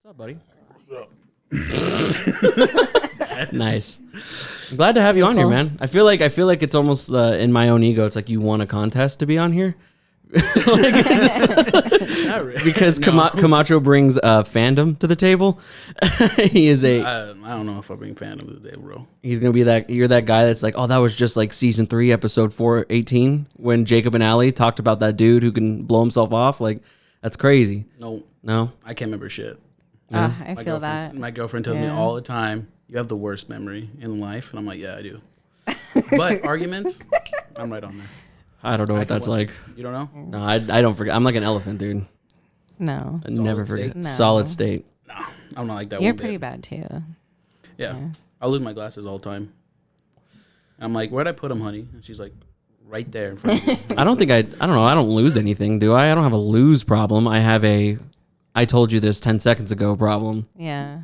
What's up, buddy? What's up? Nice. I'm glad to have you on here, man. I feel like it's almost in my own ego. It's like you won a contest to be on here. Because Camacho brings fandom to the table. He is a. I don't know if I bring fandom to the table, bro. He's gonna be that. You're that guy that's like, oh, that was just like season 3, episode 418, when Jacob and Allie talked about that dude who can blow himself off. Like, that's crazy. No, I can't remember shit. I feel that. My girlfriend tells me all the time, "You have the worst memory in life," and I'm like, "Yeah, I do." But arguments, I'm right on there. I don't know what that's like. You don't know? No, I don't forget. I'm like an elephant, dude. No. I never forget. No. Solid state. No, I'm not like that. You're pretty bad too. Yeah. I lose my glasses all the time. I'm like, "Where'd I put them, honey?" And she's like, "Right there in front of you." I don't know. I don't lose anything, do I? I don't have a lose problem. I have a I told you this 10 seconds ago problem. Yeah.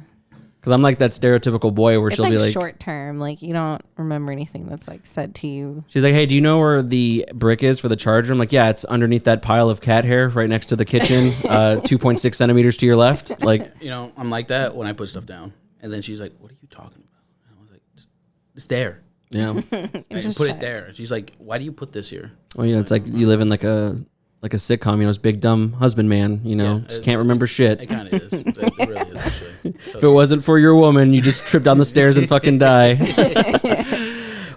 Because I'm like that stereotypical boy where she'll be like short term. Like, you don't remember anything that's like said to you. She's like, hey, do you know where the brick is for the charger? I'm like, yeah, it's underneath that pile of cat hair right next to the kitchen, 2.6 centimeters to your left. Like, you know, I'm like that when I put stuff down. And then she's like, what are you talking about? And I was like, it's there. Yeah. I just put it there. She's like, why do you put this here? Well, you know, it's like you live in like a sitcom, you know, it's big dumb husband man, you know, just can't remember shit. It kind of is. It really is, actually. If it wasn't for your woman, you just trip down the stairs and fucking die.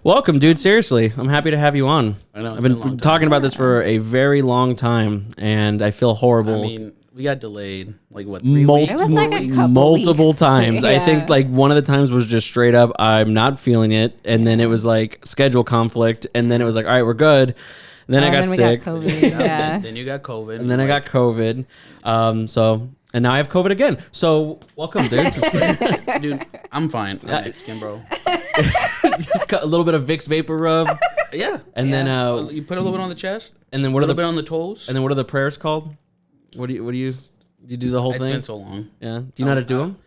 Welcome, dude. Seriously, I'm happy to have you on. I know. I've been talking about this for a very long time, and I feel horrible. I mean, we got delayed, like, what, 3 weeks? It was like a couple multiple weeks. times. Yeah. I think like one of the times was just straight up, I'm not feeling it. And then it was like schedule conflict. And then it was like, all right, we're good. And then I got sick. Got COVID. Yeah. Then you got COVID. And then I got COVID. And now I have COVID again. So welcome, dude. Dude, I'm fine. I'm Mexican, bro. Just got a little bit of Vicks vapor rub. Yeah. And then you put a little bit on the chest. And then a little bit on the toes. And then what are the prayers called? What do you do the whole thing? It's been so long. Yeah. Do you know how to do them?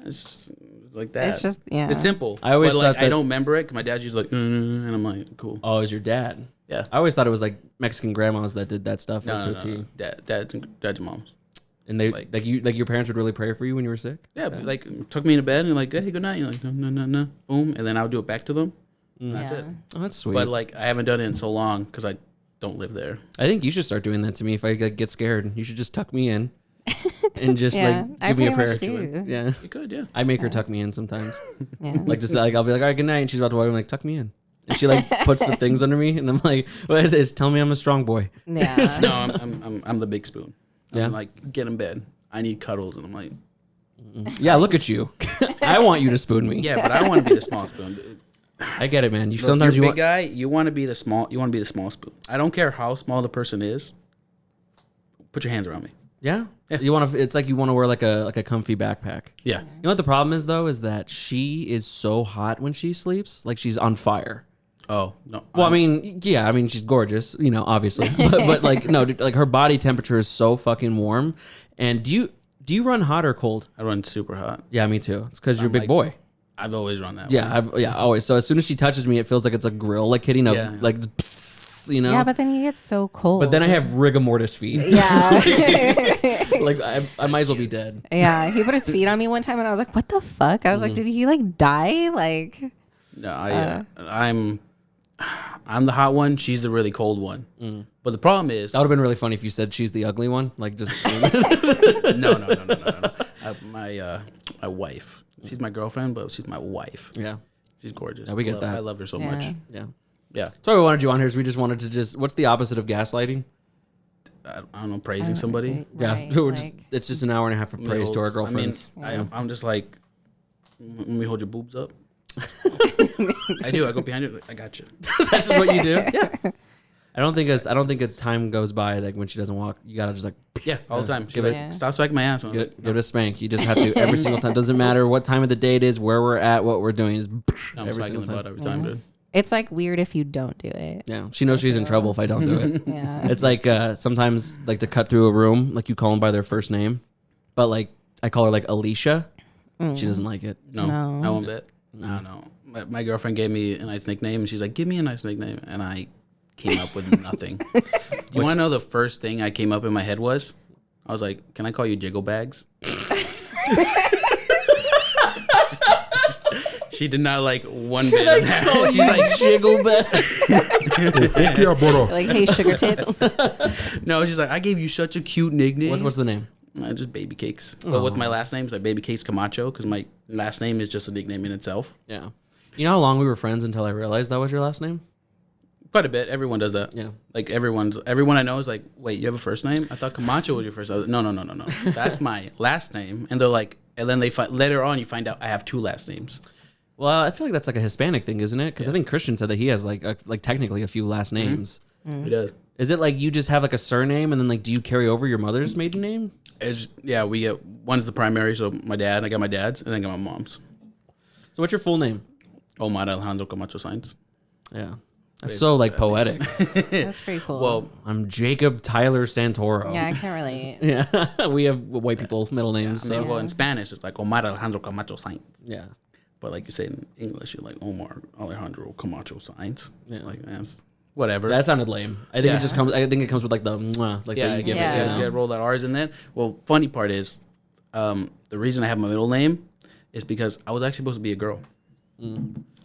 It's like that. It's just, yeah. It's simple. I always but, thought I don't remember it because my dad's usually like, and I'm like, cool. Oh, it was your dad? Yeah. I always thought it was like Mexican grandmas that did that stuff. No. Dad's and moms. And they like your parents would really pray for you when you were sick? Yeah, like took me to bed and like, hey, good night. You're like, no, boom, and then I would do it back to them. And that's it. Oh, that's sweet. But like, I haven't done it in so long because I don't live there. I think you should start doing that to me if I get scared. You should just tuck me in and just like give me a prayer. Yeah, You could, yeah. I make her tuck me in sometimes. Yeah. Like just like I'll be like, all right, good night, and she's about to walk. I'm like, tuck me in, and she like puts the things under me, and I'm like, what is it? Tell me I'm a strong boy. Yeah. No, I'm the big spoon. Yeah. I'm like, get in bed. I need cuddles, and I'm like, yeah, look at you. I want you to spoon me. yeah, but I want to be the small spoon. I get it, man. Sometimes you're a big guy. You want to be the small. You want to be the small spoon. I don't care how small the person is. Put your hands around me. Yeah. Yeah. You want to? It's like you want to wear like a comfy backpack. Yeah. You know what the problem is though? Is that she is so hot when she sleeps, like she's on fire. Oh no. Well, I mean, yeah, I mean she's gorgeous, you know, obviously, but like no, dude, like her body temperature is so fucking warm. And do you run hot or cold? I run super hot. Yeah, me too. It's because you're a big boy. I've always run that. Yeah, way. always. So as soon as she touches me, it feels like it's a grill, like hitting a like, you know. Yeah, but then you get so cold. But then I have rigor mortis feet. Yeah. Like I might as well be dead. Yeah. He put his feet on me one time and I was like, what the fuck? I was like, did he like die? Like. No, I'm the hot one. She's the really cold one. But the problem is That would have been really funny if you said she's the ugly one. Like just no. My wife. She's my girlfriend, but she's my wife. Yeah. She's gorgeous. Yeah, we get that. I love her so much. Yeah. Yeah. So we wanted you on here is we just wanted to what's the opposite of gaslighting? I don't know, praising somebody. Yeah. Right, It's just an hour and a half of praise to our girlfriends. I mean, I'm just like, let me hold your boobs up. I do. I go behind you. Like, I got you. That's just what you do. Yeah. I don't think a time goes by like when she doesn't walk. You gotta just like all the time. She's give like, it- stop smacking my ass. give it a spank. You just have to every single time. Doesn't matter what time of the day it is, where we're at, what we're doing. Is I'm every smacking single the time. butt every time, dude. It's like weird if you don't do it. Yeah, she knows she's in trouble if I don't do it. Yeah. It's like sometimes like to cut through a room, like you call them by their first name, but like I call her like Alicia. She doesn't like it. No, No. I won't bet. No. My girlfriend gave me a nice nickname, and she's like, give me a nice nickname. And I came up with nothing. Do you want to know the first thing I came up in my head was? I was like, can I call you Jiggle Bags? She did not like one bit of that. She's like, jiggle back. Like, hey, sugar tits. no, she's like, I gave you such a cute nickname. What's the name? Just Baby Cakes. But with my last name, it's like Baby Cakes Camacho because my last name is just a nickname in itself. Yeah. You know how long we were friends until I realized that was your last name? Quite a bit. Everyone does that. Yeah. Like everyone I know is like, wait, you have a first name? I thought Camacho was your first. I was, no. That's my last name. And they're like, and then later on you find out I have 2 last names. Well, I feel like that's like a Hispanic thing, isn't it? Because I think Christian said that he has like technically a few last names. Mm-hmm. He does. Is it like you just have like a surname and then like do you carry over your mother's maiden name? We get one's the primary, so my dad. I got my dad's, and then I got my mom's. So what's your full name? Omar AKA Camacho Sainz. Yeah. That's so like poetic. That's pretty cool. Well, I'm Jacob Tyler Santoro. yeah, I can't relate. Yeah. We have white people middle names. I mean, So. well, in Spanish it's like Omar Alejandro Camacho Sainz. Yeah. But like you say in English, you're like Omar Alejandro Camacho Sainz. Yeah. Like that's whatever. That sounded lame. I think it just comes. I think it comes with like the mwah, like that you give yeah. it. You know? Yeah, roll that R's in there. Well, funny part is, the reason I have my middle name is because I was actually supposed to be a girl.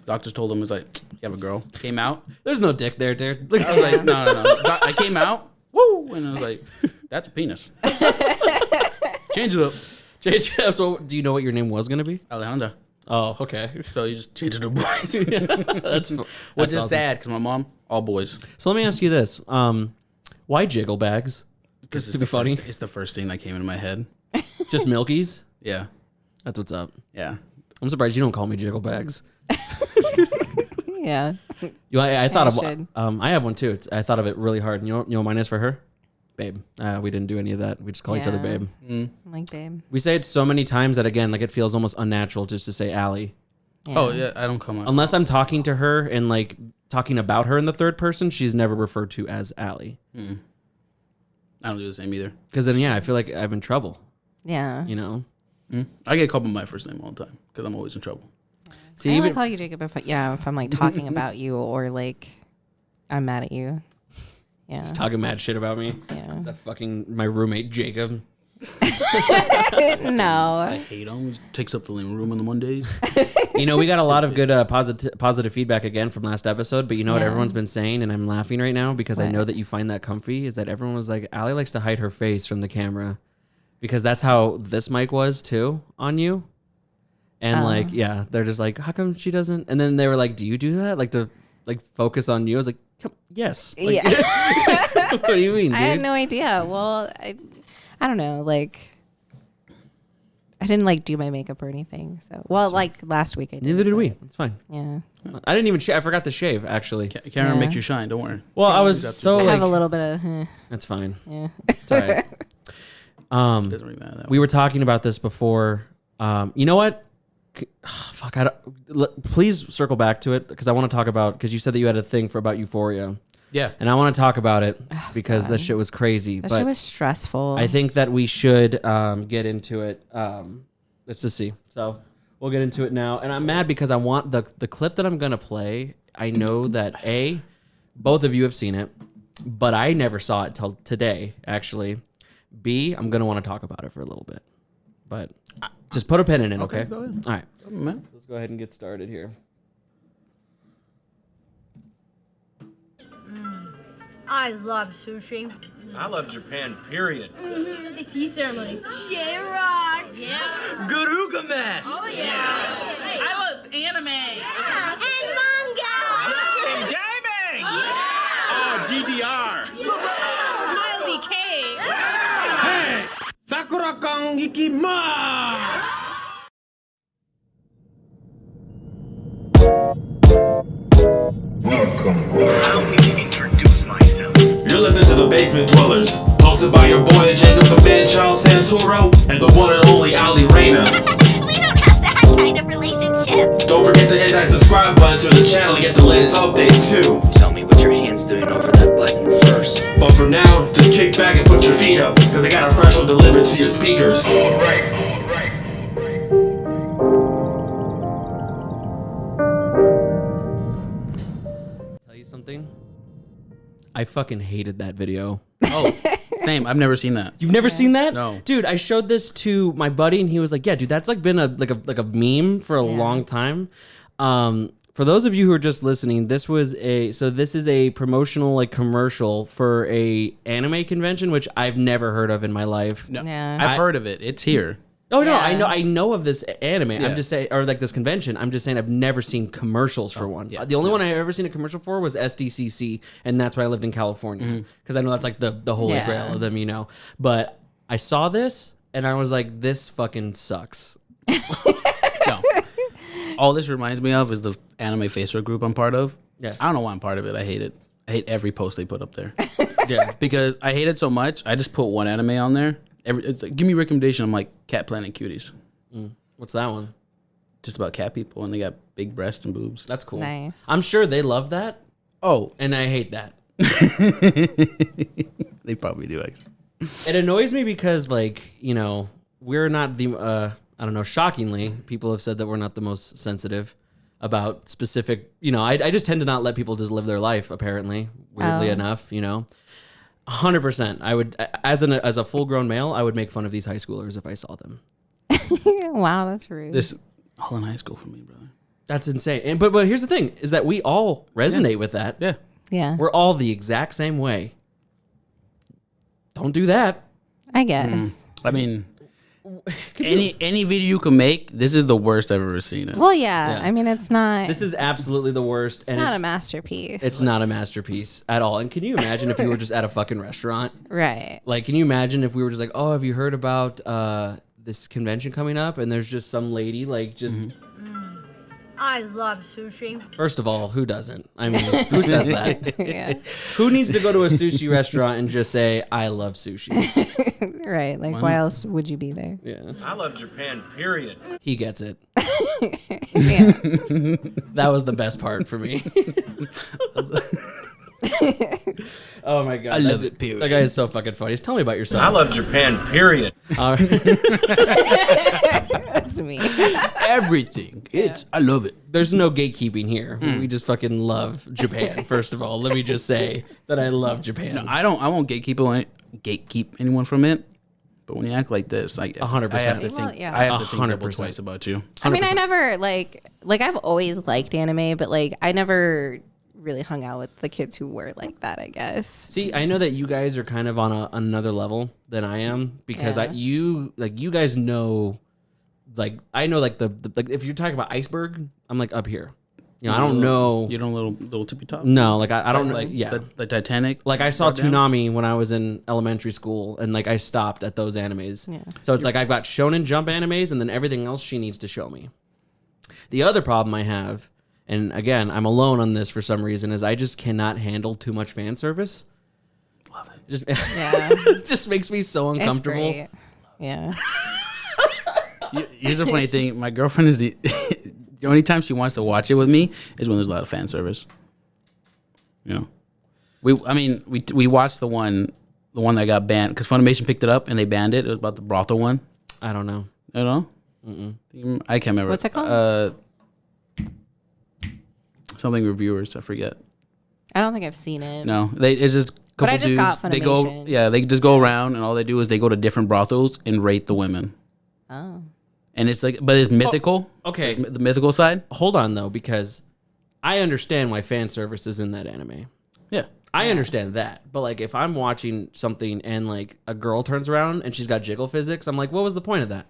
Doctors told him, it's like, you have a girl. Came out. There's no dick there, dude. I was like, no. I came out. Woo! And I was like, that's a penis. Change it up. So, do you know what your name was gonna be? Alejandra. Oh, okay. So you just change it to boys. That's Which that's is awesome. sad because my mom, all boys. So let me ask you this: why jiggle bags? Just to be funny, It's the first thing that came into my head. just Milkies. Yeah. That's what's up. Yeah. I'm surprised you don't call me jiggle bags. Yeah. I thought I of should. I have one too. I thought of it really hard. And you know what mine is for her? Babe. We didn't do any of that. We just call each other Yeah. babe. I'm like, babe. We say it so many times that again, like it feels almost unnatural just to say Allie. Yeah. Oh, yeah. I don't come out. Unless I'm talking to her and like talking about her in the third person, she's never referred to as Allie. I don't do the same either. Because then, I feel like I'm in trouble. Yeah. You know. I get called by my first name all the time because I'm always in trouble. See, I only even call you Jacob if I'm like talking about you or like I'm mad at you. Yeah. talking mad shit about me. Yeah. That fucking my roommate Jacob. No. I hate him. He takes up the living room on the Mondays. You know, we got a lot of good positive feedback again from last episode, but you know what Yeah. everyone's been saying, and I'm laughing right now because I What? know that you find that comfy, is that everyone was like, Allie likes to hide her face from the camera because that's how this mic was too on you. And like, yeah, they're just like, how come she doesn't? And then they were like, do you do that? Like to like focus on you? I was like, yes. Like, Yeah. what do you mean, dude? I had no idea. Well, I don't know. Like, I didn't like do my makeup or anything. So, well, like last week I did. Neither did but- we. It's fine. Yeah. I didn't even shave. I forgot to shave, actually. Karen Yeah. makes you shine. Don't worry. Well, I was so I like, have a little bit of. that's fine. Yeah. It's all right. Doesn't really matter that We were talking about this before. You know what? Fuck. Please circle back to it because I want to talk about because you said that you had a thing about Euphoria, Yeah. and I want to talk about it because God. that shit was crazy. That but shit was stressful. I think that we should get into it. Let's just see. So we'll get into it now, and I'm mad because I want the clip that I'm gonna play. I know that both of you have seen it, but I never saw it till today. Actually, B, I'm gonna want to talk about it for a little bit, but just put a pin in it, okay? Go ahead. All right. Man. Let's go ahead and get started here. I love sushi. I love Japan, period. The tea ceremonies. J-Rock! Yeah. Garuga mess! Oh, yeah. I love anime. And manga! And gaming! Oh, DDR! Smiley K. Hey! Sakura kang ikimasu! Allow me to introduce myself. You're listening to The Basement Dwellers, hosted by your boy Jacob the Man-Child Santoro and the one and only Ali Reyna. We don't have that kind of relationship. Don't forget to hit that subscribe button to the channel to get the latest updates too. Tell me what your hand's doing over that button first. But for now, just kick back and put your feet up, because I got a fresh one delivered to your speakers. Alright. Tell you something. I fucking hated that video. Oh, Same. I've never seen that. You've never seen that? No. Dude, I showed this to my buddy and he was like, yeah, dude, that's like been a meme for a long time. For those of you who are just listening, this is a promotional like commercial for a anime convention, which I've never heard of in my life. No, Yeah. I've heard of it. It's here. Oh no, Yeah. I know of this anime. Yeah. I'm just saying, or like this convention. I'm just saying I've never seen commercials for one. yeah. The only one I've ever seen a commercial for was SDCC, and that's when I lived in California because I know that's like the holy Yeah. grail of them, you know. But I saw this and I was like, this fucking sucks. No. All this reminds me of is the anime Facebook group I'm part of. Yeah. I don't know why I'm part of it. I hate it. I hate every post they put up there. Yeah, Because I hate it so much, I just put one anime on there. It's like, give me a recommendation. I'm like, Cat Planet Cuties. what's that one? Just about cat people, and they got big breasts and boobs. That's cool. Nice. I'm sure they love that, Oh, and I hate that. they probably do, actually. It annoys me because, like, you know, we're not the, I don't know, shockingly, people have said that we're not the most sensitive about specific, you know, I just tend to not let people just live their life, apparently, weirdly enough, you know. 100%. I would, as a full-grown male, I would make fun of these high schoolers if I saw them. Wow, that's rude. This all in high school for me, brother. That's insane. And but here's the thing, is that we all resonate with that. Yeah. yeah, We're all the exact same way. Don't do that. I guess. I mean, any video you can make, this is the worst I've ever seen it. Well, yeah. Yeah. I mean, it's not. This is absolutely the worst. it's not a masterpiece. It's not a masterpiece at all. And can you imagine if you were just at a fucking restaurant? right. Like, can you imagine if we were just like, oh, have you heard about this convention coming up? And there's just some lady, like, just... I love sushi. First of all, who doesn't? I mean, who says that? Yeah. Who needs to go to a sushi restaurant and just say, I love sushi? Right. Like, why else would you be there? Yeah. I love Japan, period. He gets it. Yeah. That was the best part for me. Oh my god. I love it, period. That guy is so fucking funny. Just tell me about yourself. I love Japan, period. All right. That's me. Everything. I love it. There's no gatekeeping here. We just fucking love Japan. First of all, let me just say that I love Japan. No, I won't gatekeep anyone from it. But when you act like this, 100%. I have to think. Well, yeah. I have to think 100%. double twice about you. I mean, I never like I've always liked anime, but like I never really hung out with the kids who were like that, I guess. See, I know that you guys are kind of on another level than I am because Yeah. you guys know, like I know like the like if you're talking about iceberg, I'm like up here. You know, I don't know. You don't little tippy top. No, like I don't know. like Yeah, the Titanic. like I saw brought down? Toonami when I was in elementary school, and like I stopped at those animes. Yeah. So it's like I've got Shonen Jump animes, and then everything else she needs to show me. The other problem I have, and again, I'm alone on this for some reason, is I just cannot handle too much fan service. Love it. Just Yeah. it just makes me so It's uncomfortable. great. Yeah. Here's a funny thing. My girlfriend is the only time she wants to watch it with me is when there's a lot of fan service. You know, we watched the one that got banned because Funimation picked it up and they banned it. It was about the brothel one. I don't know. You know, I can't remember. What's it called? Something reviewers. I forget. I don't think I've seen it. No, it's just a couple I just dudes. got They go, Funimation. yeah, they just go around and all they do is they go to different brothels and rate the women. Oh. And it's like, but it's mythical. Okay, The mythical side. hold on though, because I understand why fan service is in that anime. Yeah. I understand that, but like if I'm watching something and like a girl turns around and she's got jiggle physics, I'm like, what was the point of that?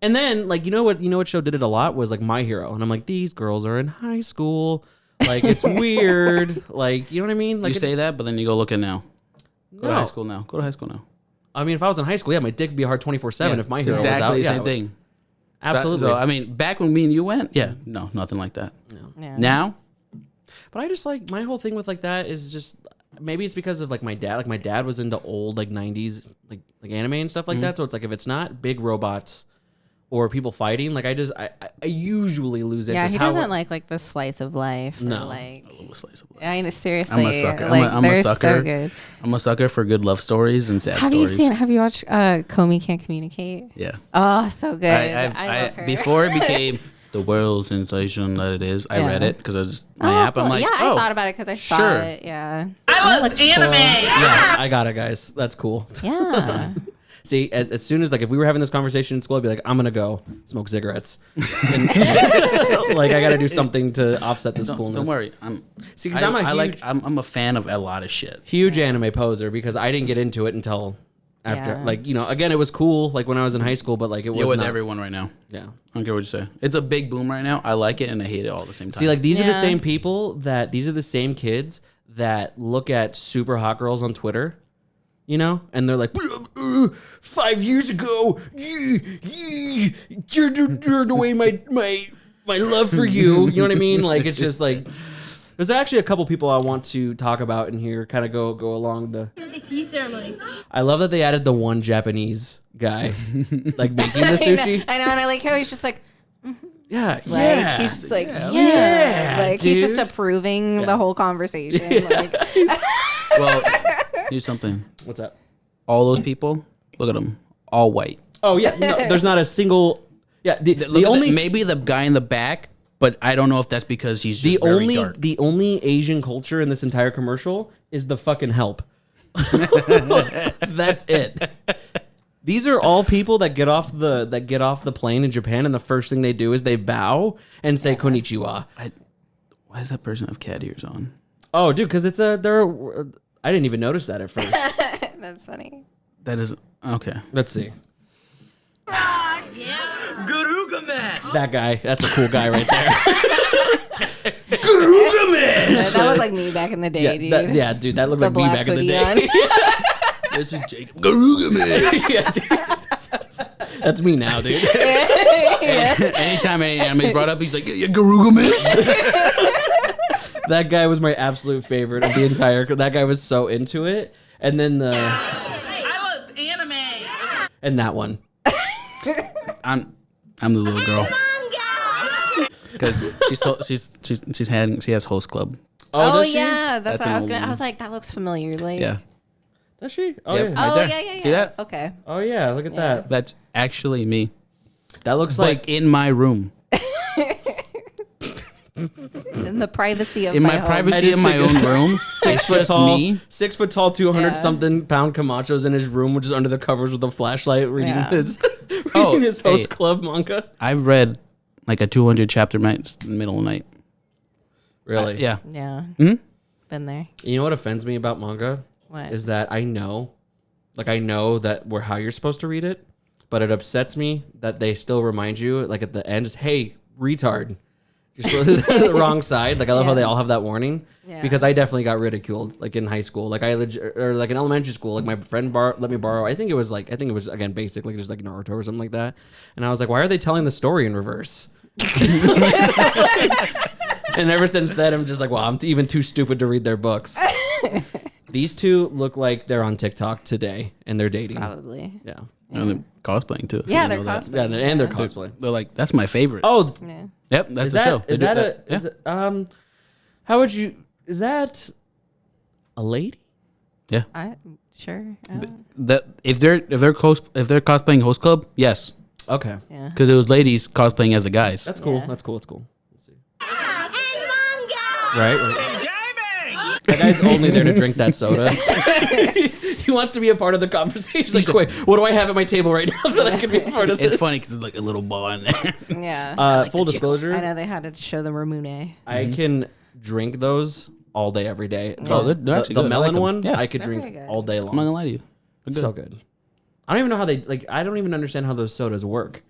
And then like you know what show did it a lot was like My Hero, and I'm like, these girls are in high school, like it's weird, like you know what I mean? Like You say that, but then you go look at now. Go to No. high school now. Go to high school now. I mean, if I was in high school, yeah, my dick would be hard 24/7 if My it's Hero was out. exactly the Yeah, same thing. absolutely. So I mean, back when me and you went, yeah, no, nothing like that. Yeah. Now, But I just like my whole thing with like that is just maybe it's because of like my dad. Like my dad was into old like 90s like anime and stuff like that. So it's like if it's not big robots or people fighting, like I usually lose Yeah, interest. he doesn't like the slice of life. or, No. like, a little slice of life. I mean, seriously. I'm a sucker. Like, I'm a they're sucker. so good. I'm a sucker for good love stories and sad Have stories. have you watched Comey Can't Communicate? Yeah. Oh, so good. I love her. Before it became the world sensation that it is. I Yeah. read it because I was my Oh, app. cool. I'm like, yeah, oh, I thought about it because I saw sure. it. Yeah. I love looks cool. anime. Yeah, I got it, guys. That's cool. Yeah. See, as soon as like if we were having this conversation in school, I'd be like, I'm gonna go smoke cigarettes. And, like I gotta do something to offset this coolness. Don't worry. See, because I'm a fan of a lot of shit. huge anime poser because I didn't get into it until after, Yeah. like, you know, again, it was cool like when I was in high school, but like it was You're with not, everyone right now. yeah. I don't care what you say. It's a big boom right now. I like it and I hate it all at the same time. See, like these are the Yeah. same people these are the same kids that look at super hot girls on Twitter, you know, and they're like, 5 years ago, you turned away my love for you. You know what I mean? Like it's just like. There's actually a couple people I want to talk about in here, kind of go along the tea ceremonies. I love that they added the one Japanese guy, like making the sushi. I know, and I like how he's just like, Yeah, like he's just like, yeah, like he's just dude. approving the whole conversation. Like, well, here's something. What's up? All those people, look at them, all white. Oh yeah, no, there's not a single. Yeah, the only maybe the guy in the back, but I don't know if that's because he's just very dark. the only Asian culture in this entire commercial is the fucking help. That's it. These are all people that get off the plane in Japan, and the first thing they do is they bow and say konnichiwa. Why does that person have cat ears on? Oh, dude, because I didn't even notice that at first. that's funny. That is okay. Let's see. Garugamesh! That guy. That's a cool guy right there. That looked like me back in the day, dude. Dude, that looked The like me black back in the hoodie day. on. This is Jacob. Garugamesh. Yeah, dude. That's me now, dude. Anytime any anime is brought up, he's like, yeah, Garugamesh. That guy was my absolute favorite of the entire. That guy was so into it, and then I love anime. and that one. I'm the little girl because she has host club. Oh, does she? yeah, that's what an I was old gonna. I one. was like, that looks familiar. Like, Yeah. Does she? Oh Yep. yeah. Right oh there. yeah. See that? Okay. Oh yeah. Look at that. That's actually me. That looks Like like in my room, In the privacy of in my home. privacy just in my think- own room. 6 It's foot just tall, me. 6 foot tall, 200 Yeah. something pound Camacho's in his room, which is under the covers with a flashlight, reading Yeah. his Oh, reading his host hey. club manga. I've read like a 200 chapter night in the middle of the night. Really? Yeah. Yeah. Mhm. Been there. You know what offends me about manga What? is that I know that we're how you're supposed to read it, but it upsets me that they still remind you, like at the end, is hey retard. You're supposed to the wrong side. Like I love how Yeah. they all have that warning. Yeah. Because I definitely got ridiculed, like in high school, like or like in elementary school. Like my friend let me borrow. I think it was again basic, like just like Naruto or something like that. And I was like, why are they telling the story in reverse? And ever since then, I'm just like, well, I'm even too stupid to read their books. These two look like they're on TikTok today, and they're dating. Probably. Yeah, And they're cosplaying too. Yeah, You they're know that. cosplaying. yeah, and they're cosplay. They're like, that's my favorite. Oh, Yeah. Yep, that's is the that show. They is do that a yeah. is it, how would you is that a lady? Yeah. Sure. That if they're cosplaying host club, yes, Okay, Yeah. because it was ladies cosplaying as the guys. that's cool. Yeah. That's cool. That's cool. Let's see. And manga. Right? Gaming! That guy's only there to drink that soda. He wants to be a part of the conversation. He's like, wait, what do I have at my table right now that I can be a part of this? It's funny because there's like a little ball in there. Yeah. Full disclosure, I know they had to show the Ramune. I can drink those all day, every day. Oh, they're actually the good. I melon like 'em. one, Yeah. I could They're drink very good. all day I'm not long. gonna lie to you. They're good. So good. I don't even know how they like. I don't even understand how those sodas work.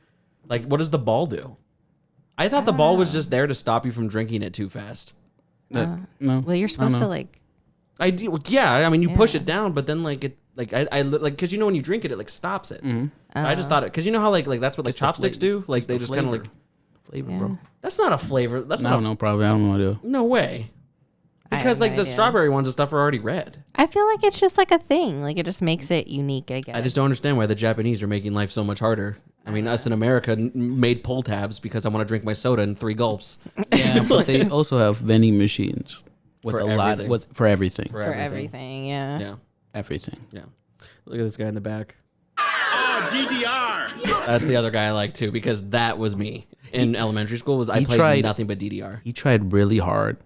Like, what does the ball do? I thought the ball was just there to stop you from drinking it too fast. No. Well, you're supposed to know. like. I do. Well, yeah, I mean, you push Yeah. it down, but then like it, like I like because you know when you drink it, it like stops it. Mm-hmm. I just thought it because you know how like that's what like It's the chopsticks flavor. do. Like It's they the just kind of like flavor, Yeah. bro. that's not a flavor. That's I not don't know. Probably I don't know what to do. no way. I have Because no like the idea. strawberry ones and stuff are already red. I feel like it's just like a thing. Like it just makes it unique. I guess. I just don't understand why the Japanese are making life so much harder. I mean, us in America made pull tabs because I want to drink my soda in 3 gulps. Yeah, but they also have vending machines with For a lot everything. for everything. for everything. Yeah. Yeah, Everything. yeah. Look at this guy in the back. DDR. That's the other guy I like too, because that was me in elementary school. I he played tried- nothing but DDR. He tried really hard,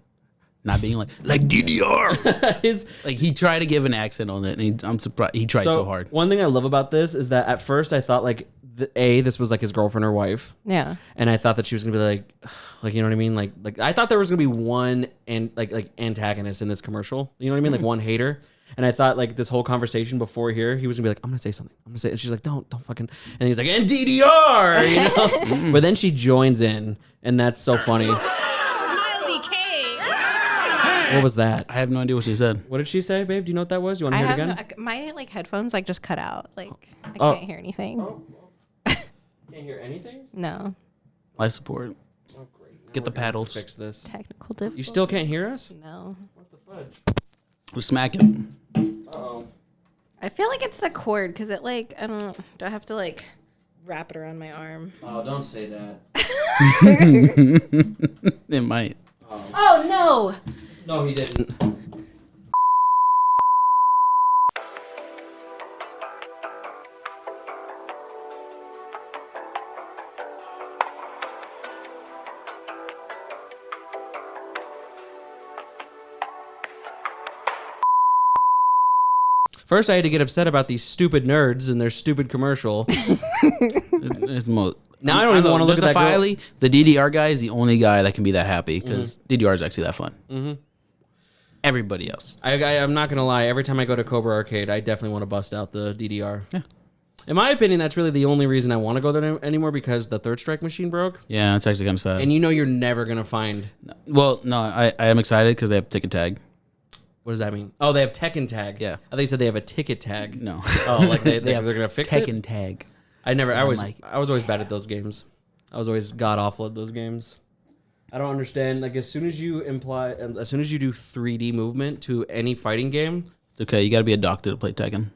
not being like DDR. His Like he tried to give an accent on it, and I'm surprised he tried so hard. One thing I love about this is that at first I thought like this was like his girlfriend or wife, Yeah. and I thought that she was gonna be like you know what I mean, like I thought there was gonna be one and like antagonist in this commercial, you know what I mean, like one hater. And I thought like this whole conversation before here, he was gonna be like, I'm gonna say something. I'm gonna say it. And she's like, don't fucking. And he's like, and DDR, you know? But then she joins in, and that's so funny. Smiley K. What was that? I have no idea what she said. What did she say, babe? Do you know what that was? You want to I hear it have again? my like headphones like just cut out. Like I Oh. can't hear anything. Can't hear anything? No. Life support. Oh, great. Get the paddles. Fix this. Technical difficulty. You still can't hear us? No. What the fudge? We're smacking. Uh-oh. I feel like it's the cord because it like do I have to like wrap it around my arm? Oh, don't say that. It might. Oh no! No, he didn't. First, I had to get upset about these stupid nerds and their stupid commercial. It's Now I don't even want to look at that girl. Justifiably, the DDR guy is the only guy that can be that happy because DDR is actually that fun. Mm-hmm. Everybody else. I'm not going to lie. Every time I go to Cobra Arcade, I definitely want to bust out the DDR. Yeah. In my opinion, that's really the only reason I want to go there anymore, because the Third Strike machine broke. Yeah, it's actually kind of sad. And you know you're never going to find... Well, no, I am excited because they have ticket tag. What does that mean? Oh, they have Tekken Tag. Yeah. I thought you said they have a ticket tag. No. Oh, like they're going to fix it? Tekken tag. I was like- always bad at those games. I was always god awful at those games. I don't understand. Like as soon as you do 3D movement to any fighting game, It's okay, you got to be a doctor to play Tekken.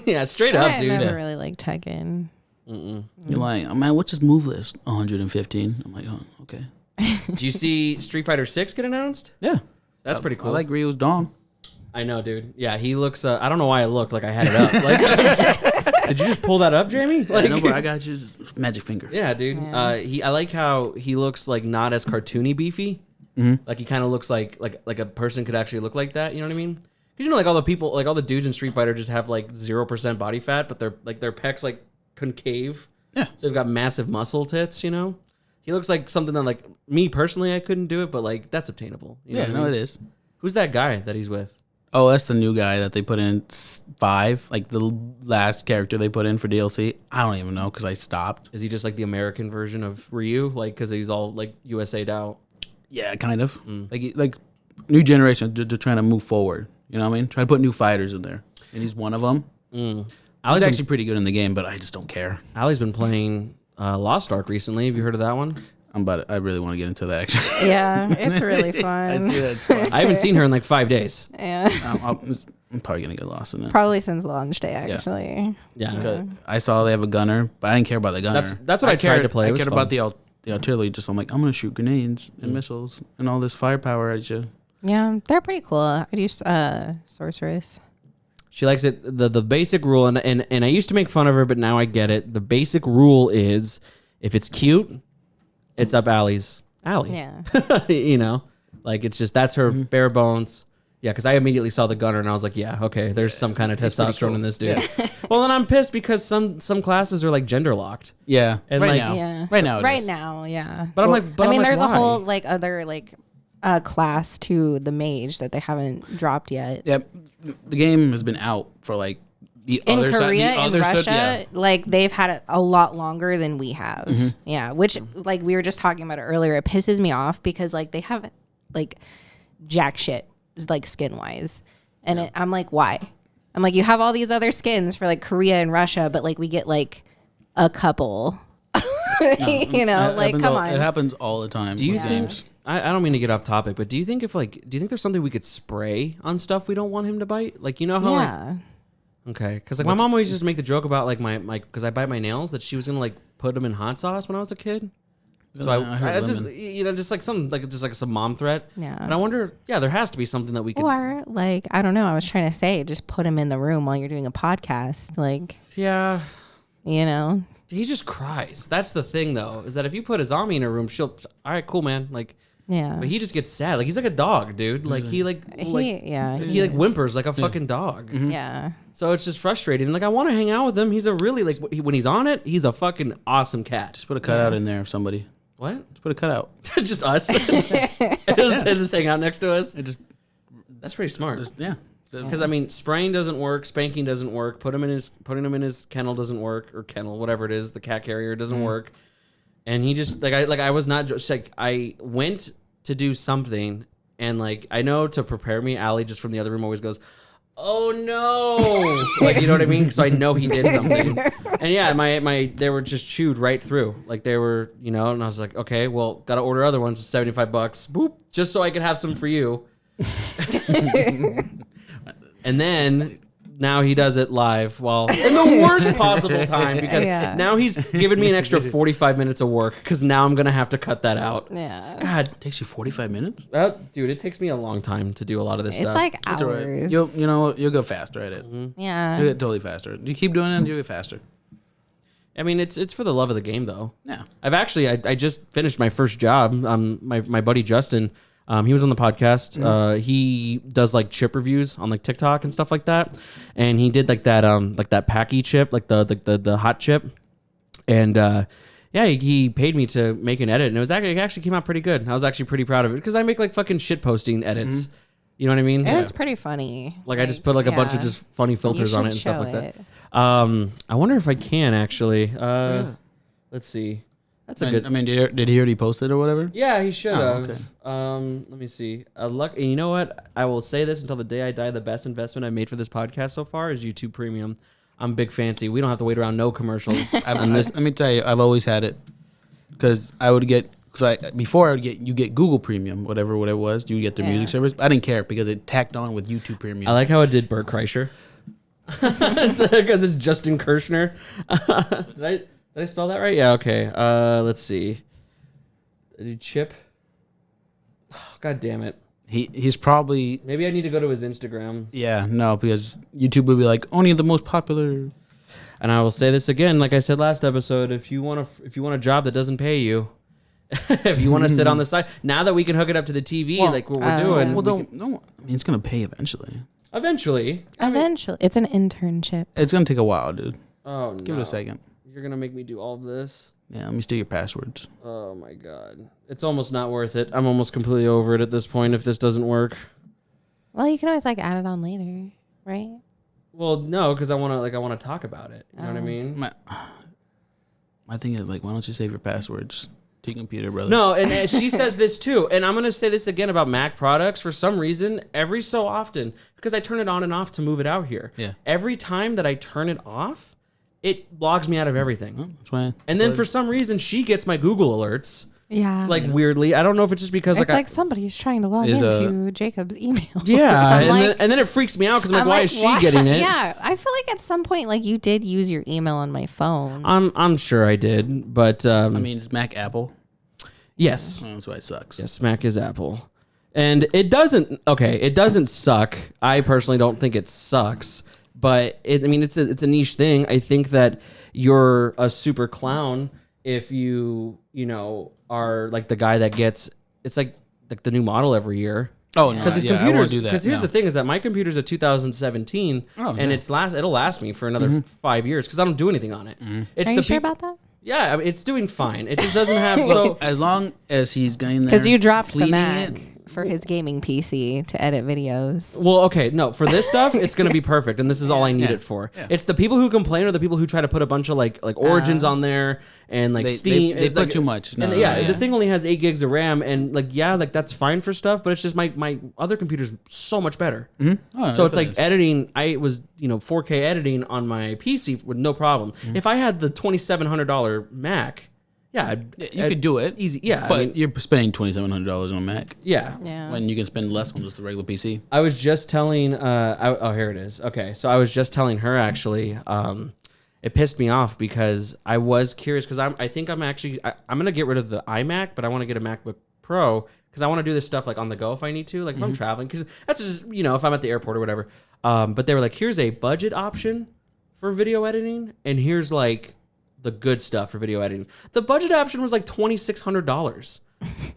yeah, straight up, I dude. never really liked Tekken. You're like, oh, man, what's his move list? 115. I'm like, oh, okay. Do you see Street Fighter 6 get announced? Yeah. That's pretty cool. I like Ryu's Dom. I know, dude. Yeah, he looks. I don't know why I looked like I had it up. Like, did you just pull that up, Jamie? Like, No, but I got you magic finger. yeah, dude. Yeah. I like how he looks like not as cartoony beefy. Mm-hmm. Like he kind of looks like a person could actually look like that. You know what I mean? Because you know, like all the people, like all the dudes in Street Fighter just have like 0% body fat, but their pecs like concave. Yeah. So they've got massive muscle tits. You know, he looks like something that like me personally I couldn't do it, but like that's obtainable. You know Yeah, what I no, mean? it is. Who's that guy that he's with? Oh, that's the new guy that they put in 5, like the last character they put in for DLC. I don't even know because I stopped. Is he just like the American version of Ryu? Like, because he's all like USA'd out. Yeah, kind of. Like new generation, they're trying to move forward. You know what I mean? Try to put new fighters in there, and he's one of them. He's actually pretty good in the game, but I just don't care. Ali's been playing Lost Ark recently. Have you heard of that one? I really want to get into that actually. Yeah, it's really fun. I see that's fun. I haven't seen her in like 5 days. Yeah. I'm probably gonna get lost in it. Probably since launch day, actually. Yeah. But I saw they have a gunner, but I didn't care about the gunner. That's what I tried to play. It I was cared fun. about the artillery. Just I'm like, I'm gonna shoot grenades and missiles and all this firepower at you. Yeah, they're pretty cool. I use sorceress. She likes it. The basic rule, and I used to make fun of her, but now I get it. The basic rule is if it's cute, it's up Ali's alley. Yeah. You know, like it's just that's her bare bones. Yeah, because I immediately saw the gunner and I was like, yeah, okay, there's some kind of testosterone in this dude. Well, then I'm pissed because some classes are like gender locked. Yeah, And right like- now, Yeah. right now, it Right is. now, yeah. But I'm like, but I mean, I'm like, there's a why? whole like other like class to the mage that they haven't dropped yet. Yeah, the game has been out for like the In other Korea side, the and other Russia, side, yeah. like they've had it a lot longer than we have. Yeah, which like we were just talking about it earlier. It pisses me off because like they have like jack shit like skin wise, and I'm like, why? I'm like, you have all these other skins for like Korea and Russia, but like we get like a couple. You know, It like happens come all- on. It happens all the time. Do you with think? games. I don't mean to get off topic, but do you think there's something we could spray on stuff we don't want him to bite? Like you know how like Yeah. okay, because like my mom always used to make the joke about like my because I bite my nails that she was gonna like put them in hot sauce when I was a kid. So I heard it's just lemon. you know just like some like just like some mom threat. Yeah. And I wonder, yeah, there has to be something that we could. Or like I don't know. I was trying to say, just put him in the room while you're doing a podcast. Like Yeah, You know? He just cries. That's the thing, though, is that if you put Azami in a room, she'll, all right, cool, man. Like, Yeah. but he just gets sad. Like, he's like a dog, dude. Like, he is. whimpers like a fucking dog. Yeah. So it's just frustrating. Like, I want to hang out with him. He's a really, like, when he's on it, he's a fucking awesome cat. Just put a cutout in there of somebody. What? Just put a cutout. Just us? just hang out next to us? That's pretty smart. Yeah. Because I mean, spraying doesn't work, spanking doesn't work, putting him in his kennel doesn't work, or kennel, whatever it is, the cat carrier doesn't work, and he just I was not just like I went to do something, and like I know to prepare me, Allie just from the other room always goes, "Oh no," like you know what I mean? So I know he did something, and yeah, my they were just chewed right through, like they were, you know, and I was like, okay, well, gotta order other ones, $75, boop, just so I could have some for you. And then now he does it live while in the worst possible time because now he's given me an extra 45 minutes of work because now I'm going to have to cut that out. Yeah. God. It takes you 45 minutes? Dude, it takes me a long time to do a lot of this It's stuff. like That's all right. hours. You know, you'll go faster at it. Yeah. You'll get totally faster. You keep doing it, you'll get faster. I mean, it's for the love of the game, though. Yeah. I just finished my first job. My buddy Justin, he was on the podcast. He does like chip reviews on like TikTok and stuff like that. And he did like that Packy chip, like the hot chip. And yeah, he paid me to make an edit, and it actually came out pretty good. I was actually pretty proud of it because I make like fucking shit posting edits. You know what I mean? It was pretty funny. Like I just put like a bunch of just funny filters on it and stuff like that. I wonder if I can actually. Let's see. That's a good. I mean, did he already post it or whatever? Yeah, he should have. Okay. Let me see. And you know what? I will say this until the day I die. The best investment I made for this podcast so far is YouTube Premium. I'm big fancy. We don't have to wait around no commercials. Let me tell you, I've always had it because I would get. Before I would get, you get Google Premium, whatever it was. You get their music service. I didn't care because it tacked on with YouTube Premium. I like how it did Bert Kreischer. Because it's Justin Kirshner. Did I spell that right? Yeah, okay. Let's see. Did Chip? Oh, God damn it. He's probably... Maybe I need to go to his Instagram. Yeah, no, because YouTube would be like, only the most popular... And I will say this again, like I said last episode, if you want a job that doesn't pay you, if you want to sit on the side, now that we can hook it up to the TV, like what we're doing. Well, I mean, it's going to pay eventually. Eventually. It's an internship. It's going to take a while, dude. Oh, no. Give it a second. You're going to make me do all of this? Yeah, let me steal your passwords. Oh, my God. It's almost not worth it. I'm almost completely over it at this point if this doesn't work. Well, you can always like add it on later, right? Well, no, because I want to talk about it. You know what I mean? My thing is, like, why don't you save your passwords to your computer, brother? No, and she says this too. And I'm going to say this again about Mac products. For some reason, every so often, because I turn it on and off to move it out here. Yeah. Every time that I turn it off, it logs me out of everything. Oh, that's why. And then for some reason, she gets my Google alerts. Yeah. Like weirdly. I don't know if it's just because it's like somebody's trying to log into Jacob's email. Yeah. and then it freaks me out because I'm like, why is she getting it? Yeah. I feel like at some point, like you did use your email on my phone. I'm sure I did. But I mean, it's Mac Apple. Yes. Oh, that's why it sucks. Yes, Mac is Apple. And it doesn't suck. I personally don't think it sucks. But it's a niche thing. I think that you're a super clown if you are like the guy that gets it's like the new model every year. Oh no, because his computers. Because here's the thing: is that my computer's a 2017, and it'll last me for another 5 years because I don't do anything on it. It's Are you sure about that? Yeah, I mean, it's doing fine. It just doesn't have as long as he's getting there. Because you dropped the Mac it. for his gaming PC to edit videos. Well, okay, no, for this stuff, it's gonna be perfect, and this is all I need it for. Yeah. It's the people who complain or the people who try to put a bunch of like Origins on there and like Steam. They put too much. No, this thing only has 8 gigs of RAM, and like that's fine for stuff, but it's just my other computer's so much better. Mm-hmm. Oh, so it's like editing. I was 4K editing on my PC with no problem. Mm-hmm. If I had the $2,700 Mac. Yeah, you could do it easy. Yeah, but you're spending $2,700 on a Mac. Yeah, when you can spend less on just the regular PC. I was just telling. Here it is. Okay, so I was just telling her actually. It pissed me off because I was curious because I'm gonna get rid of the iMac, but I want to get a MacBook Pro because I want to do this stuff like on the go if I need to, like if I'm traveling, because that's just if I'm at the airport or whatever. But they were like, here's a budget option for video editing, and here's like the good stuff for video editing. The budget option was like $2,600.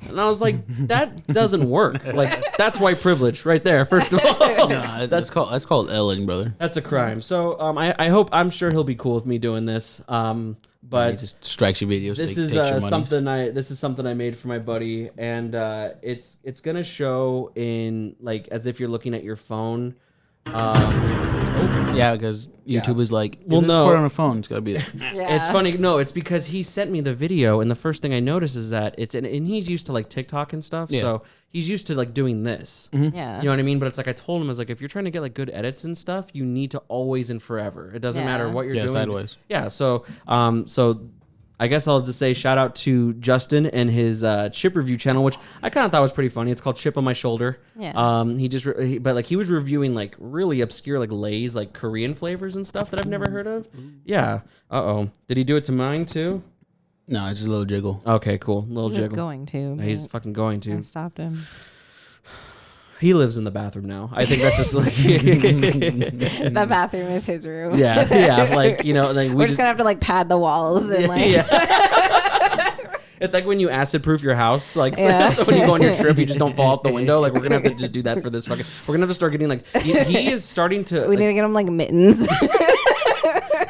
And I was like, that doesn't work. Like, that's white privilege right there, first of all. No, that's called Ellen, brother. That's a crime. So I'm sure he'll be cool with me doing this. But He just strikes your videos. this takes is your monies. something I made for my buddy, and it's gonna show in like as if you're looking at your phone. Yeah, because YouTube is like, Well, well, no. no, on a phone. It's gotta be there. Yeah. It's funny. No, it's because he sent me the video, and the first thing I noticed is that and he's used to like TikTok and stuff, Yeah. so he's used to like doing this. Yeah. You know what I mean? But it's like I told him, I was like, if you're trying to get like good edits and stuff, you need to always and forever. It doesn't matter Yeah. what you're Yeah, doing. sideways. Yeah. So I guess I'll just say shout out to Justin and his chip review channel, which I kind of thought was pretty funny. It's called Chip on My Shoulder. Yeah. He was reviewing like really obscure like Lay's like Korean flavors and stuff that I've never heard of. Yeah. Did he do it to mine too? No, it's just a little jiggle. Okay, cool. Little He was jiggle. going to. He's but fucking going I to. stopped him. He lives in the bathroom now. I think that's just like The bathroom is his room. yeah, like like We're just gonna have to like pad the walls and like. It's like when you acid proof your house, like Yeah. so when you go on your trip, you just don't fall out the window. Like we're gonna have to just do that for this fucking. We're gonna have to start getting like he is starting to. We like, need to get him like mittens.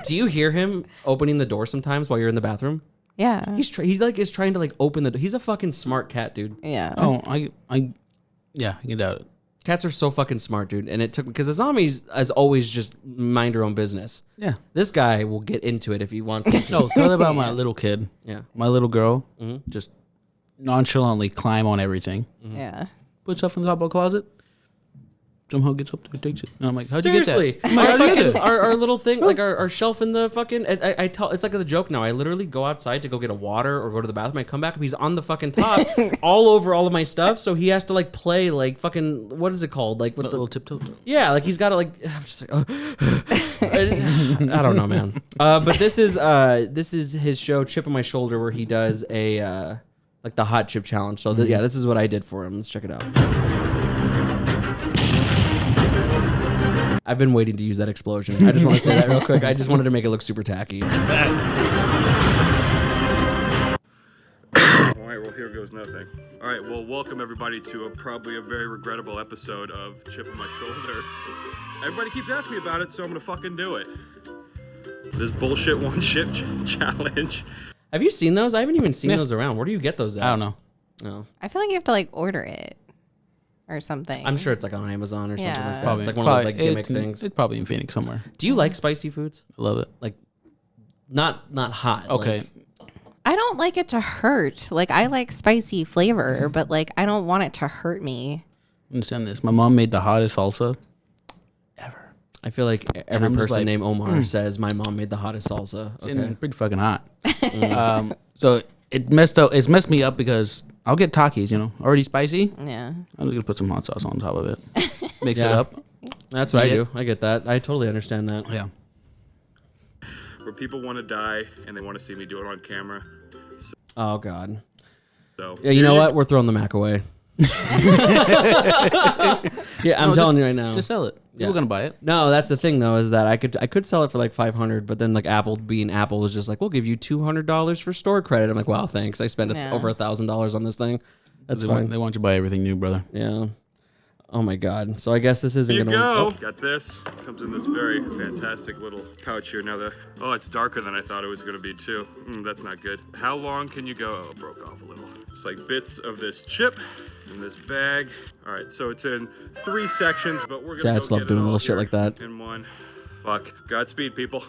do you hear him opening the door sometimes while you're in the bathroom? Yeah. He like is trying to like open the. He's a fucking smart cat, dude. Yeah. Oh, yeah, I can doubt it. Cats are so fucking smart, dude. And it took because the zombies as always just mind her own business. Yeah. This guy will get into it if he wants to. No, tell about my little kid. Yeah. My little girl Mm-hmm. just nonchalantly climb on everything. Yeah. Puts stuff in the top of the closet. Somehow gets up there, takes it. And I'm like, how'd you Seriously, get that? I'm like, how'd you get it? our little thing, like our shelf in the fucking. I tell it's like a joke now. I literally go outside to go get a water or go to the bathroom. I come back, he's on the fucking top, all over all of my stuff. So he has to like play like fucking what is it called? Like with A little tiptoe. yeah, like he's got to like. I'm just like, I don't know, man. But this is his show, Chip on My Shoulder, where he does a like the hot chip challenge. So yeah, this is what I did for him. Let's check it out. I've been waiting to use that explosion. I just want to say that real quick. I just wanted to make it look super tacky. All right, well, here goes nothing. All right, well, welcome everybody to probably a very regrettable episode of Chip on My Shoulder. Everybody keeps asking me about it, so I'm gonna fucking do it. This bullshit one chip challenge. Have you seen those? I haven't even seen those around. Where do you get those at? I don't know. No. I feel like you have to like order it or something. I'm sure it's like on Amazon or something Yeah. like that. It's like one of those like gimmick it's, things. It's probably in Phoenix somewhere. Do you like spicy foods? I love it. Like, not hot. Okay. like- I don't like it to hurt. Like I like spicy flavor, but like I don't want it to hurt me. Understand this. My mom made the hottest salsa ever. I feel like every I'm just person like, named Omar says my mom made the hottest salsa. It's Okay. pretty fucking hot. So it's messed me up because I'll get Takis, already spicy. Yeah. I'm just gonna put some hot sauce on top of it. Mix it Yeah. up. That's what I Eat do. it. I get that. I totally understand that. Yeah. Where people want to die and they want to see me do it on camera. Oh God. So Yeah, you know what? We're throwing the Mac away. Yeah, I'm No, telling just- you right now. Just sell it. Yeah. People are gonna buy it. No, that's the thing though, is that I could sell it for like $500, but then like Apple being Apple was just like, we'll give you $200 for store credit. I'm like, wow, thanks. I spent Yeah. over $1,000 on this thing. That's They fine. want, they want you to buy everything new, brother. Yeah. Oh my God. So I guess this isn't Here you gonna. go. Got this. Comes in this very fantastic little pouch here. Now it's darker than I thought it was gonna be too. That's not good. How long can you go? Oh, it broke off a little. It's like bits of this chip in this bag. All right, so it's in 3 sections, but we're gonna Dads go love get doing it all little shit here like that. in one. Fuck. Godspeed, people.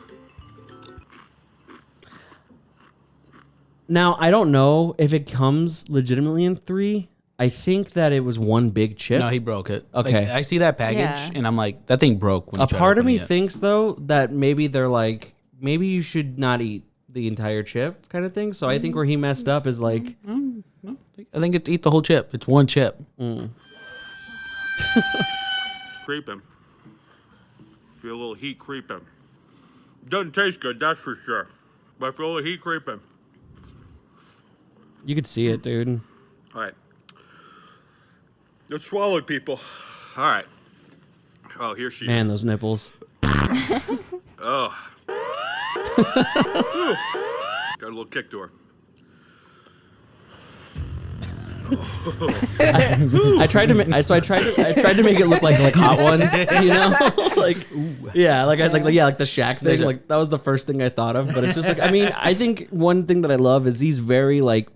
Now I don't know if it comes legitimately in 3. I think that it was one big chip. No, he broke it. Okay. Like, I see that package Yeah. and I'm like, that thing broke. When A you tried part of me opening it. thinks though that maybe they're like, maybe you should not eat the entire chip kind of thing. So I think where he messed up is like, I think it's eat the whole chip. It's one chip. Creeping. Feel a little heat creeping. Doesn't taste good, that's for sure. But I feel a little heat creeping. you could see it, dude. All right. It's swallowed, people. All right. Oh, here she Man, is. those nipples. Oh, Got a little kick to her. I tried to make it look like Hot Ones, you know, like like the Shaq thing. Like that was the first thing I thought of, but it's just like, I mean, I think one thing that I love is he's very like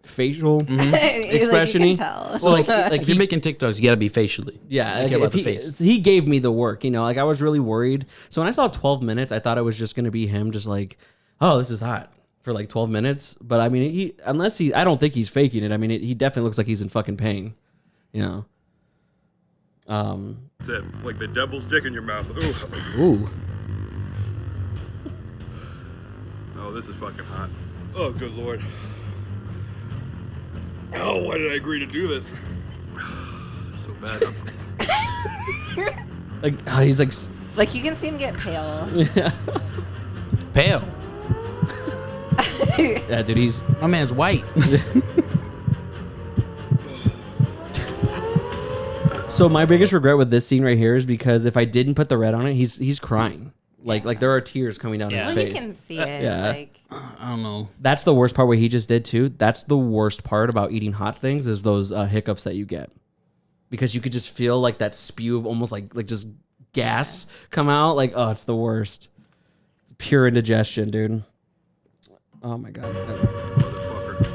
facial expression-y. You can tell. So like if you're making TikToks, you gotta be facially. Yeah, You like, care about if the he, face. he gave me the work, you know, like I was really worried. So when I saw 12 minutes, I thought it was just gonna be him just like, oh, this is hot for like 12 minutes. But I mean, I don't think he's faking it. I mean, he definitely looks like he's in fucking pain, you know. That's it. Like the devil's dick in your mouth. Ooh. Ooh. Oh, this is fucking hot. Oh, good lord. Oh, why did I agree to do this? So bad. Like he's like, Like you can see him get pale. yeah, Pale. yeah, dude, he's. My man's white. So my biggest regret with this scene right here is because if I didn't put the red on it, he's crying. Like there are tears coming down his Well, face. you can see it. Yeah. Like I don't know. That's the worst part what he just did too. That's the worst part about eating hot things is those hiccups that you get. Because you could just feel like that spew of almost like just gas come out. Like, oh, it's the worst. Pure indigestion, dude. Oh my God. Motherfucker.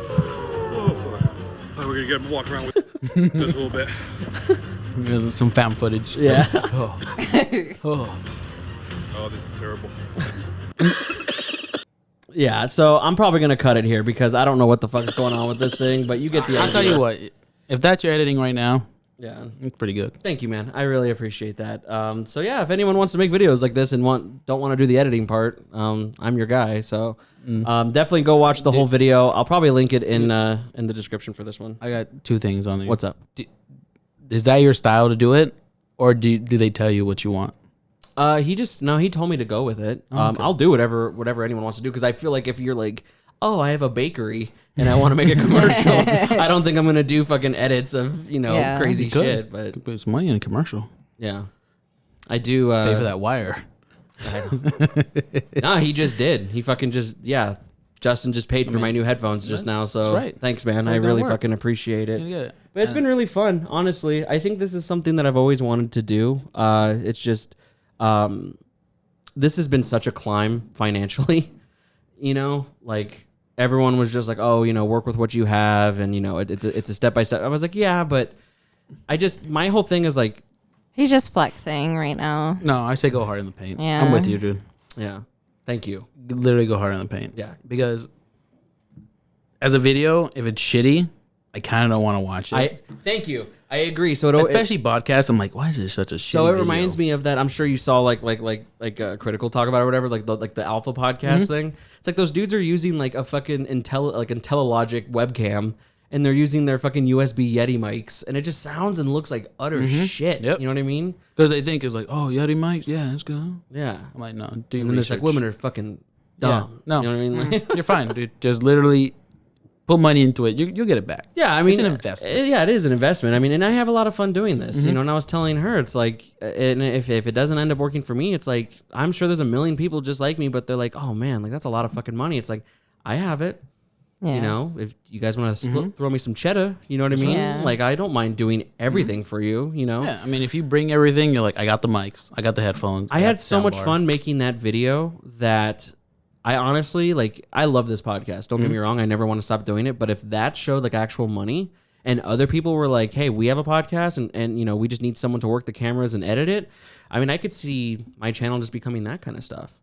Oh, fuck. Oh, we're gonna get him walking around with just a little bit. There's some fan footage. Yeah. Oh. Oh, this is terrible. Yeah, so I'm probably going to cut it here because I don't know what the fuck's going on with this thing, but you get the idea. I'll tell you what. If that's your editing right now, Yeah. it's pretty good. Thank you, man. I really appreciate that. So yeah, if anyone wants to make videos like this and don't want to do the editing part, I'm your guy. So definitely go watch the whole video. I'll probably link it in the description for this one. I got two things on there. What's up? Is that your style to do it, or do they tell you what you want? He told me to go with it. Okay. I'll do whatever anyone wants to do because I feel like if you're like, oh, I have a bakery and I want to make a commercial, I don't think I'm gonna do fucking edits of crazy You could. shit. But Could put some money in a commercial. yeah, I do. Pay for that wire. No, he just did. He fucking just Justin just paid for my new headphones just now. So that's right. Thanks, man. Well I done really work. fucking appreciate it. You get it. But it's been really fun, honestly. I think this is something that I've always wanted to do. It's just, this has been such a climb financially, like everyone was just like, oh, work with what you have. And, it's a step-by-step. I was like, yeah, but my whole thing is like, he's just flexing right now. No, I say go hard in the paint. Yeah. I'm with you, dude. yeah, thank you. Literally go hard in the paint. Yeah. Because as a video, if it's shitty, I kind of don't want to watch it. Thank you. I agree. So Especially podcasts, I'm like, why is this such a shitty So it video? reminds me of that. I'm sure you saw like Critical talk about it or whatever, like the Alpha podcast thing. It's like those dudes are using like a fucking IntelliLogic webcam, and they're using their fucking USB Yeti mics, and it just sounds and looks like utter shit. Yep. You know what I mean? Because they think it's like, oh, Yeti mics, yeah, let's go. Yeah. I'm like, no, do And your then there's like research. women are fucking dumb. No. You know what I mean? Like, You're fine, dude. Just literally put money into it. You'll get it back. yeah, I mean, It's an investment. Yeah, it is an investment. I mean, and I have a lot of fun doing this, and I was telling her, it's like, and if it doesn't end up working for me, it's like, I'm sure there's a million people just like me, but they're like, oh man, like that's a lot of fucking money. It's like, I have it. Yeah. If you guys want to throw me some cheddar, you know what I mean? Yeah. Like, I don't mind doing everything for you, Yeah, I mean, if you bring everything, you're like, I got the mics, I got the headphones. I got had the so much soundbar. fun making that video that I honestly, like, I love this podcast. Don't get me wrong. I never want to stop doing it. But if that showed like actual money and other people were like, hey, we have a podcast and we just need someone to work the cameras and edit it. I mean, I could see my channel just becoming that kind of stuff,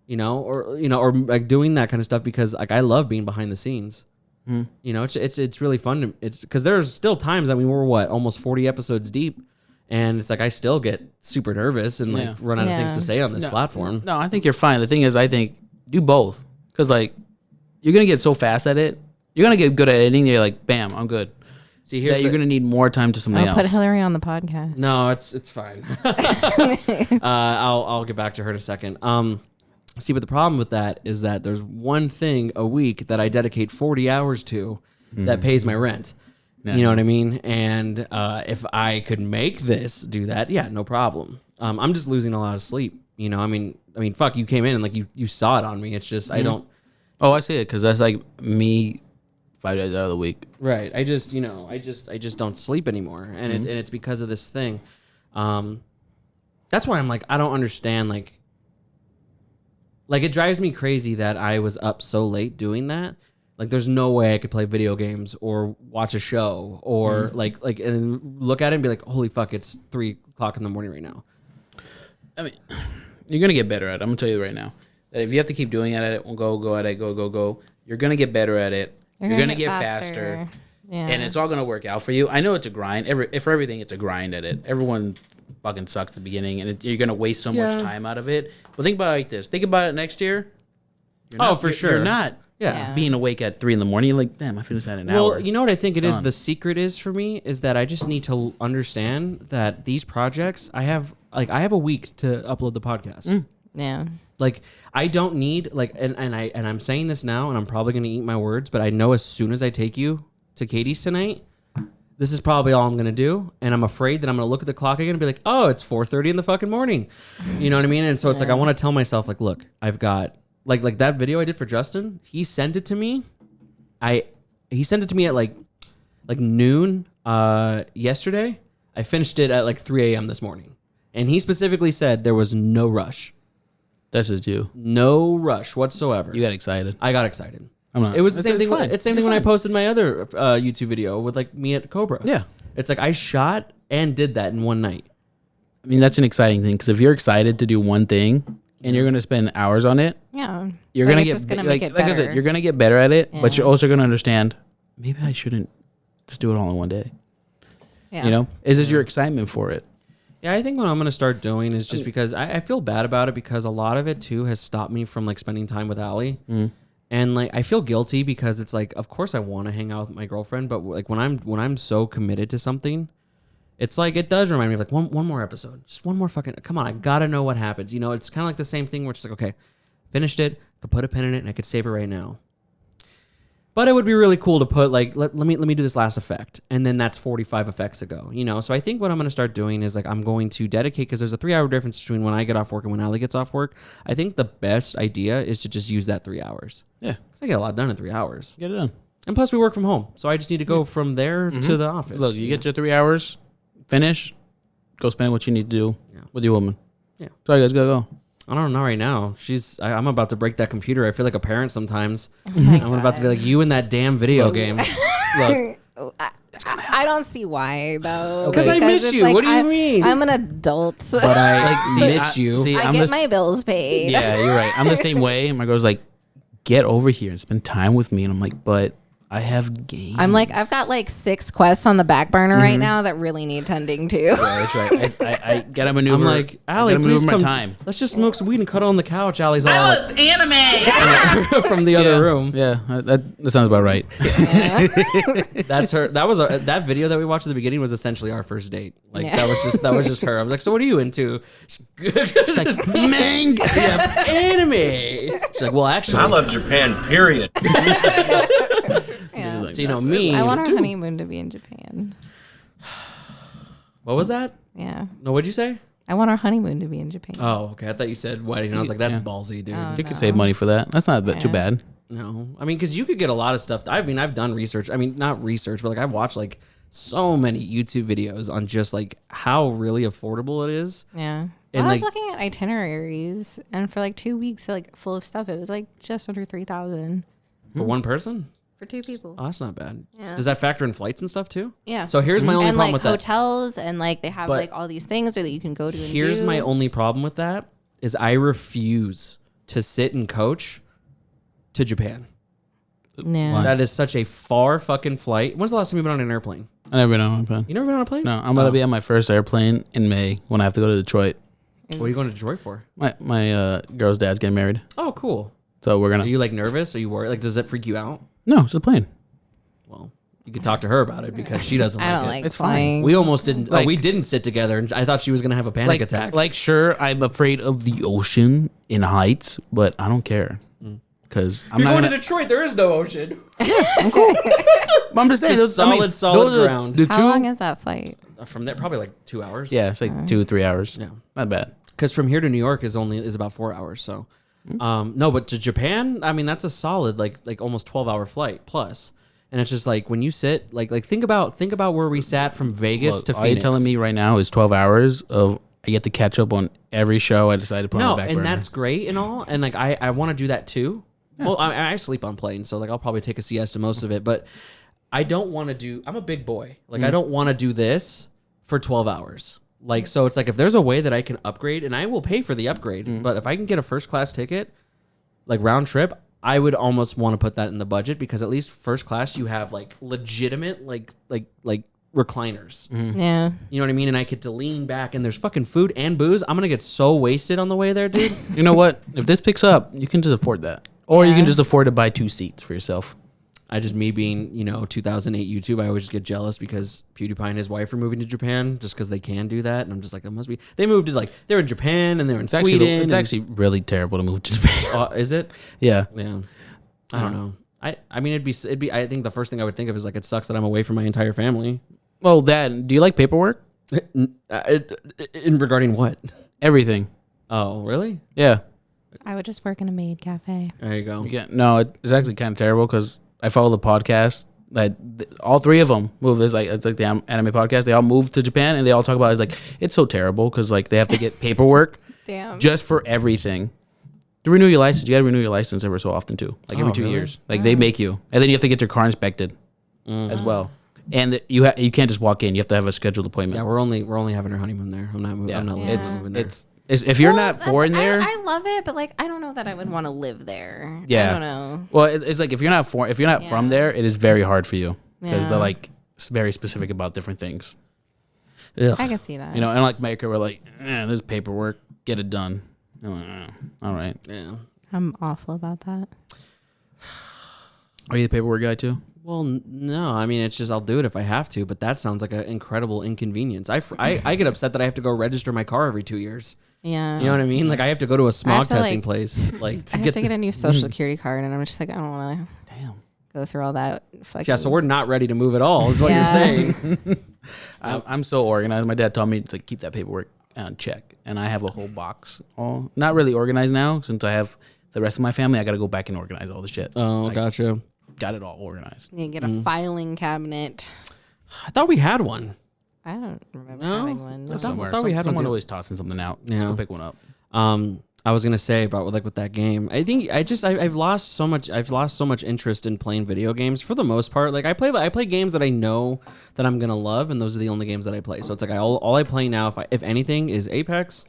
or like doing that kind of stuff because like I love being behind the scenes. It's really fun. It's because there's still times. I mean, we're almost 40 episodes deep. And it's like I still get super nervous and like run out of things to say on this platform. No, I think you're fine. The thing is, I think do both. Because like you're going to get so fast at it. You're going to get good at editing. You're like, bam, I'm good. See, here's you're going to need more time to something I'll else. put Hillary on the podcast. No, it's fine. I'll get back to her in a second. See, but the problem with that is that there's one thing a week that I dedicate 40 hours to that pays my rent. Yeah. You know what I mean? And if I could make this do that, yeah, no problem. I'm just losing a lot of sleep, You know, I mean, fuck, you came in and like you saw it on me. It's just I don't. Oh, I see it because that's like me 5 days out of the week. Right. I just don't sleep anymore, and and it's because of this thing. That's why I'm like I don't understand like it drives me crazy that I was up so late doing that. Like there's no way I could play video games or watch a show or like and look at it and be like, holy fuck, it's 3:00 in the morning right now. I mean, you're gonna get better at it. I'm gonna tell you right now that if you have to keep doing it at it, go at it, go, you're gonna get better at it. You're gonna get faster. Yeah. And it's all gonna work out for you. I know it's a grind. For everything, it's a grind at it. Everyone fucking sucks at the beginning, and you're gonna waste so much time out of it. But think about it like this. Think about it next year. For sure. You're not being awake at 3 a.m. You're like, damn, I finished that in an hour. Well, you know what I think it is? The secret is for me is that I just need to understand that these projects I have a week to upload the podcast. Yeah. Like I don't need like and I'm saying this now and I'm probably gonna eat my words, but I know as soon as I take you to Katie's tonight, this is probably all I'm gonna do. And I'm afraid that I'm gonna look at the clock again and be like, oh, it's 4:30 in the fucking morning. You know what I mean? And so it's like I want to tell myself, like, look, I've got like that video I did for Justin, he sent it to me. He sent it to me at like noon yesterday. I finished it at like 3 a.m. this morning. And he specifically said there was no rush. That's just you. No rush whatsoever. You got excited. I got excited. I'm not. It was the same It's thing. fine. It's the same thing when I posted my other YouTube video with like me at Cobra. Yeah. It's like I shot and did that in one night. I mean, that's an exciting thing because if you're excited to do one thing and you're gonna spend hours on it, you're gonna get just gonna like, make it like I said, better. you're gonna get better at it. But you're also gonna understand maybe I shouldn't just do it all in one day. Yeah. You know, is your excitement for it? Yeah, I think what I'm going to start doing is just because I feel bad about it because a lot of it too has stopped me from like spending time with Allie. And like I feel guilty because it's like of course I want to hang out with my girlfriend, but like when I'm so committed to something, it's like it does remind me of like one more episode. Just one more fucking come on, I got to know what happens. You know, it's kind of like the same thing where it's like okay, finished it, I could put a pin in it and I could save it right now. But it would be really cool to put like let me do this last effect, and then that's 45 effects ago, you know. So I think what I'm going to start doing is like I'm going to dedicate because there's a 3 hour difference between when I get off work and when Allie gets off work. I think the best idea is to just use that 3 hours. Yeah, because I get a lot done in 3 hours. Get it done. And plus we work from home, so I just need to go from there to the office. Look, you get your 3 hours, finish, go spend what you need to do with your woman. Yeah. So you guys gotta go. I don't know right now. I'm about to break that computer. I feel like a parent sometimes. I'm about to be like you in that damn video game. Look. I don't see why though. Because I miss it's you. like, What do you mean? I'm an adult. But I miss you. See, I I'm get my bills paid. Yeah, you're right. I'm the same way. My girl's like, get over here and spend time with me. And I'm like, but I have games. I'm like, I've got like 6 quests on the back burner right now that really need tending to. Yeah, that's right. I gotta maneuver. I'm like, Allie, please my come. time. Let's just smoke some weed and cuddle on the couch. Allie's all I love anime. from the other room. Yeah, that sounds about right. That's her. That video that we watched at the beginning was essentially our first date. Like that was just her. I was like, so what are you into? She's like manga, anime. She's like, well, actually, I love Japan, period. Yeah. So you know me. I want our honeymoon to be in Japan. What was that? Yeah. No, what'd you say? I want our honeymoon to be in Japan. Oh, okay. I thought you said wedding. I was like, that's ballsy, dude. Oh, You could save money for that. That's not too bad. No, I mean, because you could get a lot of stuff. I mean, I've done research. I mean, not research, but like I've watched like so many YouTube videos on just like how really affordable it is. Yeah. And I was like- looking at itineraries, and for like 2 weeks, like full of stuff, it was like just under 3,000 For one person? for 2 people. Oh, that's not bad. Yeah. Does that factor in flights and stuff too? Yeah. So here's my only And problem like with that. hotels, and like they have But like all these things or that you can go to. And Here's do. my only problem with that is I refuse to sit and coach to Japan. Yeah. That is such a far fucking flight. When's the last time you've been on an airplane? I never been on a plane. You never been on a plane? No, I'm about to be on my first airplane in May when I have to go to Detroit. What are you going to Detroit for? My girl's dad's getting married, Oh, cool. so we're gonna. Are you like nervous? Are you worried? Like, does it freak you out? No, it's a plane. Well, you could talk to her about it because she doesn't I like don't it. like It's flying. We almost didn't. Like- we didn't sit together, and I thought she was gonna have a panic attack. Like, sure, I'm afraid of the ocean in heights, but I don't care because I'm you're not going gonna. to Detroit. There is no ocean. I'm just saying, Just solid those are ground. The How two, long is that flight? From there, probably like 2 hours. yeah, it's like 2-3 hours. Yeah. Not bad. because from here to New York is about 4 hours. So, no, but to Japan, I mean, that's a solid like almost 12-hour flight plus. And it's just like when you sit, like think about where we sat from Vegas to all Phoenix. you're telling me right now is 12 hours of I get to catch up on every show I decided to put on the back burner. And that's great and all. And like I want to do that too. Yeah. Well, I sleep on planes, so like I'll probably take a siesta most of it. But I don't want to do. I'm a big boy. Like I don't want to do this for 12 hours. Like so, it's like if there's a way that I can upgrade, and I will pay for the upgrade. But if I can get a first class ticket, like round trip, I would almost want to put that in the budget because at least first class you have like legitimate like recliners. Yeah. You know what I mean? And I get to lean back and there's fucking food and booze. I'm going to get so wasted on the way there, dude. You know what? If this picks up, you can just afford that. Or you can just afford to buy 2 seats for yourself. Me being, 2008 YouTube, I always just get jealous because PewDiePie and his wife are moving to Japan just because they can do that. And I'm just like, it must be. They moved to they're in Japan and they're in Sweden. It's actually really terrible to move to Japan. Is it? Yeah. Yeah. I don't know. I mean, it'd be, I think the first thing I would think of is like, it sucks that I'm away from my entire family. Well, Dad, do you like paperwork? In regarding what? Everything. Oh, really? Yeah. I would just work in a maid cafe. There you go. No, it's actually kind of terrible because I follow the podcast. Like all 3 of them move. It's like the anime podcast. They all moved to Japan and they all talk about it's so terrible because like they have to get paperwork just for everything. To renew your license, you got to renew your license every so often too. Like every 2 years. Like they make you, and then you have to get your car inspected as well. And you can't just walk in. You have to have a scheduled appointment. Yeah, we're only having our honeymoon there. I'm not moving. Yeah. I'm not moving there. It's if you're not foreign there. I love it, but like I don't know that I would want to live there. Yeah. I don't know. Well, it's like if you're not from there, it is very hard for you because they're Yeah. like very specific about different things. Ugh. I can see that. And like America, we're like, there's paperwork, get it done. I'm like, all right. Yeah. I'm awful about that. Are you the paperwork guy too? Well, no. I mean, it's just I'll do it if I have to, but that sounds like an incredible inconvenience. I get upset that I have to go register my car every 2 years. Yeah. You know what I mean? Like I have to go to a smog to, testing like- place, like I have to get a new social security card, and I'm just like, I don't want to Damn. go through all that. Fucking, Yeah, so we're not ready to move at all. Is what Yeah. you're saying? I'm so organized. My dad told me to keep that paperwork on check, and I have a whole box. All not really organized now since I have the rest of my family. I got to go back and organize all the shit. Oh, Like, gotcha. Got it all organized. You get a filing cabinet. I thought we had one. I don't remember No? having one. No. Somewhere. thought we had someone one too. always tossing something out. Yeah. Just go pick one up. I was gonna say about with that game. I think I've lost so much. I've lost so much interest in playing video games for the most part. Like I play games that I know that I'm gonna love, and those are the only games that I play. So it's like all I play now, if anything, is Apex,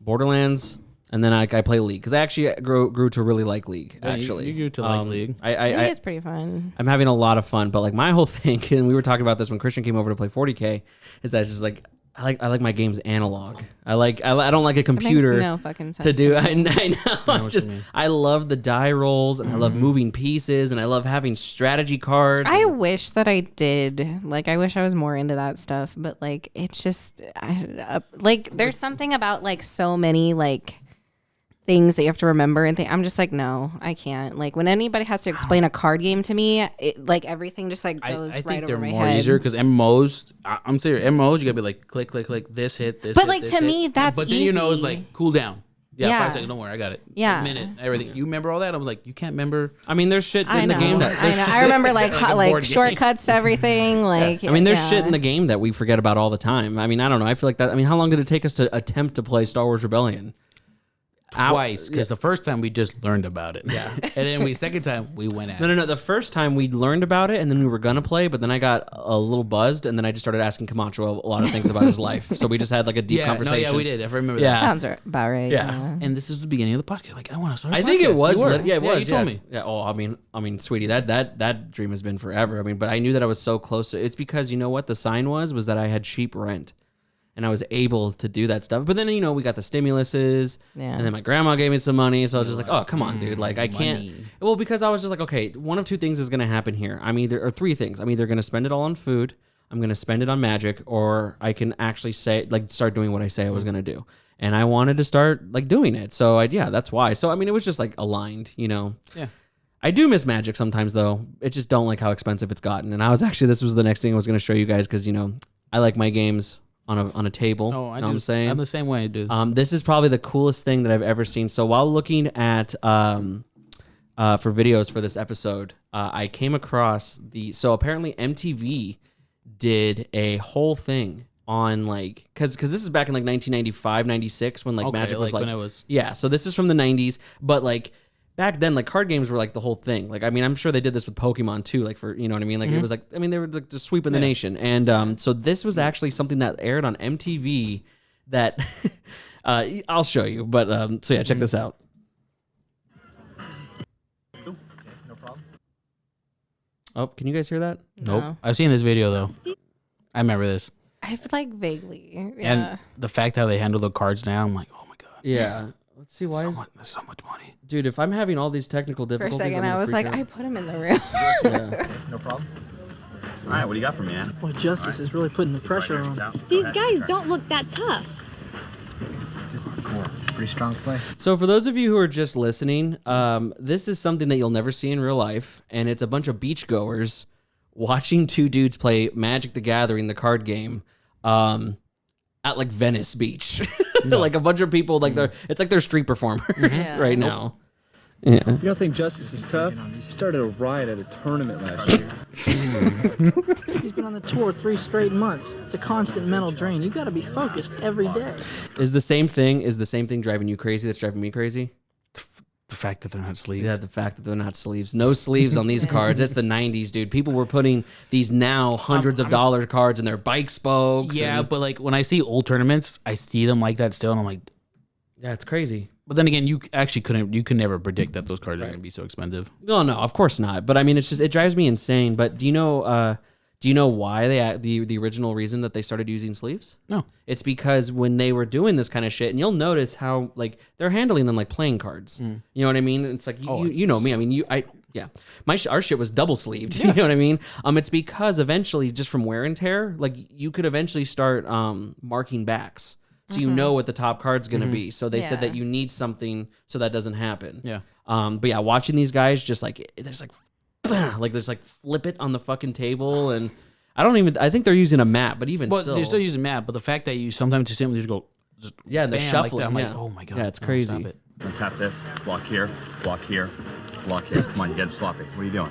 Borderlands, and then I play League because I actually grew to really like League. Yeah, Actually, you grew to like League. I think it's pretty fun. I'm having a lot of fun, but like my whole thing, and we were talking about this when Christian came over to play 40K, is that it's just like I like my games analog. I don't like a computer It makes no fucking sense to do. me. I know. what you Just mean. I love the die rolls, and I love moving pieces, and I love having strategy cards. I and- wish that I did. Like, I wish I was more into that stuff. But like, it's just like there's something about like so many like things that you have to remember and think. I'm just like, no, I can't. Like when anybody has to explain a card game to me, like everything just like goes I right think over they're my more head. easier because MMOs. I'm serious. MMOs, you gotta be like click, click, click. This hit, this. But, hit, like, this to hit. me, that's But then you know it's easy. like cool down. Yeah, Yeah. 5 seconds. Don't worry, I got it. Yeah. A minute, everything. You remember all that? I was like, you can't remember. I mean, there's shit I in the know. game that I know. I remember like Like a like board game. shortcuts to everything. Like I mean, there's yeah. shit in the game that we forget about all the time. I mean, I don't know. I feel like that. I mean, how long did it take us to attempt to play Star Wars Rebellion? Twice, because the first time we just learned about it. Yeah. And then second time we went at it. No. The first time we learned about it, and then we were gonna play, but then I got a little buzzed, and then I just started asking Camacho a lot of things about his life. So we just had like a deep conversation. No, yeah, we did. I remember Yeah. that. Sounds about right. Yeah. And this is the beginning of the podcast. Like, I want to start. I think it was. You were. Yeah, it was. You told me. Yeah. Oh, I mean, sweetie, that dream has been forever. I mean, but I knew that I was so close to. It's because you know what the sign was that I had cheap rent, and I was able to do that stuff. But then we got the stimuluses, Yeah. and then my grandma gave me some money. So I was just like, oh, come on, dude. Like I can't. money. Well, because I was just like, okay, one of two things is gonna happen here. Or three things. I'm either gonna spend it all on food, I'm gonna spend it on magic, or I can actually start doing what I say I was gonna do. And I wanted to start like doing it. So that's why. So I mean, it was just like aligned, Yeah. I do miss magic sometimes though. It just don't like how expensive it's gotten. And this was the next thing I was going to show you guys because I like my games on a table. Oh, I know what I'm saying? I'm the same way, dude. This is probably the coolest thing that I've ever seen. So while looking at for videos for this episode, I came across so apparently MTV did a whole thing on like because this is back in like 1995, 96 when like Magic was like when it was yeah. So this is from the 90s, but like back then like card games were like the whole thing. Like I mean I'm sure they did this with Pokemon too. Like for you know what I mean. Like it was like I mean they were like just sweeping the nation. And so this was actually something that aired on MTV that I'll show you. But so yeah, check this out. No problem. Oh, can you guys hear that? Nope. No. I've seen this video though. I remember this. I like vaguely. Yeah. And the fact how they handle the cards now, I'm like, oh my god. Yeah. Let's see why. There's so much money, Dude, if I'm having all these technical For a difficulties, second, I'm I was like, freak I out. put him in the room. Yeah. No problem. All right, what do you got for me, man? Boy, Justice is really putting the pressure on. These guys don't look that tough. Cool. Pretty strong play. So for those of you who are just listening, this is something that you'll never see in real life, and it's a bunch of beachgoers watching two dudes play Magic the Gathering, the card game, at like Venice Beach. Like a bunch of people, like it's like they're street performers right now. Yeah. You don't think Justice is tough? He started a riot at a tournament last year. He's been on the tour 3 straight months. It's a constant mental drain. You got to be focused every day. Is the same thing driving you crazy that's driving me crazy? the fact that they're not sleeves. Yeah, the fact that they're not sleeves. No sleeves on these cards. It's the 90s, dude. People were putting these now hundreds of dollar cards in their bike spokes. Yeah, but like when I see old tournaments, I see them like that still, and I'm like, yeah, it's crazy. But then again, you actually you can never predict that those cards are going to be so expensive. No, of course not. But I mean, it drives me insane. But do you know why the original reason that they started using sleeves? No. It's because when they were doing this kind of shit, and you'll notice how like they're handling them like playing cards. You know what I mean? It's like you know me. I mean, our shit was double sleeved. You know what I mean? It's because eventually, just from wear and tear, like you could eventually start marking backs. So you know what the top card's going to be. So they said that you need something so that doesn't happen. Yeah. But yeah, watching these guys just like there's like flip it on the fucking table, and I think they're using a map, but even still. They're still using map, but the fact that you sometimes just simply just go yeah, they're bam, shuffling. like that, I'm yeah. like, oh my god. Yeah, it's no, crazy. stop it. Tap this, block here, block here, block here. Come on, you get sloppy. What are you doing?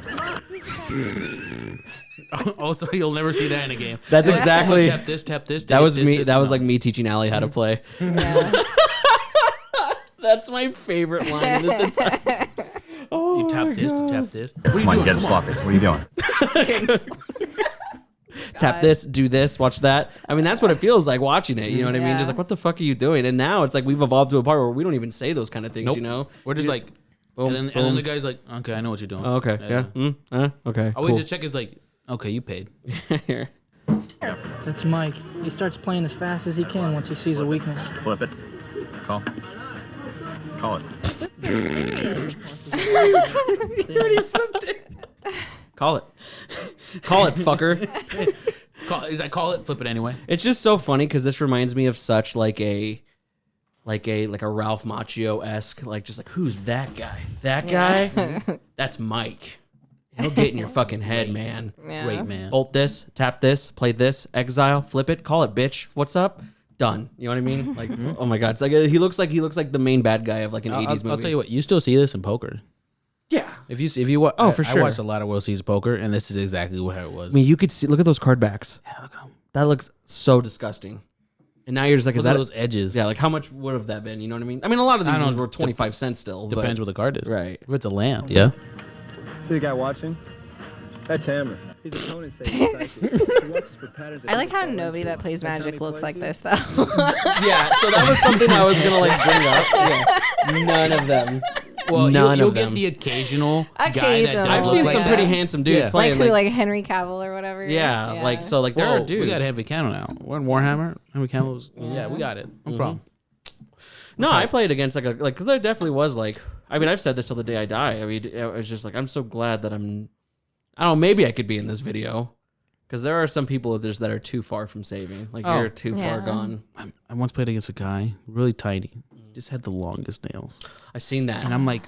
Also, you'll never see that in a game. That's exactly tap this. That was this, me. this, That was no. like me teaching Allie how to play. Yeah. That's my favorite line in this entire. Oh, You tap this to tap this. What are you Come on, you doing? get sloppy. What are you doing? Tap this, do this, watch that. I mean, that's what it feels like watching it. You know what I mean? Yeah. Just like, what the fuck are you doing? And now it's like we've evolved to a part where we don't even say those kind of things. Nope. You know, We're just like, boom, and then boom. the guy's like, okay, I know what you're doing. Oh, okay, yeah, okay. All we just check is like, okay, you paid. Here. That's Mike. He starts playing as fast as he can once he sees a weakness. Flip it. Call. Call it. Call it, fucker. Call it, flip it anyway. It's just so funny because this reminds me of such like a Ralph Macchio esque just like who's that guy? That guy? That's Mike. He'll get in your fucking head, man. Yeah. Great man. Ult this, tap this, play this, exile, flip it, call it, bitch. What's up? Done. You know what I mean? Like, oh my god, it's like he looks like the main bad guy of like an 80s movie. I'll tell you what, you still see this in poker. Yeah. If you watch, Oh, for I sure. watched a lot of World Series of Poker, and this is exactly how it was. I mean, you could see. Look at those card backs. yeah, look at them. That looks so disgusting. And now you're just like, Look is at that those edges? Yeah, like how much would have that been? You know what I mean? I mean, a lot of these I don't ones know. were 25 cents still. Depends but, what the card is. Right. If it's a land, yeah. See the guy watching? That's Hammer. His opponent says he's psychic. He watches for patterns that I like how don't fall nobody into. that plays That's how Magic he looks plays like you. this, though. Yeah, so that was something I was gonna like bring up. Yeah. None of them. Well, None you'll of get them. the occasional guy that Occasional. does I've look seen like some that. pretty handsome dudes Yeah. like playing. who, like Henry Cavill or whatever? yeah, like so, like there Whoa, are dudes. we got Henry Cavill now. We're in Warhammer. Henry Cavill's. Yeah, we got it. No problem. No, I played against cause there definitely was like. I mean, I've said this till the day I die. I mean, it was just like I'm so glad that I don't know. Maybe I could be in this video. Because there are some people that are too far from saving. Like, you're too far gone. I once played against a guy, really tiny. Just had the longest nails. I've seen that. And I'm like,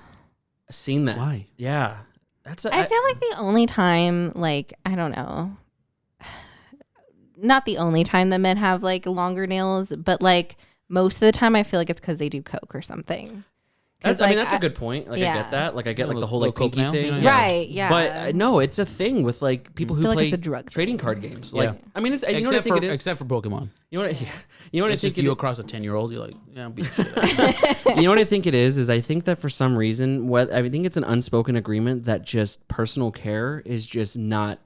I've seen that. why? Yeah. That's I feel like the only time, like, I don't know, not the only time that men have like longer nails, but like most of the time I feel like it's because they do coke or something. I mean, that's a good point. Like, I get that. Like, I get like the whole like pinky thing. Right, yeah. But no, it's a thing with like people who feel like play it's a drug trading card games. Like, I mean, it's you know what I Except think for it is. except for Pokemon. You know what? You know what I It's think just you it across a 10-year-old, you're like, yeah, I'm beating shit out. You know what I think it is I think that for some reason, I think it's an unspoken agreement that just personal care is just not,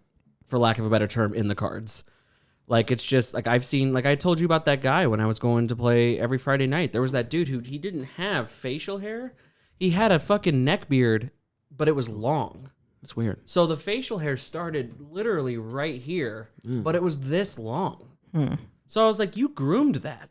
for lack of a better term, in the cards. Like, it's just like I've seen, like I told you about that guy when I was going to play every Friday night. There was that dude who he didn't have facial hair. He had a fucking neck beard, but it was long. It's weird. So the facial hair started literally right here, but it was this long. So I was like, you groomed that.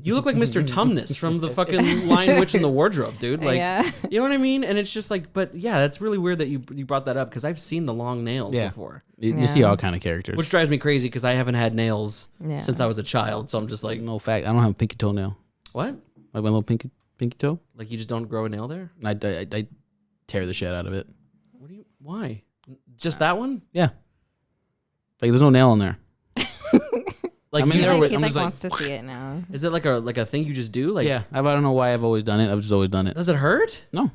You look like Mr. Tumnus from the fucking Lion Witch in the Wardrobe, dude. Like, you know what I mean? And it's just like, but yeah, that's really weird that you brought that up because I've seen the long nails before. You see all kind of characters. Which drives me crazy because I haven't had nails since I was a child. So I'm just like, no fact. I don't have a pinky toenail. What? Like my little pinky toe. Like you just don't grow a nail there? I tear the shit out of it. Why? Just that one? Yeah. Like there's no nail in there. Like, I mean, he wants to see it now. Is it like a thing you just do? Like, yeah, I don't know why I've always done it. I've just always done it. Does it hurt? No.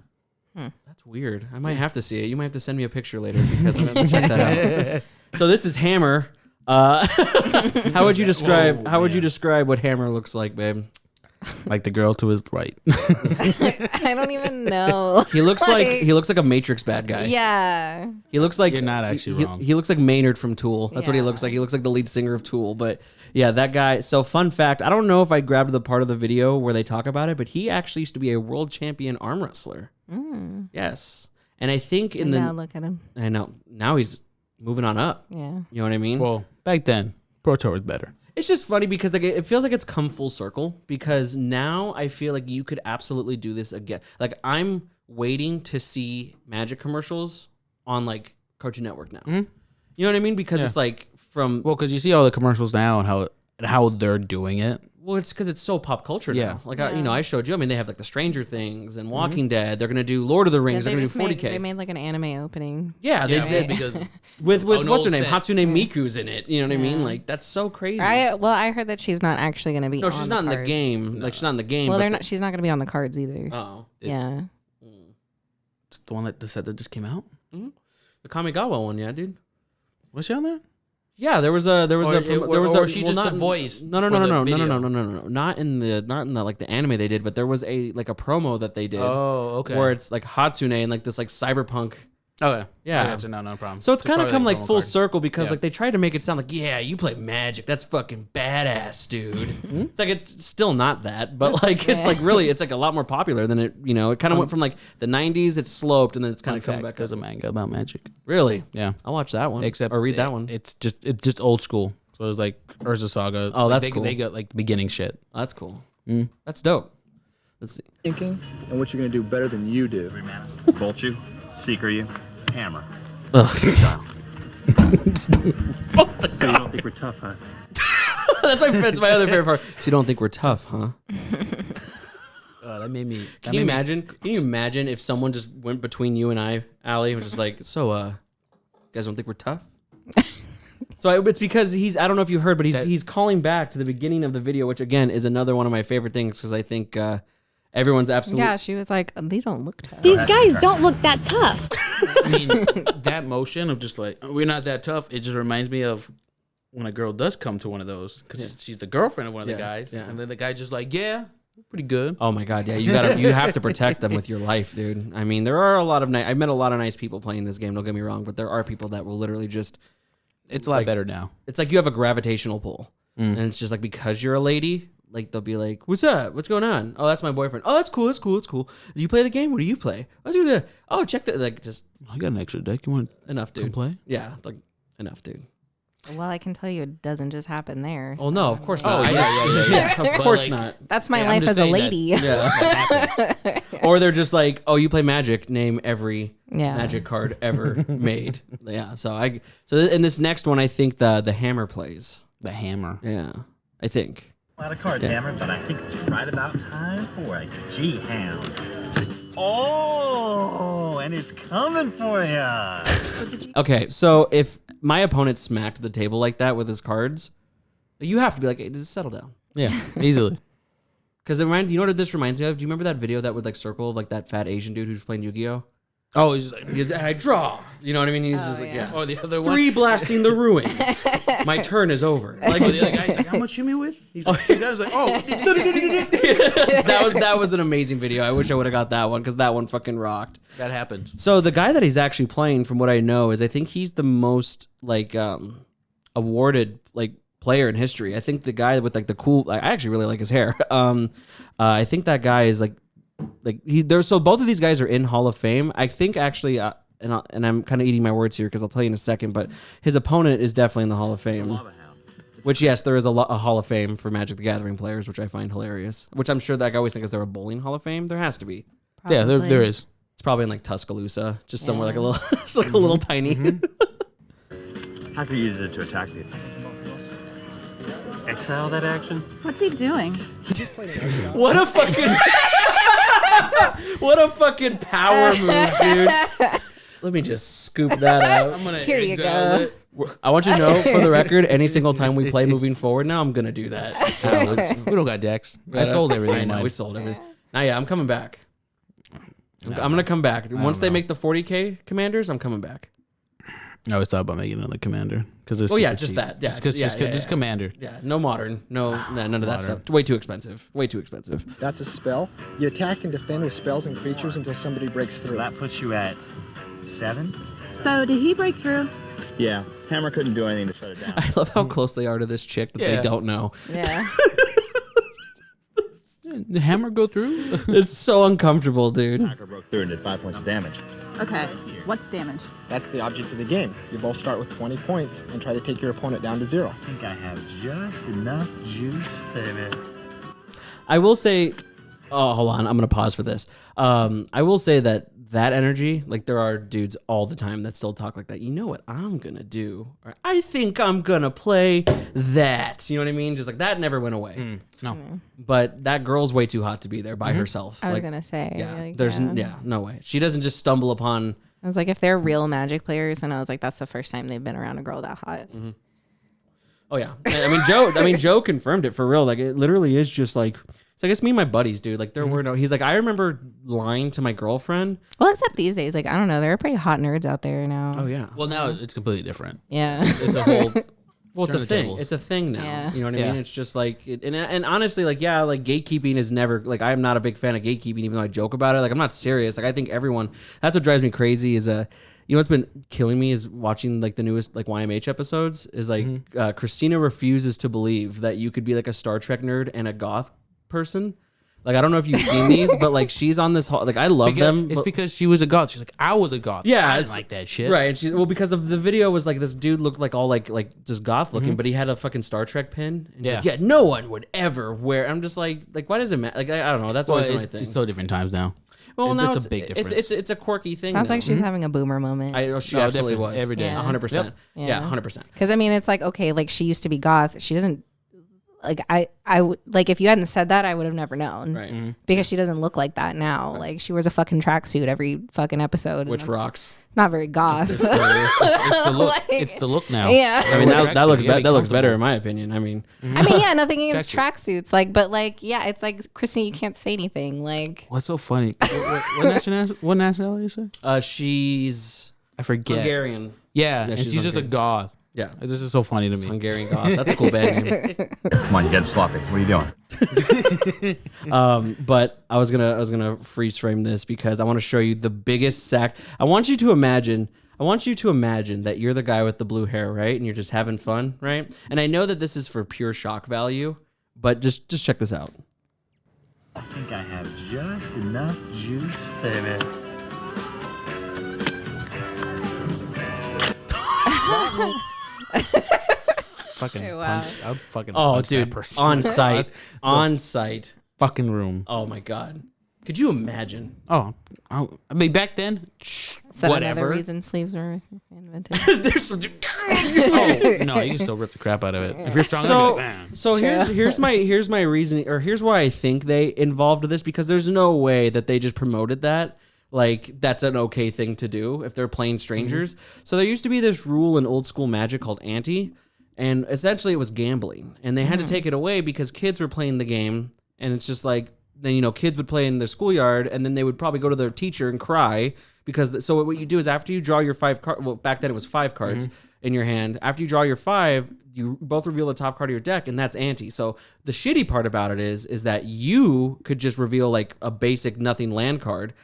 That's weird. I might have to see it. You might have to send me a picture later because I'm gonna check that out. So this is Hammer. How would you describe? How would you describe what Hammer looks like, babe? Like the girl to his right. I don't even know. He looks like a Matrix bad guy. Yeah. He looks like You're not actually wrong. He looks like Maynard from Tool. That's what he looks like. He looks like the lead singer of Tool. But yeah, that guy. So fun fact, I don't know if I grabbed the part of the video where they talk about it, but he actually used to be a world champion arm wrestler. Yes. And I think now look at him. I know. Now he's moving on up. Yeah. You know what I mean? Well, back then, Pro Tour was better. It's just funny because like it feels like it's come full circle because now I feel like you could absolutely do this again. Like I'm waiting to see Magic commercials on like Cartoon Network now. You know what I mean? Because it's like because you see all the commercials now and how they're doing it. Well, it's because it's so pop culture now. Like I showed you. I mean, they have like the Stranger Things and Walking Dead. They're gonna do Lord of the Rings. They're gonna do 40K. They made like an anime opening. Yeah, they did because with what's her name? Hatsune Miku's in it. You know what I mean? Like that's so crazy. I heard that she's not actually gonna be. No, she's not in the game. Like she's not in the game. Well, they're not. She's not gonna be on the cards either. Oh, yeah. It's the one that just came out. The Kamigawa one, yeah, dude. Was she on there? Yeah, there was a she just the voice. No, not in the like the anime they did, but there was a promo that they did. Oh, okay. Where it's like Hatsune and like this like cyberpunk. Okay. Yeah. No problem. So it's kind of come like full circle because like they tried to make it sound like, yeah, you play Magic, that's fucking badass, dude. It's like it's still not that, but like it's like really it's like a lot more popular than it. You know, it kind of went from like the '90s, it sloped, and then it's kind of coming back. There's a manga about Magic. Really? Yeah. I'll watch that one. Or read that one. It's just old school. So it was like Urza Saga. Oh, that's cool. They got like the beginning shit. Oh, that's cool. That's dope. Let's see. Thinking and what you're gonna do better than you do. Bolt you, seeker you, hammer. Ugh. So you don't think we're tough, huh? That's my other favorite part. So you don't think we're tough, huh? That made me. Can you imagine if someone just went between you and I, Allie, was just like, so you guys don't think we're tough? So it's because I don't know if you heard, but he's calling back to the beginning of the video, which again is another one of my favorite things because I think everyone's absolutely. Yeah, she was like, they don't look tough. These guys don't look that tough. I mean, that motion of just like, we're not that tough, it just reminds me of when a girl does come to one of those, because she's the girgirlfriend of one of the guys, and then the guy just like, yeah, pretty good. Oh my God, yeah, you have to protect them with your life, dude. I mean, there are a lot of I've met a lot of nice people playing this game, don't get me wrong, but there are people that will literally just. It's a lot better now. It's like you have a gravitational pull, and it's just like because you're a lady. Like they'll be like, "What's up? What's going on? Oh, that's my boyfriend. Oh, that's cool. That's cool. That's cool. Do you play the game? What do you play? Oh, check that. Like, just I got an extra deck. You want enough, dude? Come play? Yeah, like enough, dude. Well, I can tell you, it doesn't just happen there. Oh no, of course not. Yeah. Of course not. That's my life as a lady. Or they're just like, "Oh, you play Magic? Name every Yeah. Magic card ever made." Yeah. So in this next one, I think the hammer plays. The hammer. Yeah, I think. A lot of cards, Hammer, but I think it's right about time for a G-Hound. Oh, and it's coming for ya. Okay, so if my opponent smacked the table like that with his cards, you have to be like, hey, just settle down. Yeah, easily. Because it reminds you know what this reminds me of? Do you remember that video that would like circle of like that fat Asian dude who's playing Yu-Gi-Oh? Oh, he's just like, I draw. You know what I mean? He's just like, yeah. Oh, the other one. 3 blasting the ruins. My turn is over. Like Oh, the other guy's like, how much you me with? He's like, the guy's like, oh. that was an amazing video. I wish I would have got that one because that one fucking rocked. That happens. So the guy that he's actually playing, from what I know, is I think he's the most like awarded like player in history. I think the guy with like the cool, I actually really like his hair. I think that guy is like he there. So both of these guys are in Hall of Fame. I think actually, and I'm kind of eating my words here because I'll tell you in a second. But his opponent is definitely in the Hall of Fame. Which yes, there is a Hall of Fame for Magic the Gathering players, which I find hilarious. Which I'm sure that I always think is there a bowling Hall of Fame. There has to be. Probably. Yeah, there is. It's probably in like Tuscaloosa, just somewhere like a little, it's like a little tiny. How can you use it to attack people? Exile that action? What's he doing? What a fucking what a fucking power move, dude. Let me just scoop that out. I'm gonna Here you go. I want you to know, for the record, any single time we play moving forward now, I'm gonna do that. We don't got decks. I sold everything. I know, mine. we sold everything. Now, yeah, I'm coming back. I'm gonna come back. Once they make the 40K commanders, I'm coming back. I always thought about making another commander because Oh yeah, just that. Yeah, just commander. Yeah, no modern, none of that stuff. Way too expensive. Way too expensive. That's a spell. You attack and defend with spells and creatures until somebody breaks through. So that puts you at 7? So did he break through? Yeah. Hammer couldn't do anything to shut it down. I love how close they are to this chick that they don't know. Yeah. Did the hammer go through? It's so uncomfortable, dude. Hacker broke through and did 5 points of damage. Okay. What's damage? That's the object of the game. You both start with 20 points and try to take your opponent down to 0. I think I have just enough juice to... I will say, oh, hold on, I'm gonna pause for this. I will say that energy, like there are dudes all the time that still talk like that. You know what I'm gonna do? Or, I think I'm gonna play that. You know what I mean? Just like that never went away. No. But that girl's way too hot to be there by herself. I was Like, gonna say. yeah, like, there's no way. She doesn't just stumble upon. I was like, if they're real Magic players, and I was like, that's the first time they've been around a girl that hot. Oh yeah, Joe confirmed it for real. Like it literally is just like. So I guess me and my buddies, dude, like there were no. He's like, I remember lying to my girlfriend. Well, except these days, like I don't know, there are pretty hot nerds out there now. Oh yeah. Well, now it's completely different. Yeah. It's a whole. Well, it's turn a the thing. tables. It's a thing now. Yeah. You know what I Yeah. mean? It's just like, and honestly, like, yeah, like gatekeeping is never, like, I'm not a big fan of gatekeeping, even though I joke about it. Like, I'm not serious. Like, I think everyone, that's what drives me crazy is, you know what's been killing me is watching, like, the newest, like, YMH episodes is, like, Christina refuses to believe that you could be, like, a Star Trek nerd and a goth person. Like, I don't know if you've seen these, but, like, she's on this whole, like, I love them. It's because she was a goth. She's like, I was a goth. Yeah, I didn't it's- like that shit. Right, and she's well because of the video was like this dude looked like all like just goth looking, but he had a fucking Star Trek pin. And she's like, yeah, no one would ever wear. I'm just like why does it matter? Like I don't know. That's always my thing. It's so different times now. Well, now it's a big difference. It's a quirky thing. Sounds now. like she's having a boomer moment. She absolutely was every day. 100%. Yeah. Yeah, 100%. Because I mean, it's like okay, like she used to be goth. She doesn't like I would like if you hadn't said that, I would have never known. Right. Because she doesn't look like that now. Like she wears a fucking tracksuit every fucking episode, and Which that's rocks. Not very goth. It's the look. Like- It's the look now. Yeah. I mean that looks Yeah, that looks better in my opinion. I mean, yeah, nothing against tracksuits. Like, but like, yeah, it's like Christine, you can't say anything. Like, What's so funny? What nationality is it? she's I forget. Hungarian. Yeah, and she's she's just a Hungarian. goth. Yeah. This is so funny to me. Hungarian goth. That's a cool band name. Come on, you get sloppy. What are you doing? But I was gonna freeze frame this because I want to show you the biggest sack. I want you to imagine that you're the guy with the blue hair, right? And you're just having fun, right? And I know that this is for pure shock value, but just check this out. I think I have just enough juice to... Fucking Wow. punch. I'd fucking Oh, punch dude, that person. on site. Fucking room. Oh my god, could you imagine? Oh, I mean, back then, is that whatever. another reason sleeves were invented? There's some. Oh no, you can still rip the crap out of it if you're strong enough. So here's my reasoning, or here's why I think they involved this, because there's no way that they just promoted that. like that's an okay thing to do if they're playing strangers. So there used to be this rule in old school Magic called ante, and essentially it was gambling, and they had to take it away because kids were playing the game, and it's just like then kids would play in their schoolyard, and then they would probably go to their teacher and cry because so what you do is after you draw your 5 cards, well back then it was 5 cards in your hand. After you draw your 5, you both reveal the top card of your deck, and that's ante. So the shitty part about it is that you could just reveal like a basic nothing land card.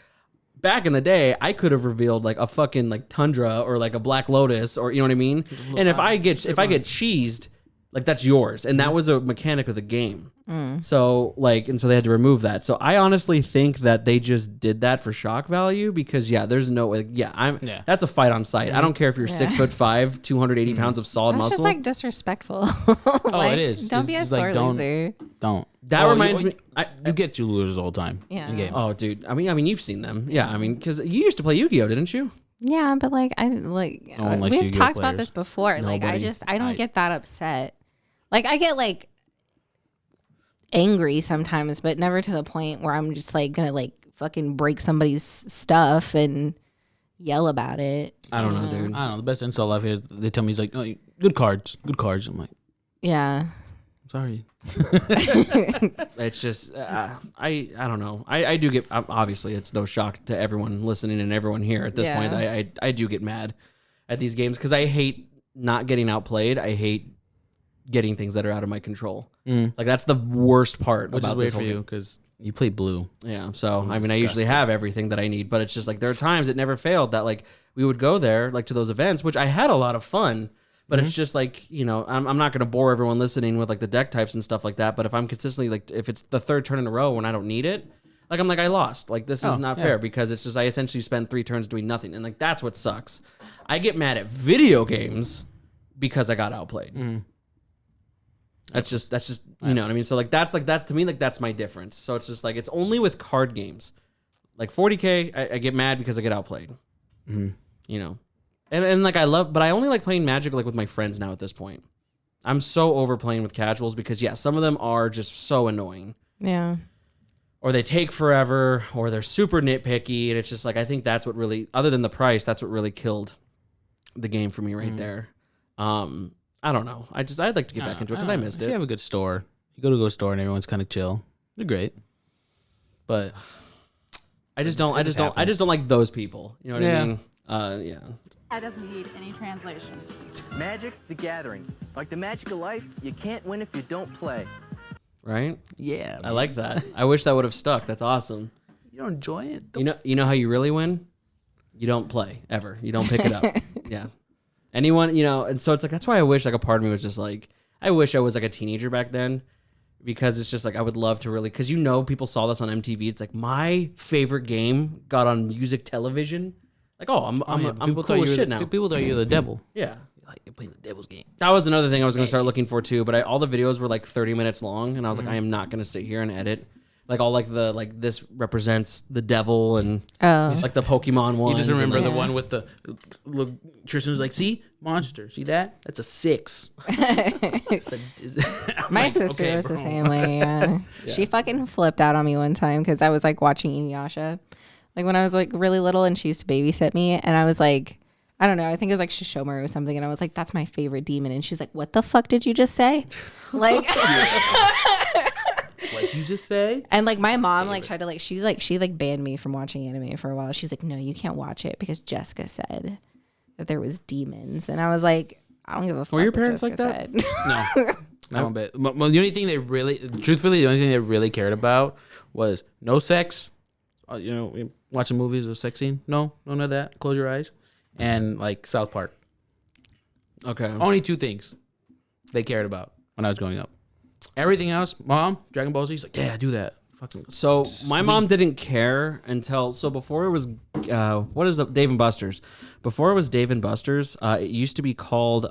Back in the day, I could have revealed like a fucking like Tundra or like a Black Lotus or you know what I mean. And if I get cheesed, like that's yours, and that was a mechanic of the game. So so they had to remove that. So I honestly think that they just did that for shock value because there's no way. That's a fight on site. I don't care if you're 6'5", 280 pounds of solid That's muscle. just like disrespectful. It is. Don't be a sore loser. Don't. That reminds me. You get two losers all the time. Yeah. In games. Oh, dude. I mean, you've seen them. Yeah. I mean, because you used to play Yu-Gi-Oh, didn't you? Yeah, but like No one likes we've Yu-Gi-Oh talked about players. this before. Like I don't get that upset. Like I get like angry sometimes, but never to the point where I'm just like gonna like fucking break somebody's stuff and yell about it. I don't know, dude. I don't know. The best insult I've heard, they tell me is like, oh, good cards. I'm like, yeah. Sorry. It's just I don't know. I do get obviously it's no shock to everyone listening and everyone here at this point. I do get mad at these games because I hate not getting outplayed. I hate getting things that are out of my control. Like that's the worst part Which about is weird this whole for you game. because you play blue. Yeah, so I mean, I usually have everything that I need, but it's just like there are times it never failed that like we would go there like to those events, which I had a lot of fun. But it's just like, I'm not going to bore everyone listening with like the deck types and stuff like that. But if I'm consistently like, if it's the 3rd turn in a row when I don't need it, like I'm like, I lost. Like this is not fair because it's just, I essentially spend 3 turns doing nothing. And like, that's what sucks. I get mad at video games because I got outplayed. That's just, you know what I mean? So like, that's like that to me, like that's my difference. So it's just like, it's only with card games. Like 40K, I get mad because I get outplayed, And like I only like playing Magic like with my friends now at this point. I'm so over playing with casuals because some of them are just so annoying. Yeah. Or they take forever, or they're super nitpicky, and it's just like I think that's what really, other than the price, that's what really killed the game for me right there. I don't know. I'd like to get back into it because I missed if it. If you have a good store, you go to a store and everyone's kind of chill. They're great, but I just don't like those people. You know what I mean? That doesn't need any translation. Magic the Gathering. Like the magic of life, you can't win if you don't play. Right? Yeah, I like that. I wish that would have stuck. That's awesome. You don't enjoy it. You know how you really win? You don't play ever. You don't pick it up. Yeah. Anyone, and so it's like that's why I wish like a part of me was just like I wish I was like a teenager back then. Because it's just like I would love to really because people saw this on MTV. It's like my favorite game got on music television. Like, I'm cool as shit now. People thought you're the devil. Yeah. You're playing the devil's game. That was another thing I was going to start looking for too, but all the videos were like 30 minutes long, and I was like, I am not going to sit here and edit. Like all like the this represents the devil and like the Pokemon one. You just remember the one with the look. Tristan was like, "See, monster. See that? That's a 6." My sister was the same way. Yeah. She fucking flipped out on me one time because I was like watching Inuyasha, like when I was like really little, and she used to babysit me, and I was like, I don't know, I think it was like Shishomaru or something, and I was like, "That's my favorite demon," and she's like, "What the fuck did you just say?" Like. What'd you just say? And like my mom like tried to like she banned me from watching anime for a while. She's like, no, you can't watch it because Jessica said that there was demons, and I was like, I don't give a fuck. Were your parents like that? No, not one bit. Well, the only thing they really, truthfully, the only thing they really cared about was no sex. Watching movies with sex scene. No, none of that. Close your eyes. And like South Park. Okay. Only 2 things they cared about when I was growing up. Everything else, Mom, Dragon Ball Z, she's like, yeah, do that. Fucking so sweet. my mom didn't care until before it was what is the Dave and Buster's? Before it was Dave and Buster's, it used to be called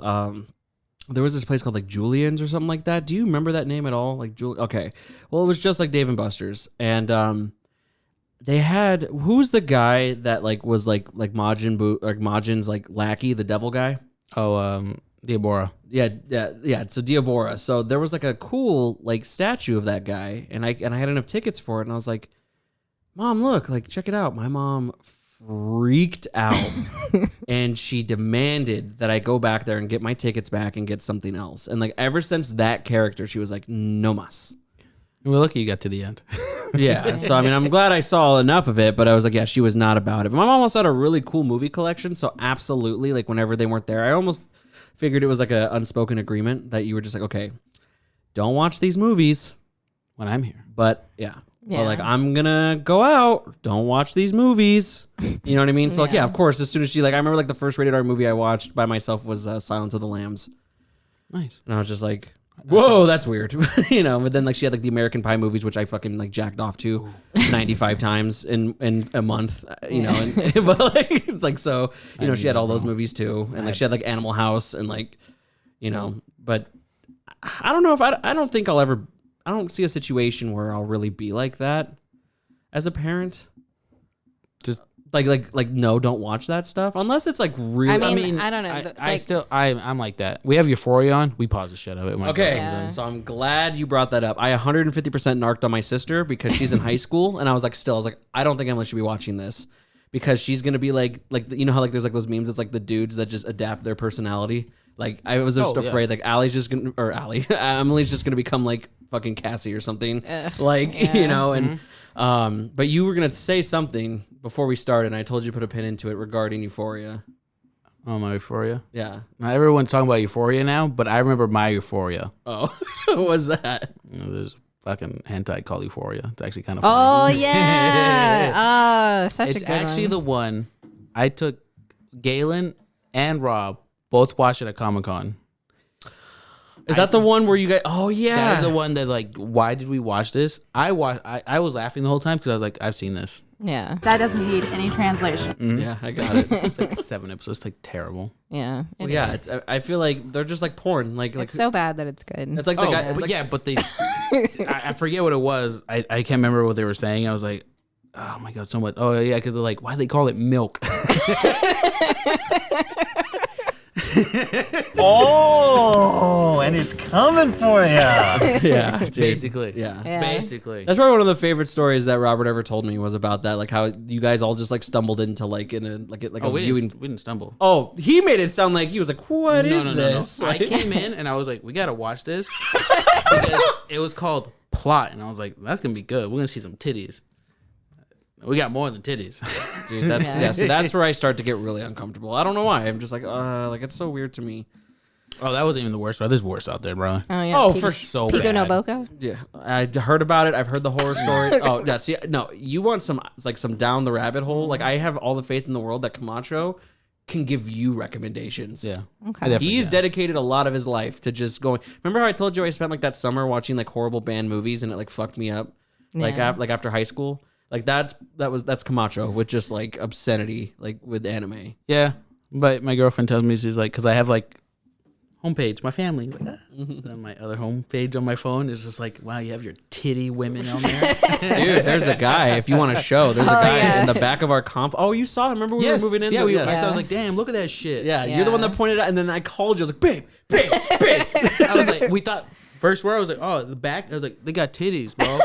there was this place called like Julian's or something like that. Do you remember that name at all? Like okay. Well, it was just like Dave and Buster's, and they had who's the guy that like was like Majin's like lackey, the devil guy? Diabora. Yeah. So Diabora. So there was like a cool like statue of that guy, and I had enough tickets for it, and I was like, Mom, look, like check it out. My mom freaked out and she demanded that I go back there and get my tickets back and get something else. And like ever since that character, she was like, no mas. We're lucky you got to the end. Yeah. So I mean, I'm glad I saw enough of it, but I was like, yeah, she was not about it. But my mom also had a really cool movie collection. So absolutely, like whenever they weren't there, I almost figured it was like an unspoken agreement that you were just like, okay, don't watch these movies when I'm here. But yeah. But like, I'm gonna go out. Don't watch these movies. You know what I mean? So like, yeah, of course. As soon as she like, I remember like the first rated R movie I watched by myself was Silence of the Lambs. Nice. And I was just like, whoa, that's weird. You know. But then like she had like the American Pie movies, which I fucking like jacked off to 95 times in a month. You know. And, but like it's like so. You know, she had all those movies too, and like she had like Animal House and like, you know. But I don't know if I don't think I'll ever. I don't see a situation where I'll really be like that as a parent. Just like no, don't watch that stuff unless it's like really. I mean I don't know. I'm like that. We have Euphoria on. We pause the shit out of it. Okay, so I'm glad you brought that up. I 150% narked on my sister because she's in high school, and I was like, I don't think Emily should be watching this because she's gonna be like you know how like there's like those memes. It's like the dudes that just adapt their personality. Like I was just afraid like Emily's just gonna become like fucking Cassie or something, you know. And but you were gonna say something before we started, and I told you to put a pin into it regarding Euphoria. Oh, my Euphoria. Yeah. Not everyone's talking about Euphoria now, but I remember my Euphoria. Oh, what was that? You know, there's fucking hentai called Euphoria. It's actually kind of funny. Oh yeah. Such a good one. It's actually the one I took Galen and Rob both watched it at Comic-Con. Is that the one where you guys? Oh yeah, that is the one that like. Why did we watch this? I was laughing the whole time because I was like, I've seen this. Yeah, that doesn't need any translation. Mm-hmm. Yeah, I got it. It's like 7 episodes. It's like terrible. Yeah. Well, yeah, it's. I feel like they're just like porn. Like it's so bad that it's good. It's like the guy. It's like, yeah, but they. I forget what it was. I can't remember what they were saying. I was like, oh my god, so much. Oh yeah, because they're like, why do they call it milk? Oh, and it's coming for you. Yeah, dude. Basically. Yeah. Basically. That's probably one of the favorite stories that Robert ever told me was about that, like how you guys all just like stumbled into like in a a viewing. We didn't stumble. Oh, he made it sound like he was like, "What is this?" No. I came in and I was like, "We gotta watch this," because it was called Plot, and I was like, "That's gonna be good. We're gonna see some titties." We got more than titties. Dude, that's so that's where I start to get really uncomfortable. I don't know why. I'm just like it's so weird to me. Oh, that wasn't even the worst. There's worse out there, bro. Oh yeah. Oh, for so Pico bad. no Boko? Yeah, I heard about it. I've heard the horror story. Oh, yeah. See, no, you want some down the rabbit hole? Like I have all the faith in the world that Camacho can give you recommendations. Yeah. Okay. He's dedicated a lot of his life to just going. Remember how I told you I spent like that summer watching like horrible band movies and it like fucked me up, like after high school. Like that's Camacho with just like obscenity, like with anime. Yeah, but my girlfriend tells me, she's like, because I have like homepage, my family, like, and then my other homepage on my phone is just like, wow, you have your titty women on there. Dude, there's a guy. If you want to show, there's a guy in the back of our comp. Oh, you saw him? Remember we were moving in? Yeah, I was like, damn, look at that shit. Yeah, you're the one that pointed out, and then I called you. I was like, babe. I was like, we thought. First word, I was like, oh, the back. I was like, they got titties, bro.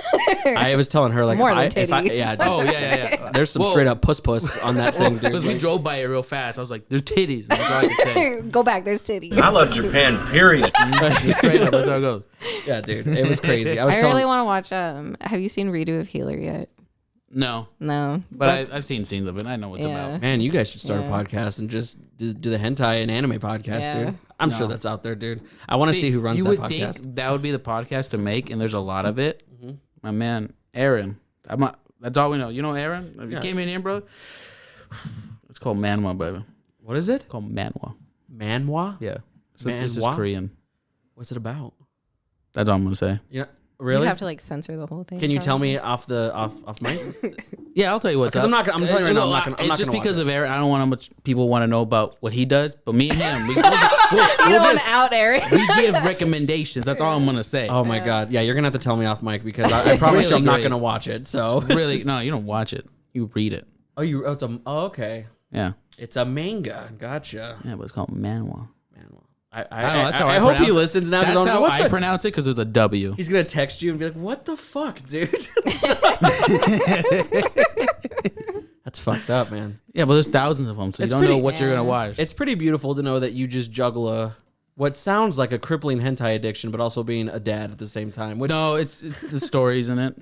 I was telling her like, more than titties. Yeah. Oh yeah. There's some straight up puss on that thing, dude. Because we drove by it real fast. I was like, there's titties. That's all I could say. Go back. There's titties. I love Japan, period. Straight up, that's how it goes. Yeah, dude, it was crazy. I really want to watch. Have you seen Redo of Healer yet? No, but I've seen scenes of it. I know what's about. Man, you guys should start a podcast and just do the hentai and anime podcast, dude. I'm sure that's out there, dude. I want to see who runs that podcast. You would think that would be the podcast to make, and there's a lot of it. Mm-hmm. My man, Aaron. That's all we know. You know Aaron? You came in here, bro. It's called manhwa, baby. What is it? It's called manhwa. Manhwa? Yeah. It's just Korean. What's it about? That's all I'm gonna say. Yeah. Really? You have to like censor the whole thing. Can you tell me off mic? Yeah, I'll tell you what's up. I'm telling you right now, I'm not gonna. It's just because of Aaron. I don't want how much people want to know about what he does, but me and him, you don't want to out Aaron. We give recommendations. That's all I'm gonna say. Oh my god, yeah, you're gonna have to tell me off mic because I promise you I'm not gonna watch it. So really, no, you don't watch it. You read it. Okay. Yeah. It's a manga. Gotcha. Yeah, but it's called manhwa. I hope he listens now. That's how I pronounce it because there's a W. He's gonna text you and be like, "What the fuck, dude?" That's That's fucked up, man. Yeah, but there's thousands of them, so you don't know what you're gonna watch. It's pretty beautiful to know that you just juggle what sounds like a crippling hentai addiction, but also being a dad at the same time. Which, no, it's the stories in it.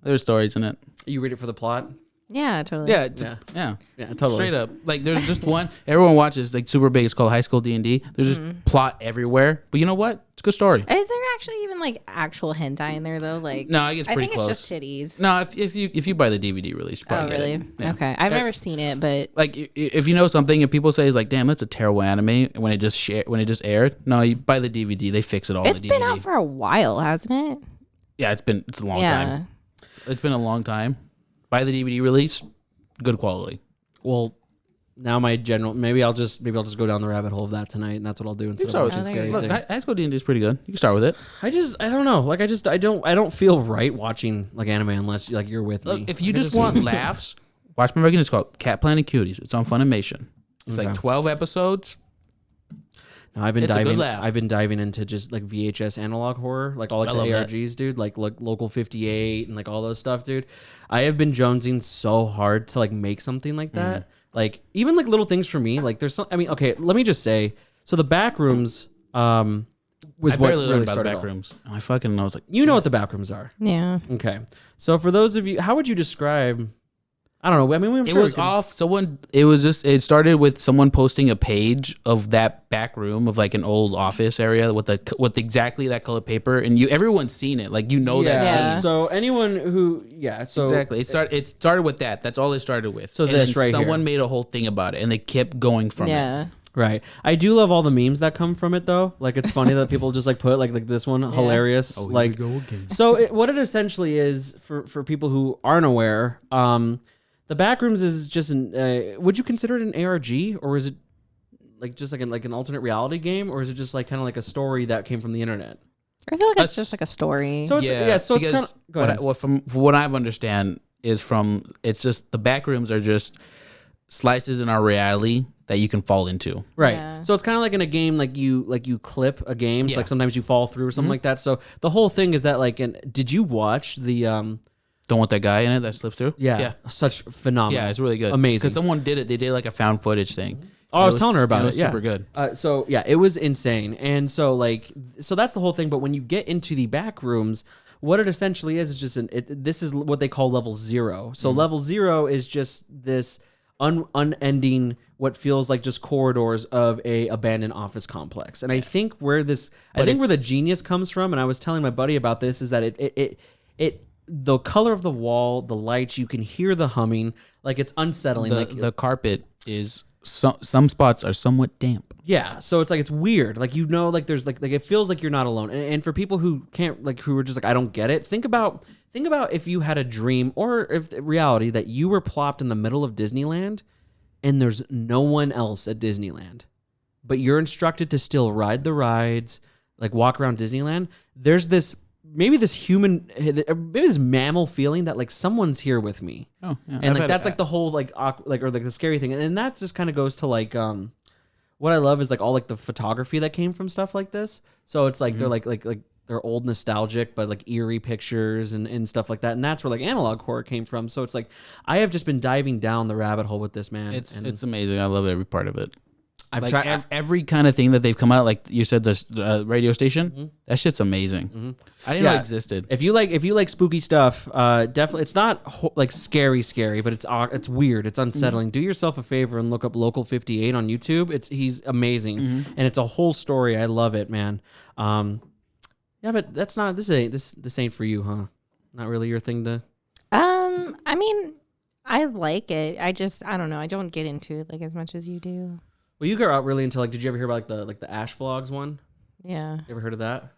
There's stories in it. You read it for the plot? Yeah, totally. Yeah, totally. Straight up. Like, there's just one. Everyone watches, like, super big. It's called High School D&D. There's just plot everywhere. But you know what? It's a good story. Is there actually even like actual hentai in there though? Like, no, I guess pretty close. It's just titties. No, if you buy the DVD release, you probably really? get it. Yeah. Okay, I've never seen it, but like if you know something and people say it's like, damn, that's a terrible anime when it just aired. No, you buy the DVD. They fix it all. It's been out for a while, hasn't it? Yeah, it's a long time. It's been a long time. Buy the DVD release. Good quality. Well, now maybe I'll just go down the rabbit hole of that tonight, and that's what I'll do instead of watching scary things. High School D&D is pretty good. You can start with it. I don't know. Like, I don't feel right watching like anime unless like you're with me. Look, if you just want laughs, watch my regular. It's called Cat Planet Cuties. It's on Funimation. It's like 12 episodes. No, I've been diving into just like VHS analog horror, like all like the ARGs, dude, like Local 58 and like all those stuff, dude. I have been jonesing so hard to like make something like that. Like even like little things for me, like there's some. I mean, okay, let me just say. So the Backrooms was I what barely really learned about started the Backrooms. I fucking know. It's like, you know what the Backrooms are. Yeah. Okay. So for those of you, how would you describe? I don't know. I mean, it was off. It started with someone posting a page of that back room of like an old office area with exactly that color paper, and everyone's seen it. Like, that scene. So anyone who exactly. It started with that. That's all it started with. So and this right someone here. made a whole thing about it, and they kept going from it. Right. I do love all the memes that come from it, though. Like, it's funny that people just like put like this one hilarious. Oh, here like, we go again. So what it essentially is for people who aren't aware, the Backrooms is just would you consider it an ARG, or is it like just like an alternate reality game, or is it just like kind of like a story that came from the internet? I feel like it's just like a story. So it's so it's kind of go ahead. From what I understand is it's just the Backrooms are just slices in our reality that you can fall into. Right. Yeah. So it's kind of like in a game, like you clip a game. So like sometimes you fall through or something like that. So the whole thing is that like, did you watch the Don't want that guy in it that slips through? Yeah. Such phenomenal. Yeah, it's really good. Amazing. Because someone did it. They did like a found footage thing. Oh, I was telling her about it. It was super good. So yeah, it was insane. And so that's the whole thing. But when you get into the back rooms, what it essentially is just this is what they call level 0. So level 0 is just this unending, what feels like just corridors of a abandoned office complex. And I think where the genius comes from, and I was telling my buddy about this, is that it the color of the wall, the lights, you can hear the humming, like it's unsettling. The carpet is some spots are somewhat damp. Yeah, so it's like it's weird. Like like there's like it feels like you're not alone. And for people who can't who are just like I don't get it. Think about if you had a dream or if reality that you were plopped in the middle of Disneyland and there's no one else at Disneyland, but you're instructed to still ride the rides, like walk around Disneyland. There's this mammal feeling that like someone's here with me. Oh, yeah. And like that's like the whole like the scary thing. And that just kind of goes to like what I love is like all like the photography that came from stuff like this. So it's like they're like they're old nostalgic but like eerie pictures and stuff like that. And that's where like analog horror came from. So it's like I have just been diving down the rabbit hole with this, man. It's amazing. I love every part of it. I've tried every kind of thing that they've come out. Like you said, this radio station. That shit's amazing. I didn't know it existed. If you like spooky stuff, definitely. It's not like scary, but it's weird. It's unsettling. Do yourself a favor and look up Local 58 on YouTube. He's amazing, and it's a whole story. I love it, man. Yeah, but that's not this ain't for you, huh? Not really your thing to. I mean, I like it. I don't know. I don't get into it like as much as you do. Well, you got out really into did you ever hear about the Ash Vlogs one? Yeah. You ever heard of that?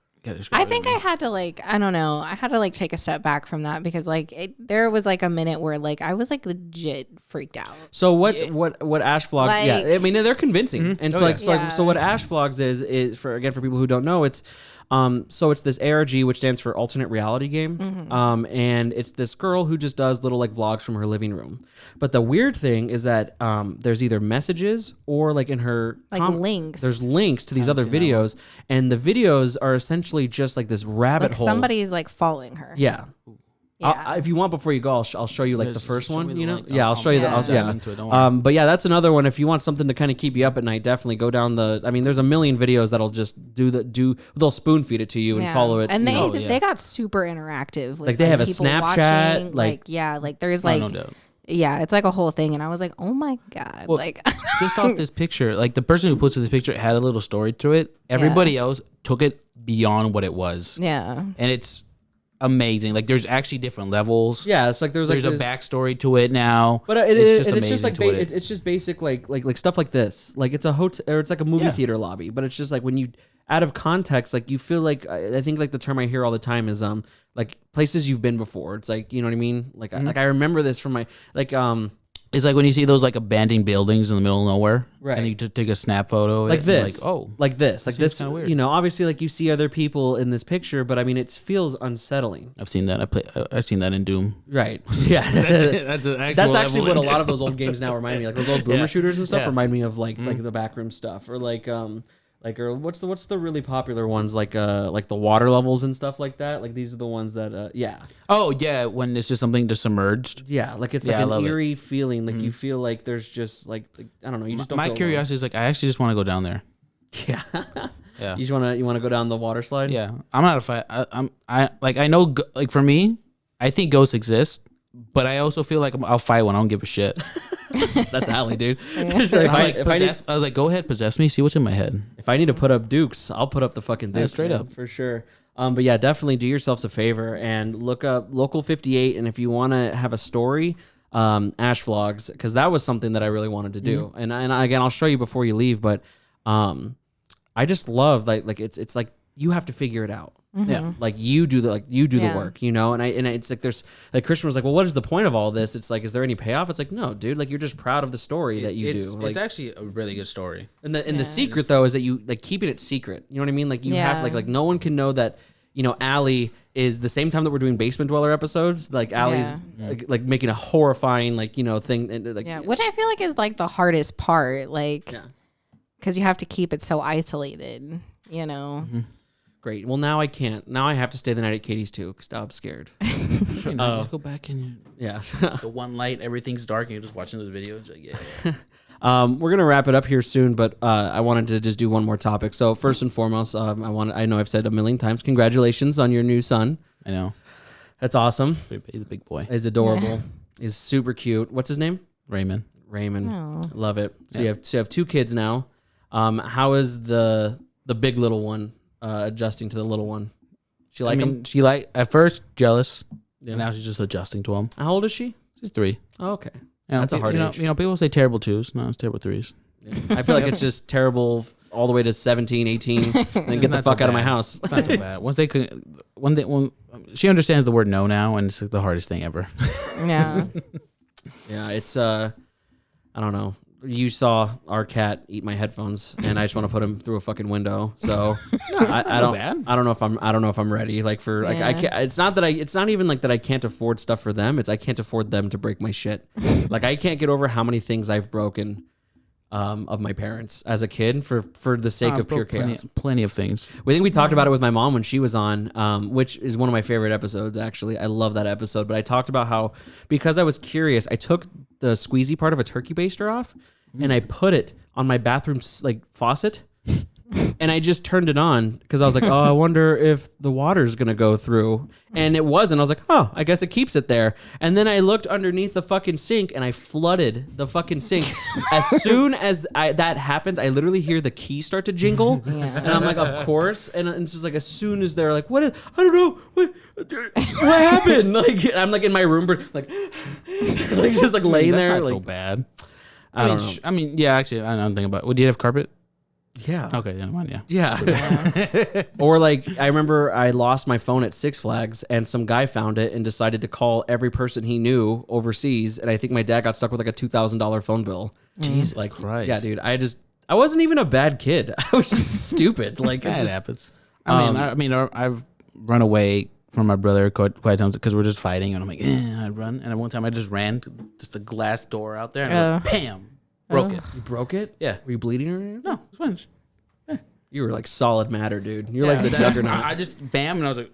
I think I had to I don't know. I had to take a step back from that because there was a minute where I was legit freaked out. So what Ash Vlogs? Yeah, I mean they're convincing, and so what Ash Vlogs is for people who don't know, it's so it's this ARG, which stands for alternate reality game. And it's this girl who just does little vlogs from her living room. But the weird thing is that there's either messages or in her links. There's links to these other videos, and the videos are essentially just this rabbit hole. Somebody's following her. Yeah. Yeah. If you want, before you go, I'll show you like the first one. You know, link. yeah, I'll show you I'll the. dive into it, don't worry. But yeah, that's another one. If you want something to kind of keep you up at night, definitely go down the. I mean, there's a million videos that'll just they'll spoon feed it to you and follow it. And you know. they got super interactive. With, like they have a people Snapchat, watching, like there's like. No doubt. Yeah, it's like a whole thing, and I was like, "Oh my god!" Well, like, just off this picture, like the person who posted this picture had a little story to it. Everybody else took it beyond what it was. Yeah, and it's amazing. Like there's actually different levels. Yeah, it's like there's a backstory to it now. But it's just like it's just basic like stuff like this. Like it's a hotel or it's like a movie theater lobby. But it's just like when you out of context, like you feel like I think like the term I hear all the time is like places you've been before. It's like, you know what I mean? Like I remember this from my like it's like when you see those like abandoned buildings in the middle of nowhere, right? And you just take a snap photo, like this, like this. Weird. You know, obviously, like you see other people in this picture, but I mean, it feels unsettling. I've seen that. I've seen that in Doom. Right. Yeah. that's actually what a lot of those old games now remind me. Like those old boomer shooters and stuff remind me of like the backroom stuff, or like or what's the really popular ones like the water levels and stuff like that. Like these are the ones that Oh yeah, when it's just something just submerged. Yeah, like it's like an eerie feeling. Like you feel like there's just like I don't know. You just don't. My curiosity is like I actually just want to go down there. Yeah. Yeah. You just want to go down the water slide. Yeah, I'm not a fight. I know like for me, I think ghosts exist, but I also feel like I'll fight when I don't give a shit. That's Allie, dude. I was like, go ahead, possess me. See what's in my head. If I need to put up dukes, I'll put up the fucking dukes. Straight up, for sure. But yeah, definitely do yourselves a favor and look up Local 58. And if you want to have a story, Ash Vlogs, because that was something that I really wanted to do. And again, I'll show you before you leave. But I just love like it's like you have to figure it out. Yeah, like you do the work, you know, and it's like there's like Christian was like, well, what is the point of all this? It's like, is there any payoff? It's like, no, dude, like you're just proud of the story that you do. Like, it's actually a really good story. And the secret though is that you like keeping it secret. You know what I mean? Like you have like no one can know that. You know, Allie is the same time that we're doing Basement Dweller episodes. Like Allie's like making a horrifying like thing. And, like, which I feel like is like the hardest part, like because you have to keep it so isolated. You know. Great. Well, now I can't. Now I have to stay the night at Katie's too because I'm scared. Just go back and the one light, everything's dark, and you're just watching those videos. Like, we're gonna wrap it up here soon, but I wanted to just do one more topic. So first and foremost, I know I've said a million times, congratulations on your new son. I know. That's awesome. He's a big boy. He's adorable. He's super cute. What's his name? Raymond. Aww. Love it. So you have two kids now. How is the big little one adjusting to the little one? She like him? She at first jealous, and now she's just adjusting to him. How old is she? She's 3. Oh, okay. That's a hard age. You know, people say terrible 2s. No, it's terrible 3s. Yeah. I feel like it's just terrible all the way to 17, 18, and then get the fuck out of my house. It's not too bad. When she understands the word no now, and it's like the hardest thing ever. Yeah. Yeah, it's I don't know. You saw our cat eat my headphones, and I just want to put him through a fucking window. So I don't know if I'm ready. Like for like I can't. It's not even like that I can't afford stuff for them. It's I can't afford them to break my shit. Like I can't get over how many things I've broken of my parents as a kid for the sake of pure chaos. Plenty of things. I think we talked about it with my mom when she was on, which is one of my favorite episodes, actually. I love that episode. But I talked about how, because I was curious, I took the squeezy part of a turkey baster off and I put it on my bathroom like faucet. And I just turned it on because I was like, oh, I wonder if the water's going to go through. And it wasn't. I was like, oh, I guess it keeps it there. And then I looked underneath the fucking sink and I flooded the fucking sink. As soon as that happens, I literally hear the key start to jingle. Yeah. And I'm like, of course. And it's just like, as soon as they're like, I don't know. What happened? Like, I'm like in my room, like just like laying there. That's not like, so bad. I mean, yeah, actually, I don't think about it. Well, do you have carpet? Yeah. Okay, never mind. Yeah. Or like, I remember I lost my phone at Six Flags and some guy found it and decided to call every person he knew overseas. And I think my dad got stuck with like a $2,000 phone bill. Jesus Christ. Yeah, dude. I wasn't even a bad kid. I was just stupid. Like that happens. I've run away from my brother quite times because we're just fighting and I'm like, I'd run. And at one time I just ran to just a glass door out there and bam. Broke it. You broke it? Yeah. Were you bleeding or anything? No, it's fine. You were like solid matter, dude. You're like the juggernaut. I just bam, and I was like,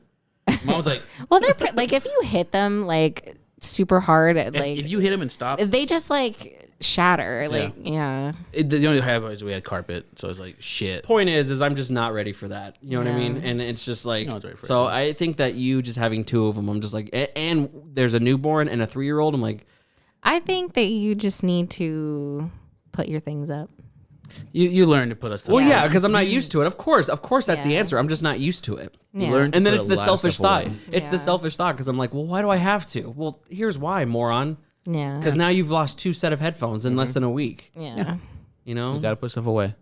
Mom was like, Well, they're like if you hit them like super hard, like if you hit them and stop, they just like shatter. Like the only have is we had carpet, so it's like shit. Point is I'm just not ready for that. You know what I mean? And it's just like so. I think that you just having 2 of them, I'm just like, and there's a newborn and a 3-year-old. I'm like, I think that you just need to put your things up. You learn to put us. Well, yeah, because I'm not used to it. Of course, that's the answer. I'm just not used to it. Yeah. Learn to and then put it's a the lot of selfish stuff thought. away. It's the selfish thought because I'm like, well, why do I have to? Well, here's why, moron. Yeah. Because now you've lost 2 set of headphones in less than a week. Yeah. You know, You gotta put stuff away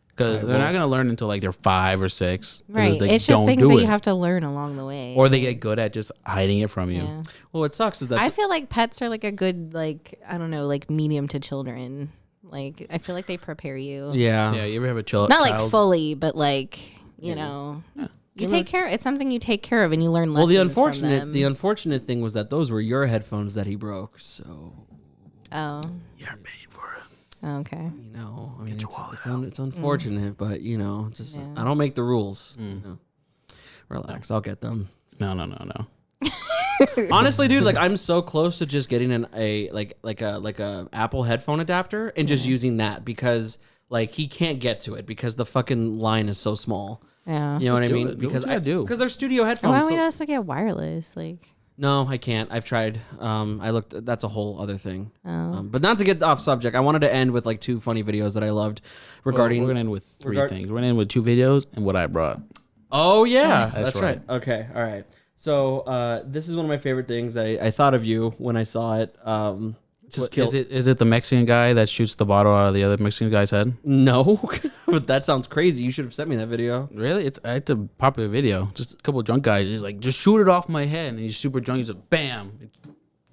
because they're not gonna learn until like they're 5 or 6. Right. They It's just don't things do that it. you have to learn along the way. Or they get good at just hiding it from you. Yeah. well, what sucks is that I feel like pets are like a good, like, I don't know, like medium to children. Like, I feel like they prepare you. yeah. Yeah, you ever have a child? Not like fully, but like, you know, you take care. It's something you take care of and you learn Well, lessons the unfortunate thing was that those were your headphones that he broke. So Oh. You're paying for it. Okay. you know, I mean, it's unfortunate, but you know, just I don't make the rules. You know. Relax, I'll get them. No. Honestly, dude, like I'm so close to just getting a Apple headphone adapter and just using that because like he can't get to it because the fucking line is so small. Yeah. You know what I do mean? it. Do Because what you gotta do. because they're studio Why headphones. don't we so- also get wireless? Like, no, I can't. I've tried. I looked. That's a whole other thing. Oh. But not to get off subject, I wanted to end with like 2 funny videos that I loved regarding. We're gonna end with 3 things. We're gonna end with 2 videos and what I brought. Oh yeah, That's that's right. Okay, all right. So this is one of my favorite things. I thought of you when I saw it. Is it the Mexican guy that shoots the bottle out of the other Mexican guy's head? No, but that sounds crazy. You should have sent me that video. Really? It's a popular video. Just a couple of drunk guys. He's like, just shoot it off my head, and he's super drunk. He's like, bam. It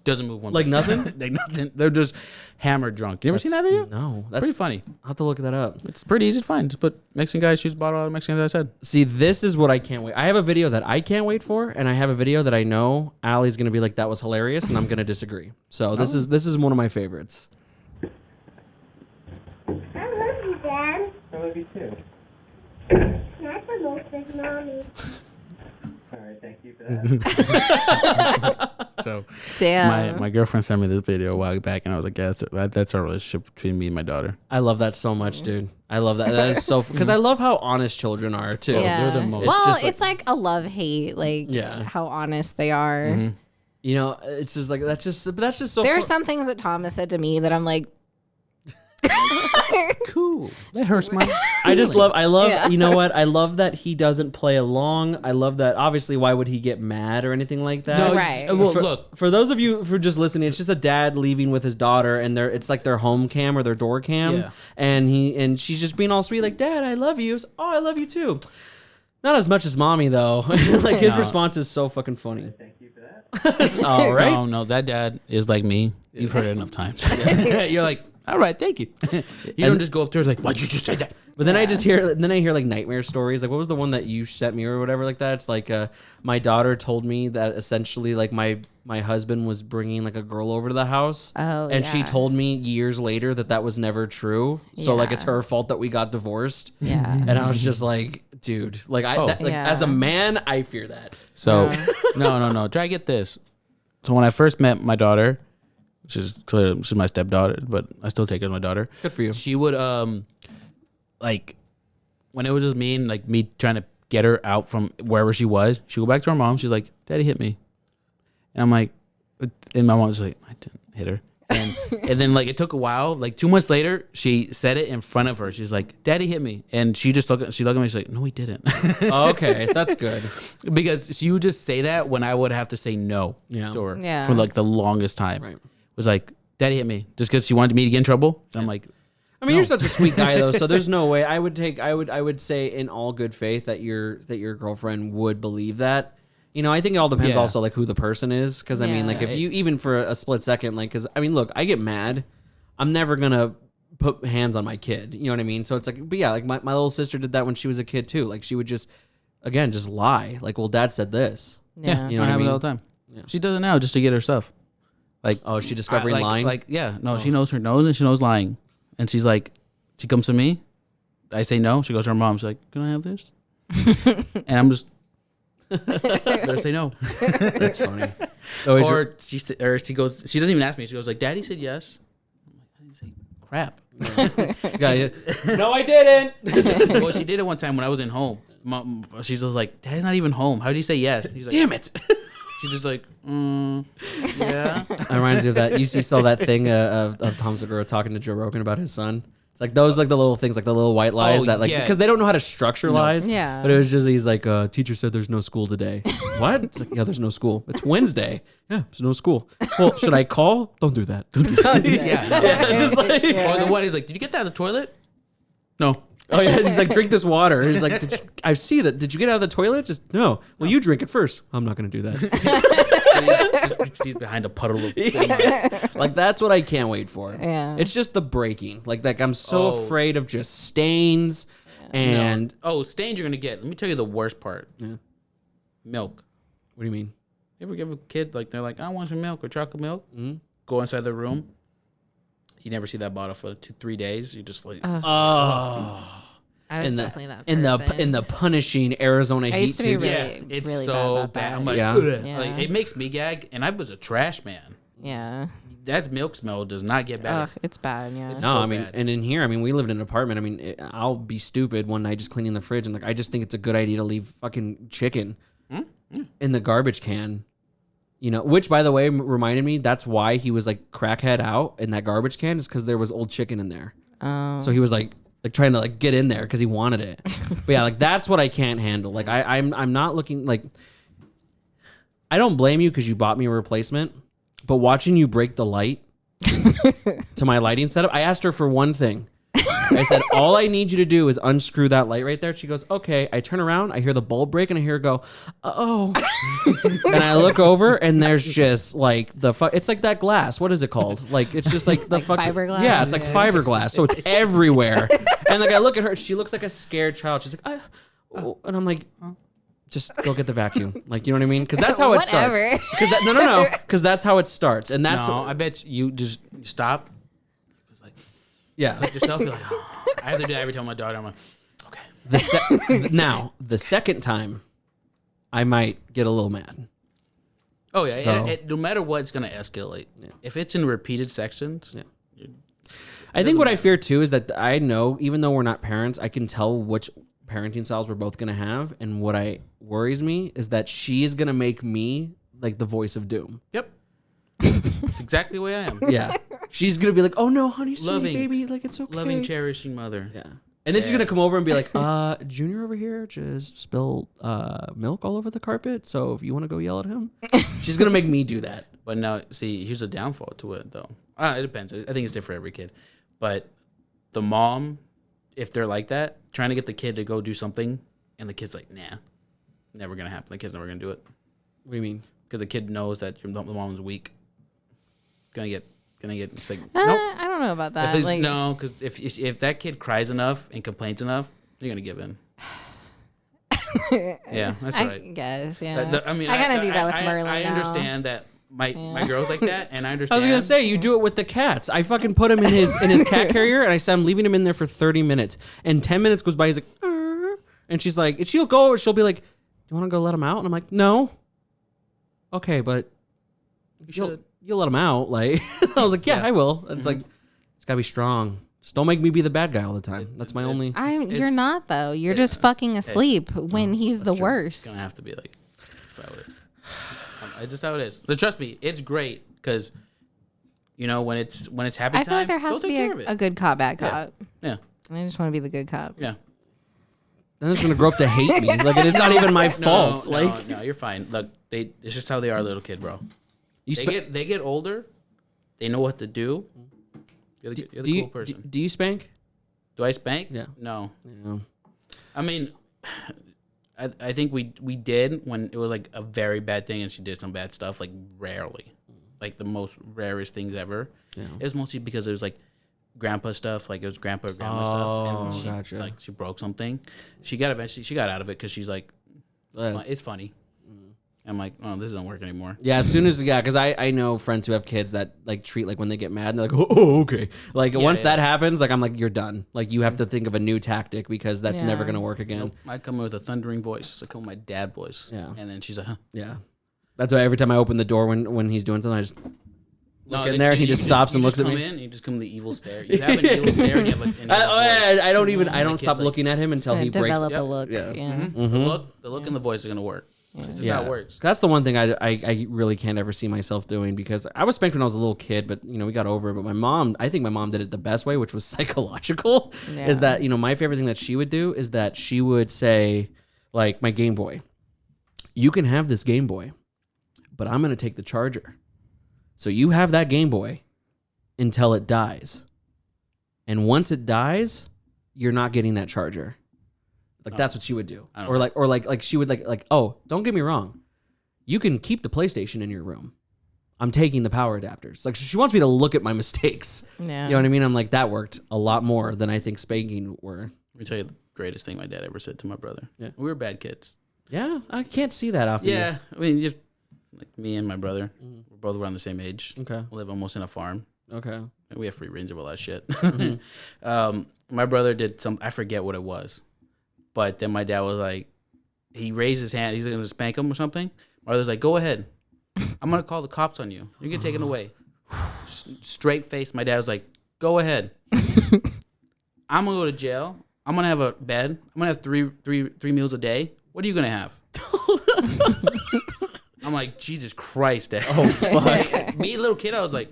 doesn't move one. Like bit. nothing? Like nothing. They're just hammered drunk. You ever seen that video? No, that's Pretty funny. I'll have to look that up. It's pretty easy to find. Just put Mexican guy shoots bottle out of Mexican guy's head. See, this is what I can't wait. I have a video that I can't wait for, and I have a video that I know Allie's gonna be like, "That was hilarious," and I'm gonna disagree. So this is one of my favorites. I love you, Dad. I love you too. Not the most like Mommy. All right, thank you for that. So damn. my girlfriend sent me this video a while back, and I was like, yeah, that's our relationship between me and my daughter. I love that so much, dude. I love that. That is so because I love how honest children are too. Yeah. They're the most. Well, just it's like a love hate, like how honest they are. You know, it's just like that's just so. There are some things that Thomas said to me that I'm like, cool. That hurts my. I love. Yeah. You know what? I love that he doesn't play along. I love that. Obviously, why would he get mad or anything like that? No, Right. Well, for, look. for those of you who are just listening, it's just a dad leaving with his daughter, and it's like their home cam or their door cam, Yeah. and she's just being all sweet, like, "Dad, I love you." Oh, I love you too. Not as much as mommy though. Like his response is so fucking funny. Thank you for that. All right. No, that dad is like me. You've heard it enough times. You're like, all right, thank you. You don't just go up there and like, why'd you just say that? But then I hear like nightmare stories. Like what was the one that you sent me or whatever like that? It's like my daughter told me that essentially like my husband was bringing like a girl over to the house. Oh, and she yeah. told me years later that was never true. So like it's Yeah. her fault that we got divorced. Yeah. And I was just like, dude, like Yeah. as a man, I fear that. So, no. Try to get this. So when I first met my daughter, she's my stepdaughter, but I still take her as my daughter. Good for you. She would like when it was just me and like me trying to get her out from wherever she was, she'd go back to her mom. She's like, "Daddy hit me," and I'm like, and my mom was like, "I didn't hit her." And then like it took a while. Like 2 months later, she said it in front of her. She's like, "Daddy hit me," and she looked at me. She's like, "No, he didn't." Okay, that's good. Because she would just say that when I would have to say no Yeah. to her Yeah. for like the longest time. Right. Was like, "Daddy hit me," just because she wanted me to get in trouble. And I'm like, I mean, you're such a sweet guy though, so there's no way I would say in all good faith that your girlfriend would believe that. You know, I think it all depends Yeah. also like who the person is, because I mean, like if you even for a split second, like, because I mean, look, I get mad, I'm never gonna put hands on my kid. You know what I mean? So it's like, but yeah, like my little sister did that when she was a kid too. Like she would just lie. Like, well, Dad said this. yeah, You know what I happens mean? all the time. Yeah. She does it now just to get her stuff. Like, Oh, is she discovering lying? Like, yeah, no, she knows her nose and she knows lying, and she's like, she comes to me, I say no, she goes to her mom, she's like, "Can I have this?" And I'm just, Better say no. That's funny. Or she goes. She doesn't even ask me. She goes like, "Daddy said yes." I'm like, "I didn't say crap." No, I didn't. Well, she did it one time when I wasn't home. She's just like, "Daddy's not even home. How did he say yes?" He's like, Damn it. She's just like, yeah. That reminds me of that. You saw that thing of Tom Segura talking to Joe Rogan about his son. It's like those, like the little things, like the little white lies that, like, because they don't know how to structure lies. Yeah. But it was just, he's like, teacher said there's no school today. What? It's like, yeah, there's no school. It's Wednesday. Yeah, there's no school. Well, should I call? Don't do that. Don't do that. Just like, or the one he's like, did you get that out of the toilet? No. Oh yeah, he's like, drink this water. He's like, I see that. Did you get out of the toilet? Just no. Well, you drink it first. I'm not gonna do that. Just sees behind a puddle of like that's what I can't wait for. Yeah. It's just the breaking. Like I'm so afraid of just stains and stains you're gonna get. Let me tell you the worst part. Yeah. Milk. What do you mean? You ever give a kid like they're like, I want some milk or chocolate milk? Mm-hmm. Go inside the room. You never see that bottle for 2-3 days. You just like, I was definitely that person. in the punishing Arizona heat. I used to be really, it's really so bad. I'm like, Yeah. like, it makes me gag, and I was a trash man. Yeah. That milk smell does not get better. Ugh, it's bad. Yeah. It's No, so I mean, bad. and in here, I mean, we lived in an apartment. I mean, I'll be stupid one night just cleaning the fridge, and like, I just think it's a good idea to leave fucking chicken in the garbage can. You know, which by the way reminded me, that's why he was like crackhead out in that garbage can, is because there was old chicken in there. Oh. So he was like trying to like get in there because he wanted it. But yeah, like that's what I can't handle. Like I'm not looking like, I don't blame you because you bought me a replacement, but watching you break the light to my lighting setup, I asked her for one thing. I said, all I need you to do is unscrew that light right there. She goes, okay. I turn around, I hear the bulb break, and I hear her go, oh. And I look over, and there's just like it's like that glass. What is it called? Like, it's just like the Like fucking fiberglass? Yeah, it's like fiberglass. So it's everywhere. And like I look at her, she looks like a scared child. She's like, and I'm like, just go get the vacuum. Like, you know what I mean? Because that's how it starts. Because no. Because that's how it starts. And that's I bet you just stop. Yeah. Click yourself. You're like, I have to do that every time my daughter. I'm like, okay. Now, the second time, I might get a little mad. Oh, yeah. So, No matter what, it's going to escalate. Yeah. If it's in repeated sections. Yeah. I think what I fear, too, is that I know, even though we're not parents, I can tell which parenting styles we're both going to have. And what worries me is that she's going to make me like the voice of doom. Yep. That's exactly the way I am. Yeah. She's going to be like, oh, no, honey, sweetie, Loving, baby. Like, it's okay. Loving, cherishing mother. Yeah. And then she's going to come over and be like, Junior over here just spilled milk all over the carpet. So if you want to go yell at him, she's going to make me do that. But now, see, here's a downfall to it, though. It depends. I think it's different for every kid. But the mom, if they're like that, trying to get the kid to go do something, and the kid's like, nah, never going to happen. The kid's never going to do it. What do you mean? Because the kid knows that the mom's weak. Gonna get sick. Nope. I don't know about that. No, because if that kid cries enough and complains enough, you're gonna give in. Yeah, that's right. I guess. Yeah. I mean, I kind of do that with Merlin. I understand that my girl's like that, and I I understand. was gonna say you do it with the cats. I fucking put him in his cat carrier, and I said I'm leaving him in there for 30 minutes. And 10 minutes goes by. He's like, and she's like, and she'll go, or she'll be like, "Do you want to go let him out?" And I'm like, "No." Okay, but you'll let him out. Like I was like, yeah, I will. It's like it's gotta be strong. Just don't make me be the bad guy all the time. That's my only. You're not though. You're just fucking asleep when he's the worst. It's gonna have to be like. That's how it is. It's just how it is. But trust me, it's great because, you know, when it's happy time. I feel like there has to be a good cop, bad cop. Yeah. I just want to be the good cop. Yeah. Then it's gonna grow up to hate me. Like it's not even my fault. No, you're fine. Look, it's just how they are, little kid, bro. They get older. They know what to do. You're the cool person. Do you spank? Do I spank? Yeah. No. Yeah. I mean, I think we did when it was like a very bad thing and she did some bad stuff, like rarely. Like the most rarest things ever. Yeah. It was mostly because it was like grandpa stuff, like it was grandpa or grandma stuff. And she, gotcha. like she broke something. She got out of it because she's like, it's funny. I'm like, oh, this doesn't work anymore. Yeah, as soon as because I know friends who have kids that like treat like when they get mad and they're like, oh okay. Like once that happens, like I'm like, you're done. Like you have to think of a new tactic because that's never gonna work again. Nope. I come in with a thundering voice. I call my dad voice. Yeah. And then she's like, huh. Yeah. That's why every time I open the door when he's doing something, I just look in there and he just stops and looks at me. You come in, you just come the evil stare. You have an evil stare and you have I don't stop looking at him until he breaks. Develop a look. Yeah. The look and the voice are gonna work. This is how it works. That's the one thing I really can't ever see myself doing because I was spanked when I was a little kid, but we got over it. But I think my mom did it the best way, which was psychological. Yeah. Is that my favorite thing that she would do is that she would say, like, my Game Boy, you can have this Game Boy, but I'm gonna take the charger. So you have that Game Boy until it dies. And once it dies, you're not getting that charger. Like that's what she would do. Or like she would like, oh, don't get me wrong. You can keep the PlayStation in your room. I'm taking the power adapters. Like she wants me to look at my mistakes. Yeah. You know what I mean? I'm like, that worked a lot more than I think spanking were. Let me tell you the greatest thing my dad ever said to my brother. Yeah. We were bad kids. Yeah, I can't see that off of you. I mean, like me and my brother, we're both around the same age. Okay. We live almost in a farm. Okay. And we have free range of all that shit. My brother did I forget what it was. But then my dad was like, he raised his hand. He's going to spank him or something. My brother's like, go ahead. I'm going to call the cops on you. You're going to get taken away. Straight face. My dad was like, go ahead. I'm going to go to jail. I'm going to have a bed. I'm going to have three meals a day. What are you going to have? I'm like, Jesus Christ, Dad. Oh, fuck. Me, little kid, I was like,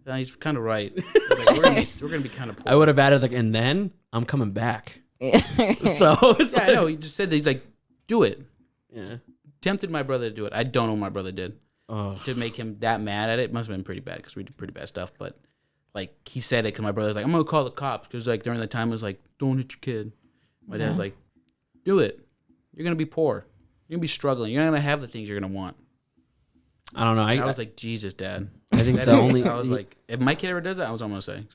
no, he's kind of right. Like, we're going to be kind of poor. I would have added like, and then I'm coming back. So it's I know. He just said that he's like, do it. Yeah. Tempted my brother to do it. I don't know what my brother did to make him that mad at it. It must have been pretty bad because we did pretty bad stuff. But like he said it because my brother's like, I'm gonna call the cops because like during the time it was like, don't hit your kid. My dad's like, do it. You're gonna be poor. You're gonna be struggling. You're not gonna have the things you're gonna want. I don't know. I was like, Jesus, Dad. I think the only I was like, if my kid ever does that, I was gonna say.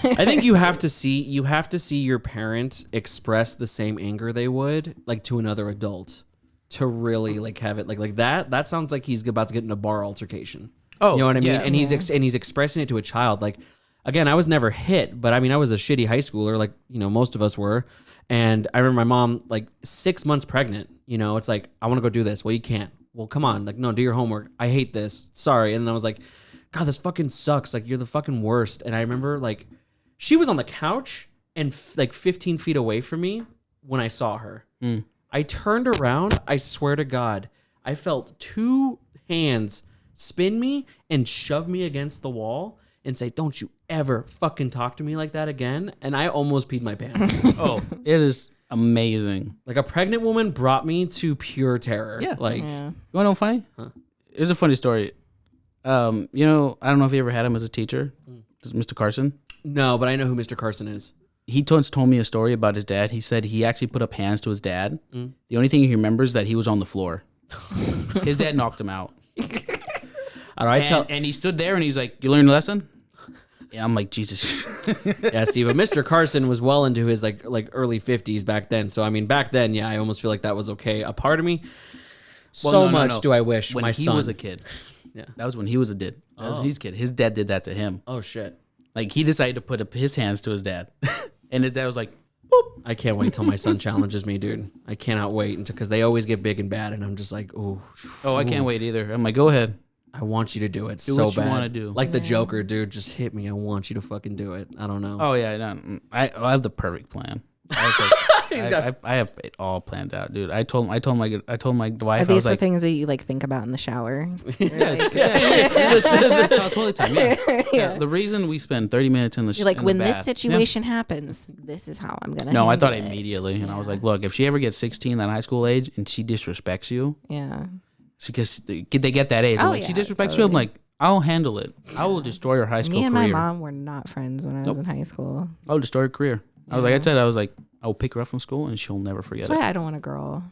I think you have to see your parent express the same anger they would like to another adult to really like have it like that. That sounds like he's about to get in a bar altercation. Oh, you know what I mean? Yeah. And he's expressing it to a child. Like, again, I was never hit, but I mean, I was a shitty high schooler, like most of us were. And I remember my mom like 6 months pregnant. It's like, I want to go do this. Well, you can't. Well, come on. Like, no, do your homework. I hate this. Sorry. And I was like, God, this fucking sucks. Like, you're the fucking worst. And I remember, like, she was on the couch and, like, 15 feet away from me when I saw her. I turned around. I swear to God, I felt 2 hands spin me and shove me against the wall and say, don't you ever fucking talk to me like that again. And I almost peed my pants. Oh, it is amazing. Like, a pregnant woman brought me to pure terror. Yeah. Like, You want to know funny? Huh? It's a funny story. I don't know if you ever had him as a teacher, Mr. Carson. No, but I know who Mr. Carson is. He once told me a story about his dad. He said he actually put up hands to his dad. The only thing he remembers is that he was on the floor. His dad knocked him out. All right, and he stood there and he's like, "You learned a lesson?" Yeah, I'm like, Jesus. Yeah, see, but Mr. Carson was well into his like early 50s back then. So I mean, back then, yeah, I almost feel like that was okay. A part of me, much do I wish when my son was a kid. Yeah, that was when he was a kid. That was when he was a kid. His dad did that to him. Oh shit! Like he decided to put up his hands to his dad, and his dad was like, "Boop." I can't wait till my son challenges me, dude. I cannot wait until because they always get big and bad, and I'm just like, ooh. Oh, I can't wait either. I'm like, go ahead. I want you to do it do so what you bad. want to do. Like the Joker, dude. Just hit me. I want you to fucking do it. I don't know. Oh yeah, no, I have the perfect plan. I have it all planned out, dude. I told my wife. Are these the things that you like think about in the shower? That's toilet time. Yeah. The reason we spend 30 minutes in the You're like, in when the this bath, situation happens, this is how I'm gonna. No, I thought handle it. immediately, and I was like, look, if she ever gets 16, that high school age, and she disrespects you, Yeah. because they get that age. Oh, Like, she yeah, disrespects you. totally. I'm like, I'll handle it. I will destroy her high school Me and career. my mom were not friends when I was in high school. I'll destroy her career. I was like, I will pick her up from school, and she'll never forget That's it. why I don't want a girl.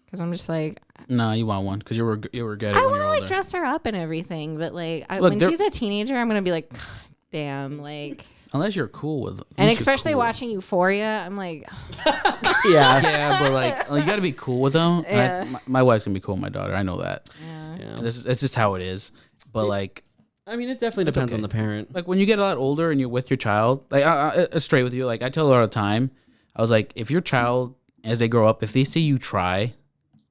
Because I'm just like, No, you want one because you'll regret it I when want you're to like older. dress her up and everything, but like Look, when there- she's a teenager, I'm gonna be like, God damn, like unless you're cool with. And especially watching Euphoria, I'm like, yeah, but like you got to be cool with them. Yeah. My wife's gonna be cool with my daughter. I know that. Yeah. It's just how it is. But like, I mean, it definitely depends on the parent. Like when you get a lot older and you're with your child, like I straight with you. Like I tell her all the time, I was like, if your child, as they grow up, if they see you try,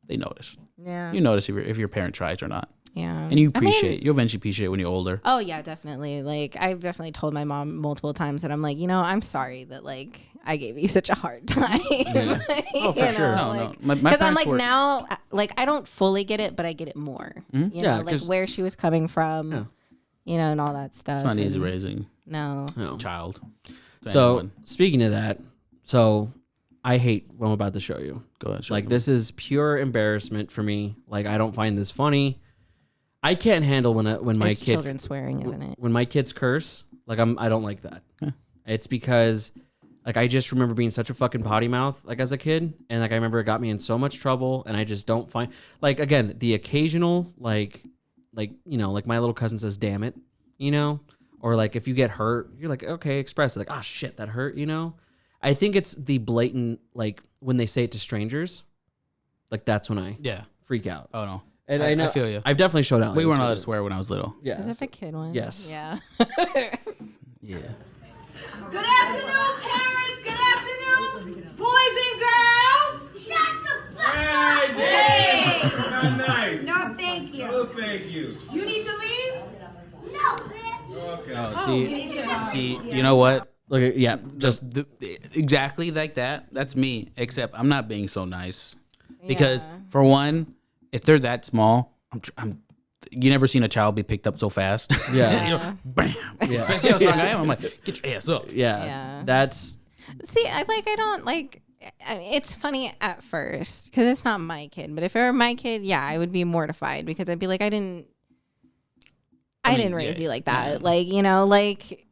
they notice. Yeah. You notice if your parent tries or not. Yeah. And you appreciate. You eventually appreciate it when you're older. Oh yeah, definitely. Like I've definitely told my mom multiple times that I'm like, I'm sorry that like I gave you such a hard time. Yeah. Oh, for sure. No. Because I'm like now, like I don't fully get it, but I get it more. Mm-hmm. You know, like where she was coming from. Yeah. And all that stuff. It's not easy raising. No. A child. So speaking of that, I hate what I'm about to show you. Go ahead. Like this is pure embarrassment for me. Like I don't find this funny. I can't handle when my it's kid children swearing, isn't it? When my kids curse, like I don't like that. Yeah. It's because like I just remember being such a fucking potty mouth like as a kid, and like I remember it got me in so much trouble, and I just don't find like again the occasional like like my little cousin says damn it, or like if you get hurt you're like okay express it like oh shit that hurt, I think it's the blatant like when they say it to strangers, like that's when I freak out. Oh no. And I know I feel you. I've definitely showed out. We weren't allowed to swear when I was little. Yeah. Is it the kid one? Yes. Yeah. Yeah. Good afternoon, parents. Good afternoon, boys and girls. Shut the fuck up. Hey. Not nice. No, thank you. No, thank you. You need to leave? No, bitch. Okay. Oh, see, you know what? Look, yeah, just exactly like that. That's me. Except I'm not being so nice because for one, if they're that small, you never seen a child be picked up so fast. Yeah. Bam. Yeah. Especially how strong I am. I'm like, get your ass up. Yeah. That's. See, I don't like. I mean, it's funny at first because it's not my kid, but if it were my kid, I would be mortified because I'd be like, I didn't raise you like that. Yeah. Like,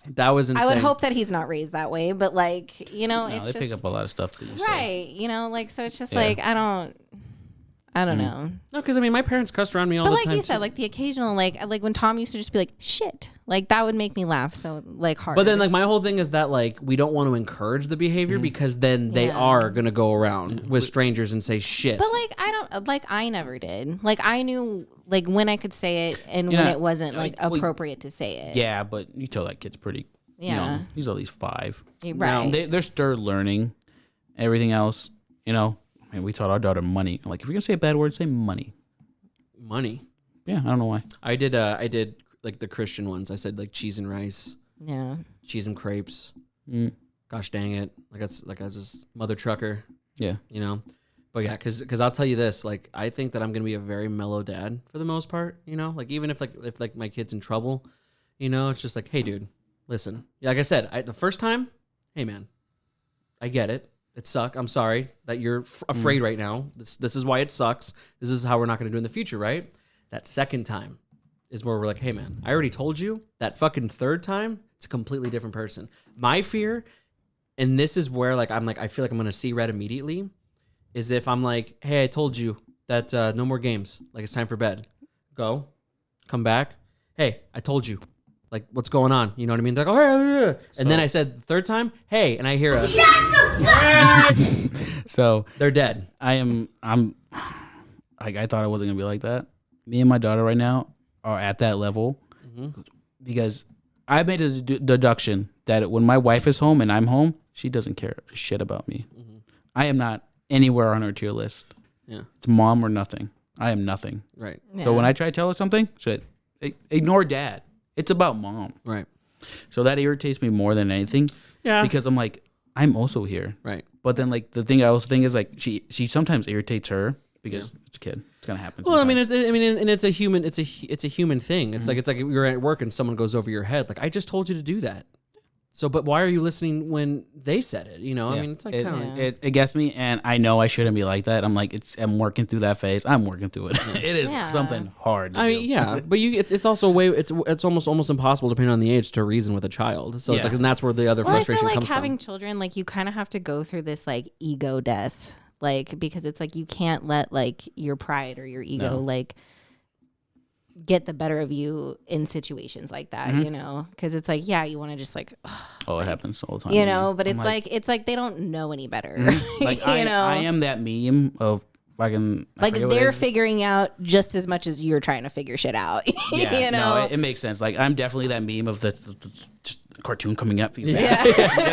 that was insane. I would hope that he's not raised that way, but like, it's they just pick up a lot of stuff that you say. Right. Like, so it's just like, I don't know. No, because I mean, my parents cussed around me all but the like time. you said, like the occasional, like when Tom used to just be like, shit, like that would make me laugh so like hard. But then like my whole thing is that like we don't want to encourage the behavior because then they are gonna go around with strangers and say shit. But like I never did. Like I knew like when I could say it and when it wasn't like appropriate to say it. Yeah, but you tell that kid's pretty. Yeah. He's at least 5. Right. Now, they're still learning everything else. And we taught our daughter money. Like, if you're gonna say a bad word, say money. Money. Yeah, I don't know why. I did like the Christian ones. I said like cheese and rice. Yeah. Cheese and crepes. Gosh dang it! Like I was just mother trucker. Yeah. But yeah, because I'll tell you this. Like I think that I'm gonna be a very mellow dad for the most part. Like even if my kid's in trouble, it's just like, hey dude, listen. Yeah, like I said, the first time, hey man, I get it. It sucks. I'm sorry that you're afraid right now. This is why it sucks. This is how we're not going to do in the future, right? That second time is where we're like, hey, man, I already told you. That fucking third time, it's a completely different person. My fear, and this is where like I'm like, I feel like I'm going to see red immediately, is if I'm like, hey, I told you that no more games. Like it's time for bed. Go. Come back. Hey, I told you. Like, what's going on? You know what I mean? They're like, oh, yeah. And then I said the third time, hey, and I hear a... Shut the fuck. So... They're dead. I thought I wasn't going to be like that. Me and my daughter right now are at that level because I made a deduction that when my wife is home and I'm home, she doesn't care a shit about me. I am not anywhere on her tier list. Yeah. It's mom or nothing. I am nothing. Right. Yeah. So when I try to tell her something, she said, ignore dad. It's about mom. Right. So that irritates me more than anything. Yeah. Because I'm like, I'm also here. Right. But then like the thing I also think is like she sometimes irritates her because it's a kid. It's gonna happen. Well, sometimes. and it's a human. It's a human thing. It's like you're at work and someone goes over your head. Like I just told you to do that. So, but why are you listening when they said it? I mean, it's like it gets me, and I know I shouldn't be like that. I'm like, I'm working through that phase. I'm working through it. It is something hard. To do. But it's also it's almost impossible depending on the age to reason with a child. So it's like, and that's where the other frustration I feel like comes having from. children, like you kind of have to go through this like ego death, like because it's like you can't let like your pride or your ego get the better of you in situations like that, you know, because it's like, yeah, you want to just like, it happens all the time. you know, but it's like they don't know any better. Like you know, I am that meme of fucking like they're figuring out just as much as you're trying to figure shit out. Yeah, you know, no, it makes sense. Like I'm definitely that meme of the just cartoon coming up for you. Yeah.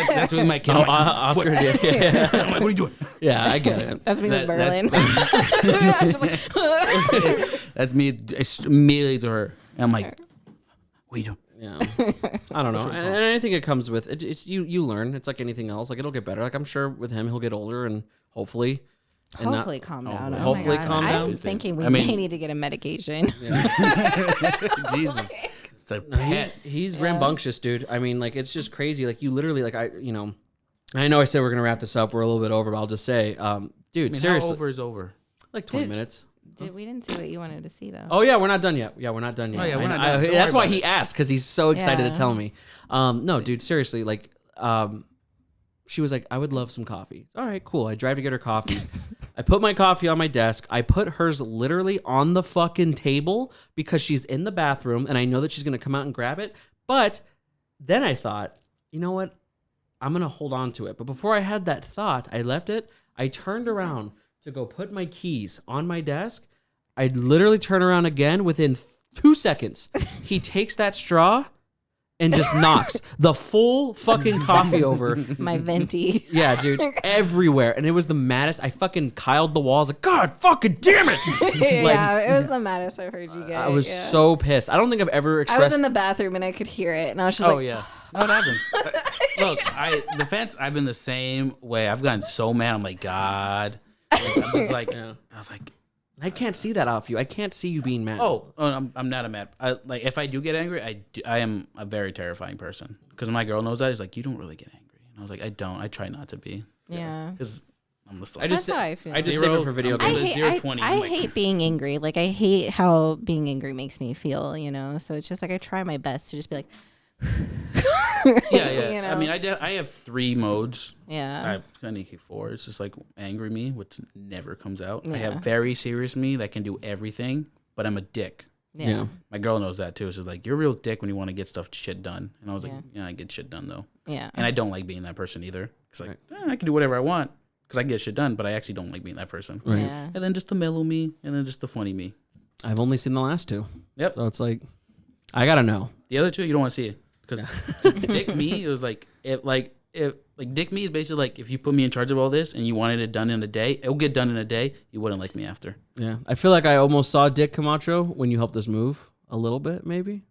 That's what my kid. Oscar did. Yeah. I'm like, what are you doing? Yeah, I get it. that's me with Berlin. That's me immediately to her. And I'm like, what are you doing? Yeah, I don't know, and I think it comes with it's you learn. It's like anything else. Like it'll get better. Like I'm sure with him, he'll get older and hopefully. Hopefully calm down. Oh Hopefully my God. calm down. I'm thinking we may need to get a medication. Jesus. He's rambunctious, dude. I mean, like it's just crazy. Like you literally, like I know I said we're gonna wrap this up. We're a little bit over, but I'll just say, dude, seriously, how over is over? Like 20 minutes. We didn't see what you wanted to see though. Oh yeah, we're not done yet. Yeah, we're not done yet. Oh, yeah, we're not done. That's why he asked, because he's so excited Yeah. to tell me. No, dude, seriously, like, she was like, I would love some coffee. All right, cool. I drive to get her coffee. I put my coffee on my desk. I put hers literally on the fucking table because she's in the bathroom and I know that she's gonna come out and grab it. But then I thought, you know what? I'm gonna hold on to it. But before I had that thought, I left it. I turned around to go put my keys on my desk. I'd literally turn around again within 2 seconds. He takes that straw and just knocks the full fucking coffee over. My venti. Yeah, dude, everywhere. And it was the maddest. I fucking Kyled the walls like, God fucking damn it. Yeah, it was the maddest I've heard you get. I was so pissed. I don't think I've ever expressed. I was in the bathroom and I could hear it and I was just Oh like, yeah. No, it happens. Look, I've been the same way. I've gotten so mad. I'm like, God. I was like, I can't see that off you. I can't see you being mad. I'm not a mad. Like if I do get angry, I am a very terrifying person. Because my girl knows that. She's like, you don't really get angry. And I was like, I don't. I try not to be. Yeah. Because I'm just. That's how I feel. I just save it for video games. I hate being angry. Like I hate how being angry makes me feel. You know. So it's just like I try my best to just be like. Yeah. You know? I mean, I have 3 modes. Yeah. I need to keep 4. It's just like angry me, which never comes out. Yeah. I have very serious me that can do everything, but I'm a dick. Yeah. My girl knows that too. She's like, you're a real dick when you want to get shit done. And I was like, yeah, I get shit done though. Yeah. And I don't like being that person either. It's like, I can do whatever I want because I can get shit done, but I actually don't like being that person. Right. Yeah. And then just the mellow me, and then just the funny me. I've only seen the last 2. Yep. So it's like, I gotta know. The other 2, you don't want to see it because dick me, it was like if dick me is basically like if you put me in charge of all this and you wanted it done in a day, it'll get done in a day. You wouldn't like me after. Yeah. I feel like I almost saw Dick Camacho when you helped us move a little bit, maybe.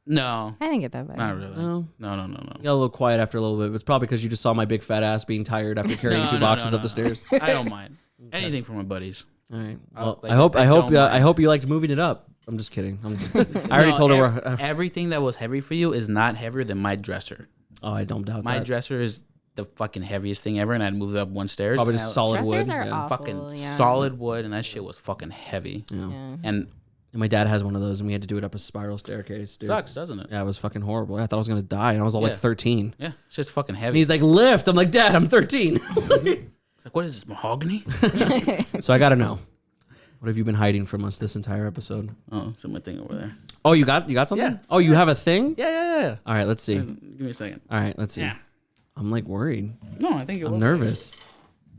No, I didn't get that vibe. not really. No. No. You got a little quiet after a little bit. It's probably because you just saw my big fat ass being tired after carrying 2 boxes up the stairs. I don't mind anything from my buddies. All right. Well, Well, like, I hope you liked moving it up. I'm just kidding. I already told her. Everything that was heavy for you is not heavier than my dresser. Oh, I don't doubt My that. dresser is the fucking heaviest thing ever, and I'd move it up 1 stairs. Probably just solid wood. Dressers are Yeah. awful, Fucking yeah. solid wood, and that shit was fucking heavy. Yeah. Yeah. And And my dad has one of those, and we had to do it up a spiral staircase. Dude. sucks, doesn't it? Yeah, it was fucking horrible. I thought I was gonna die, and I was all like Yeah. 13. Yeah, it's just fucking And heavy. he's like, "Lift." I'm like, "Dad, I'm 13." It's like, what is this, mahogany? So I gotta know. What have you been hiding from us this entire episode? Oh, it's my thing over there. Oh, you got something? Yeah. Oh, you have a thing? Yeah. All right, let's see. Give me a second. All right, let's see. Yeah. I'm like worried. No, I think you'll I'm like it. nervous.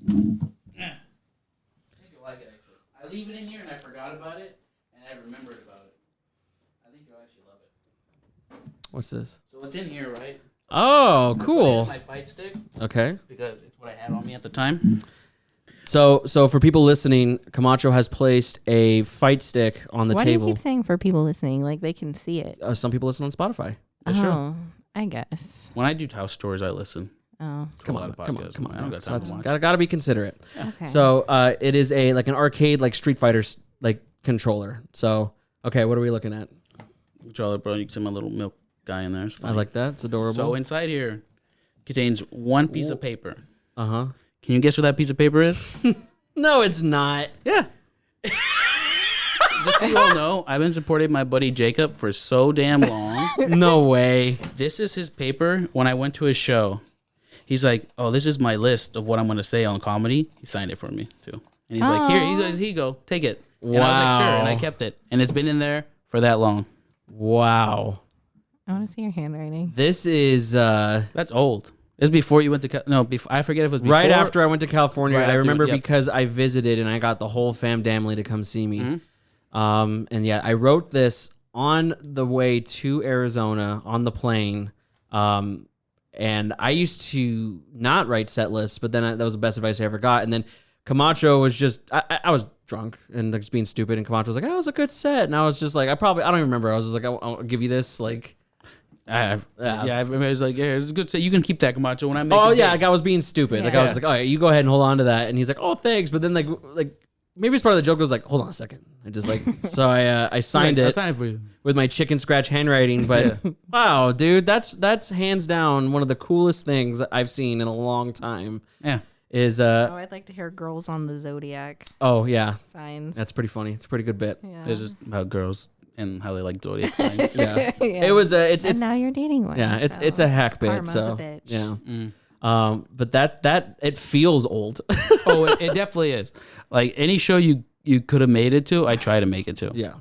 Yeah. I think you'll like it, actually. I leave it in here, and I forgot about it, and I remembered about it. I think you'll actually love it. What's this? So it's in here, right? Oh, cool. My fight stick. Okay. Because it's what I had on me at the time. So for people listening, Camacho has placed a fight stick on the Why table. do you keep saying for people listening? Like they can see it. Some people listen on Spotify. Oh, I guess. When I do house tours, I listen. Oh. Come A lot on. of podcasts. I don't got time to watch. Gotta be considerate. Okay. So it is a like an arcade like Street Fighter like controller. So okay, what are we looking at? Controller, bro. You can see my little milk guy in there. It's I funny. like that. It's adorable. So inside here contains one piece of paper. Uh huh. Can you guess what that piece of paper is? No, it's not. Yeah. Just so you all know, I've been supporting my buddy Jacob for so damn long. No way. This is his paper when I went to his show. He's like, oh, this is my list of what I'm going to say on comedy. He signed it for me, too. And he's like, here you go, take it. And I was like, sure. And I kept it. And it's been in there for that long. Wow. I want to see your handwriting. This is That's old. It's before you went to no. Before, I forget if it was before, right after I went to California. Right I after- remember yep. because I visited and I got the whole family to come see me. Mm-hmm. And yeah, I wrote this on the way to Arizona on the plane. And I used to not write set lists, but then that was the best advice I ever got. And then Camacho was just, I was drunk and like, just being stupid. And Camacho was like, "Oh, it was a good set." And I was just like, I don't even remember. I was just like, I'll give you this. Like, I was like, yeah, it's a good set. You can keep that, Camacho. When I make oh it yeah, big. like I was being stupid. Yeah. Like I was like, "All right, you go ahead and hold on to that." And he's like, "Oh, thanks." But then like maybe it's part of the joke. I was like, "Hold on a second." I just like, so I signed I'll it sign it for you. with my chicken scratch handwriting. But wow, dude, that's hands down one of the coolest things I've seen in a long time. Yeah. Is Oh, I'd like to hear girls on the zodiac oh yeah, signs. that's pretty funny. It's a pretty good bit. Yeah. It's just about girls and how they like zodiac signs. Yeah. Yeah. It was it's And now you're dating one. yeah, so it's a hack bit. karma's So a bitch. yeah. But that it feels old. Oh, it definitely is. Like any show you could have made it to, I try to make it to. Yeah.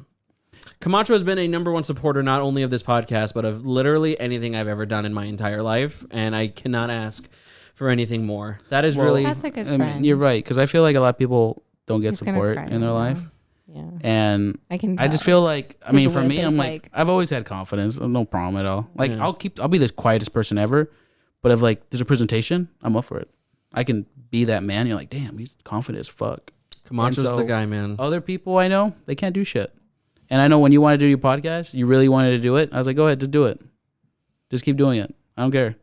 Camacho has been a #1 supporter not only of this podcast, but of literally anything I've ever done in my entire life. And I cannot ask for anything more. That is really... That's a good I friend. mean, you're right, because I feel like a lot of people don't get He's gonna support cry in their right life. now. Yeah. And I can I just tell. feel like, I His mean, for lip me, is I'm like- like, I've always had confidence. No problem at all. Like, Yeah. I'll be the quietest person ever. But if like there's a presentation, I'm up for it. I can be that man. You're like, damn, he's confident as fuck. Camacho's And so the guy, man. Other people I know, they can't do shit. And I know when you want to do your podcast, you really wanted to do it. I was like, go ahead, just do it. Just keep doing it. I don't care.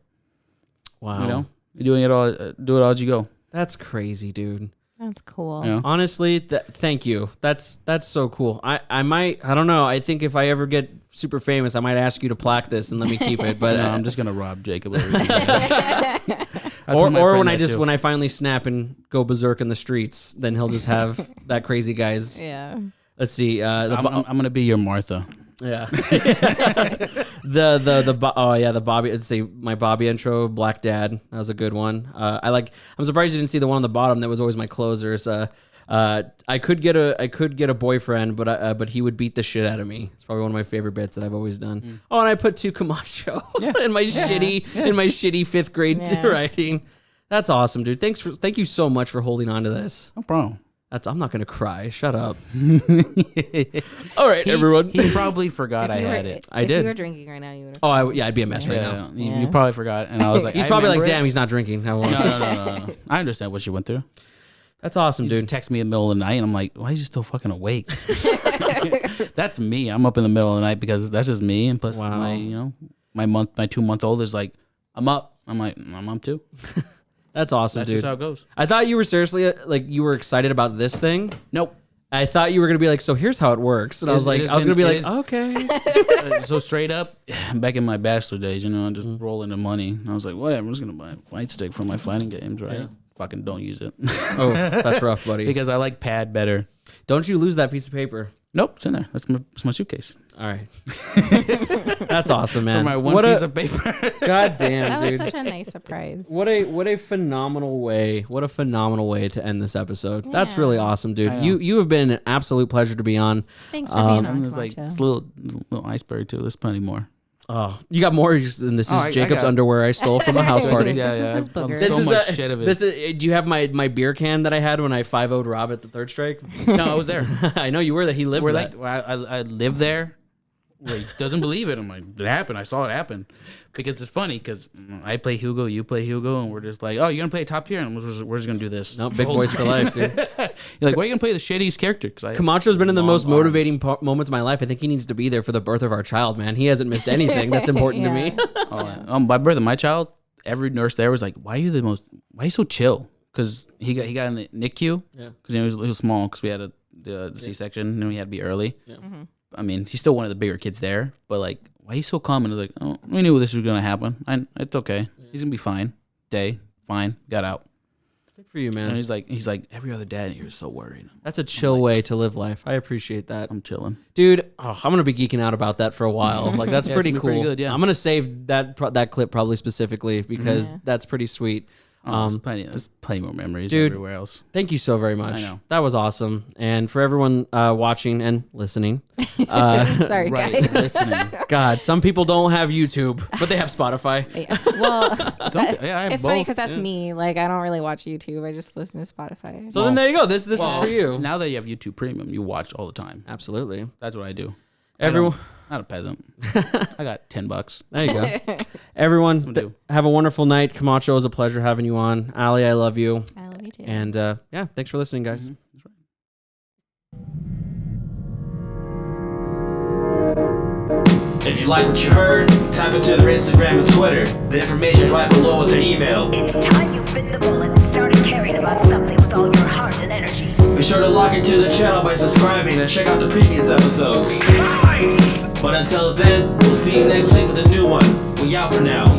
Wow. You know, you're doing it all. Do it all as you go. That's crazy, dude. That's cool. You know? Honestly, thank you. That's so cool. I don't know. I think if I ever get super famous, I might ask you to plaque this and let me keep it. But No, I'm just gonna rob Jacob. Or when I finally snap and go berserk in the streets, then he'll just have that crazy guy's. Yeah. Let's see. I'm gonna be your Martha. Yeah. the Bobby. Let's see, my Bobby intro, Black Dad. That was a good one. I'm surprised you didn't see the one on the bottom. That was always my closers. I could get a boyfriend, but he would beat the shit out of me. It's probably one of my favorite bits that I've always done. Oh, and I put 2 Camacho in my shitty 5th grade writing. That's awesome, dude. Thank you so much for holding on to this. No problem. I'm not gonna cry. Shut up. All right, everyone. He probably forgot If I you were- had it. I if did. you were drinking right now, you would have. Oh, I'd be a mess right now. You probably forgot, and I was like, He's I probably like, remember damn, it. he's not drinking. No. I understand what you went through. That's awesome, You dude. just text me in the middle of the night, and I'm like, why is you still fucking awake? That's me. I'm up in the middle of the night because that's just me. And plus, Wow. my 2-month-old is like, I'm up. I'm like, I'm up too. That's awesome, That's dude. just how it goes. I thought you were seriously like you were excited about this thing. Nope. I thought you were gonna be like, so here's how it works, and I was like, I was gonna be like, okay. So straight up, back in my bachelor days, I just roll into money. And I was like, whatever, I'm just gonna buy a fight stick for my fighting games, right? Yeah. Fucking don't use it. Oh, that's rough, buddy. Because I like pad better. Don't you lose that piece of paper? Nope, it's in there. That's my suitcase. All right. That's awesome, man. For my one piece of paper. God damn, That was dude. such a nice surprise. What a phenomenal way. What a phenomenal way to end this episode. That's really awesome, dude. I know. You have been an absolute pleasure to be on. Thanks for being on, And there's like Camacho. this little iceberg too. There's plenty more. Oh, you got more, and this is I Jacob's got- underwear I stole from a house party. Yeah, This is yeah. his I've booger. so much shit of it. This is. Do you have my beer can that I had when I 5-0'd Rob at the third strike? No, I was there. I know you were there. He lived We're that. like, I live there. Where he doesn't believe it. I'm like, it happened. I saw it happen. Because it's funny because I play Hugo, you play Hugo, and we're just like, oh, you're gonna play top tier, and we're just gonna do this. No, the big whole boys for time. life, dude. You're like, why are you gonna play the shittiest character? Because Camacho's been in the long most arms. motivating moments of my life. I think he needs to be there for the birth of our child, man. He hasn't missed anything that's important to me. My brother, my child, every nurse there was like, why are you so chill? Because he got in the NICU. Yeah. Because he was small because we had the C-section and we had to be early. Yeah. I mean, he's still one of the bigger kids there, but like, why are you so calm? And I was like, oh, we knew this was gonna happen. It's okay. He's gonna be fine. Fine. Got out. Good for you, man. And he's like every other dad. He was so worried. That's a chill way to live life. I appreciate that. I'm chilling. Dude, I'm gonna be geeking out about that for a while. Like that's Yeah, pretty it's cool. gonna be pretty good, yeah. I'm gonna save that clip probably specifically because that's pretty sweet. There's plenty more memories dude, everywhere else. Thank you so very much. I know. That was awesome. And for everyone watching and listening. Sorry, Right, guys. listening. God, some people don't have YouTube, but they have Spotify. Yeah. Well, I have it's funny both. because that's me. Like, I don't really watch YouTube. I just listen to Spotify. So then there you go. This is for you. Now that you have YouTube Premium, you watch all the time. Absolutely. That's what I do. Everyone. Not a peasant. I got $10. There you go. Everyone, have a wonderful night. Camacho, it was a pleasure having you on. Ali, I love you. I love you too. And yeah, thanks for listening, guys. That's right. If you like what you heard, type into their Instagram and Twitter. The information's right below with their email. It's time you bit the bullet and started caring about something with all your heart and energy. Be sure to log into the channel by subscribing and check out the previous episodes. But until then, we'll see you next week with a new one. We out for now.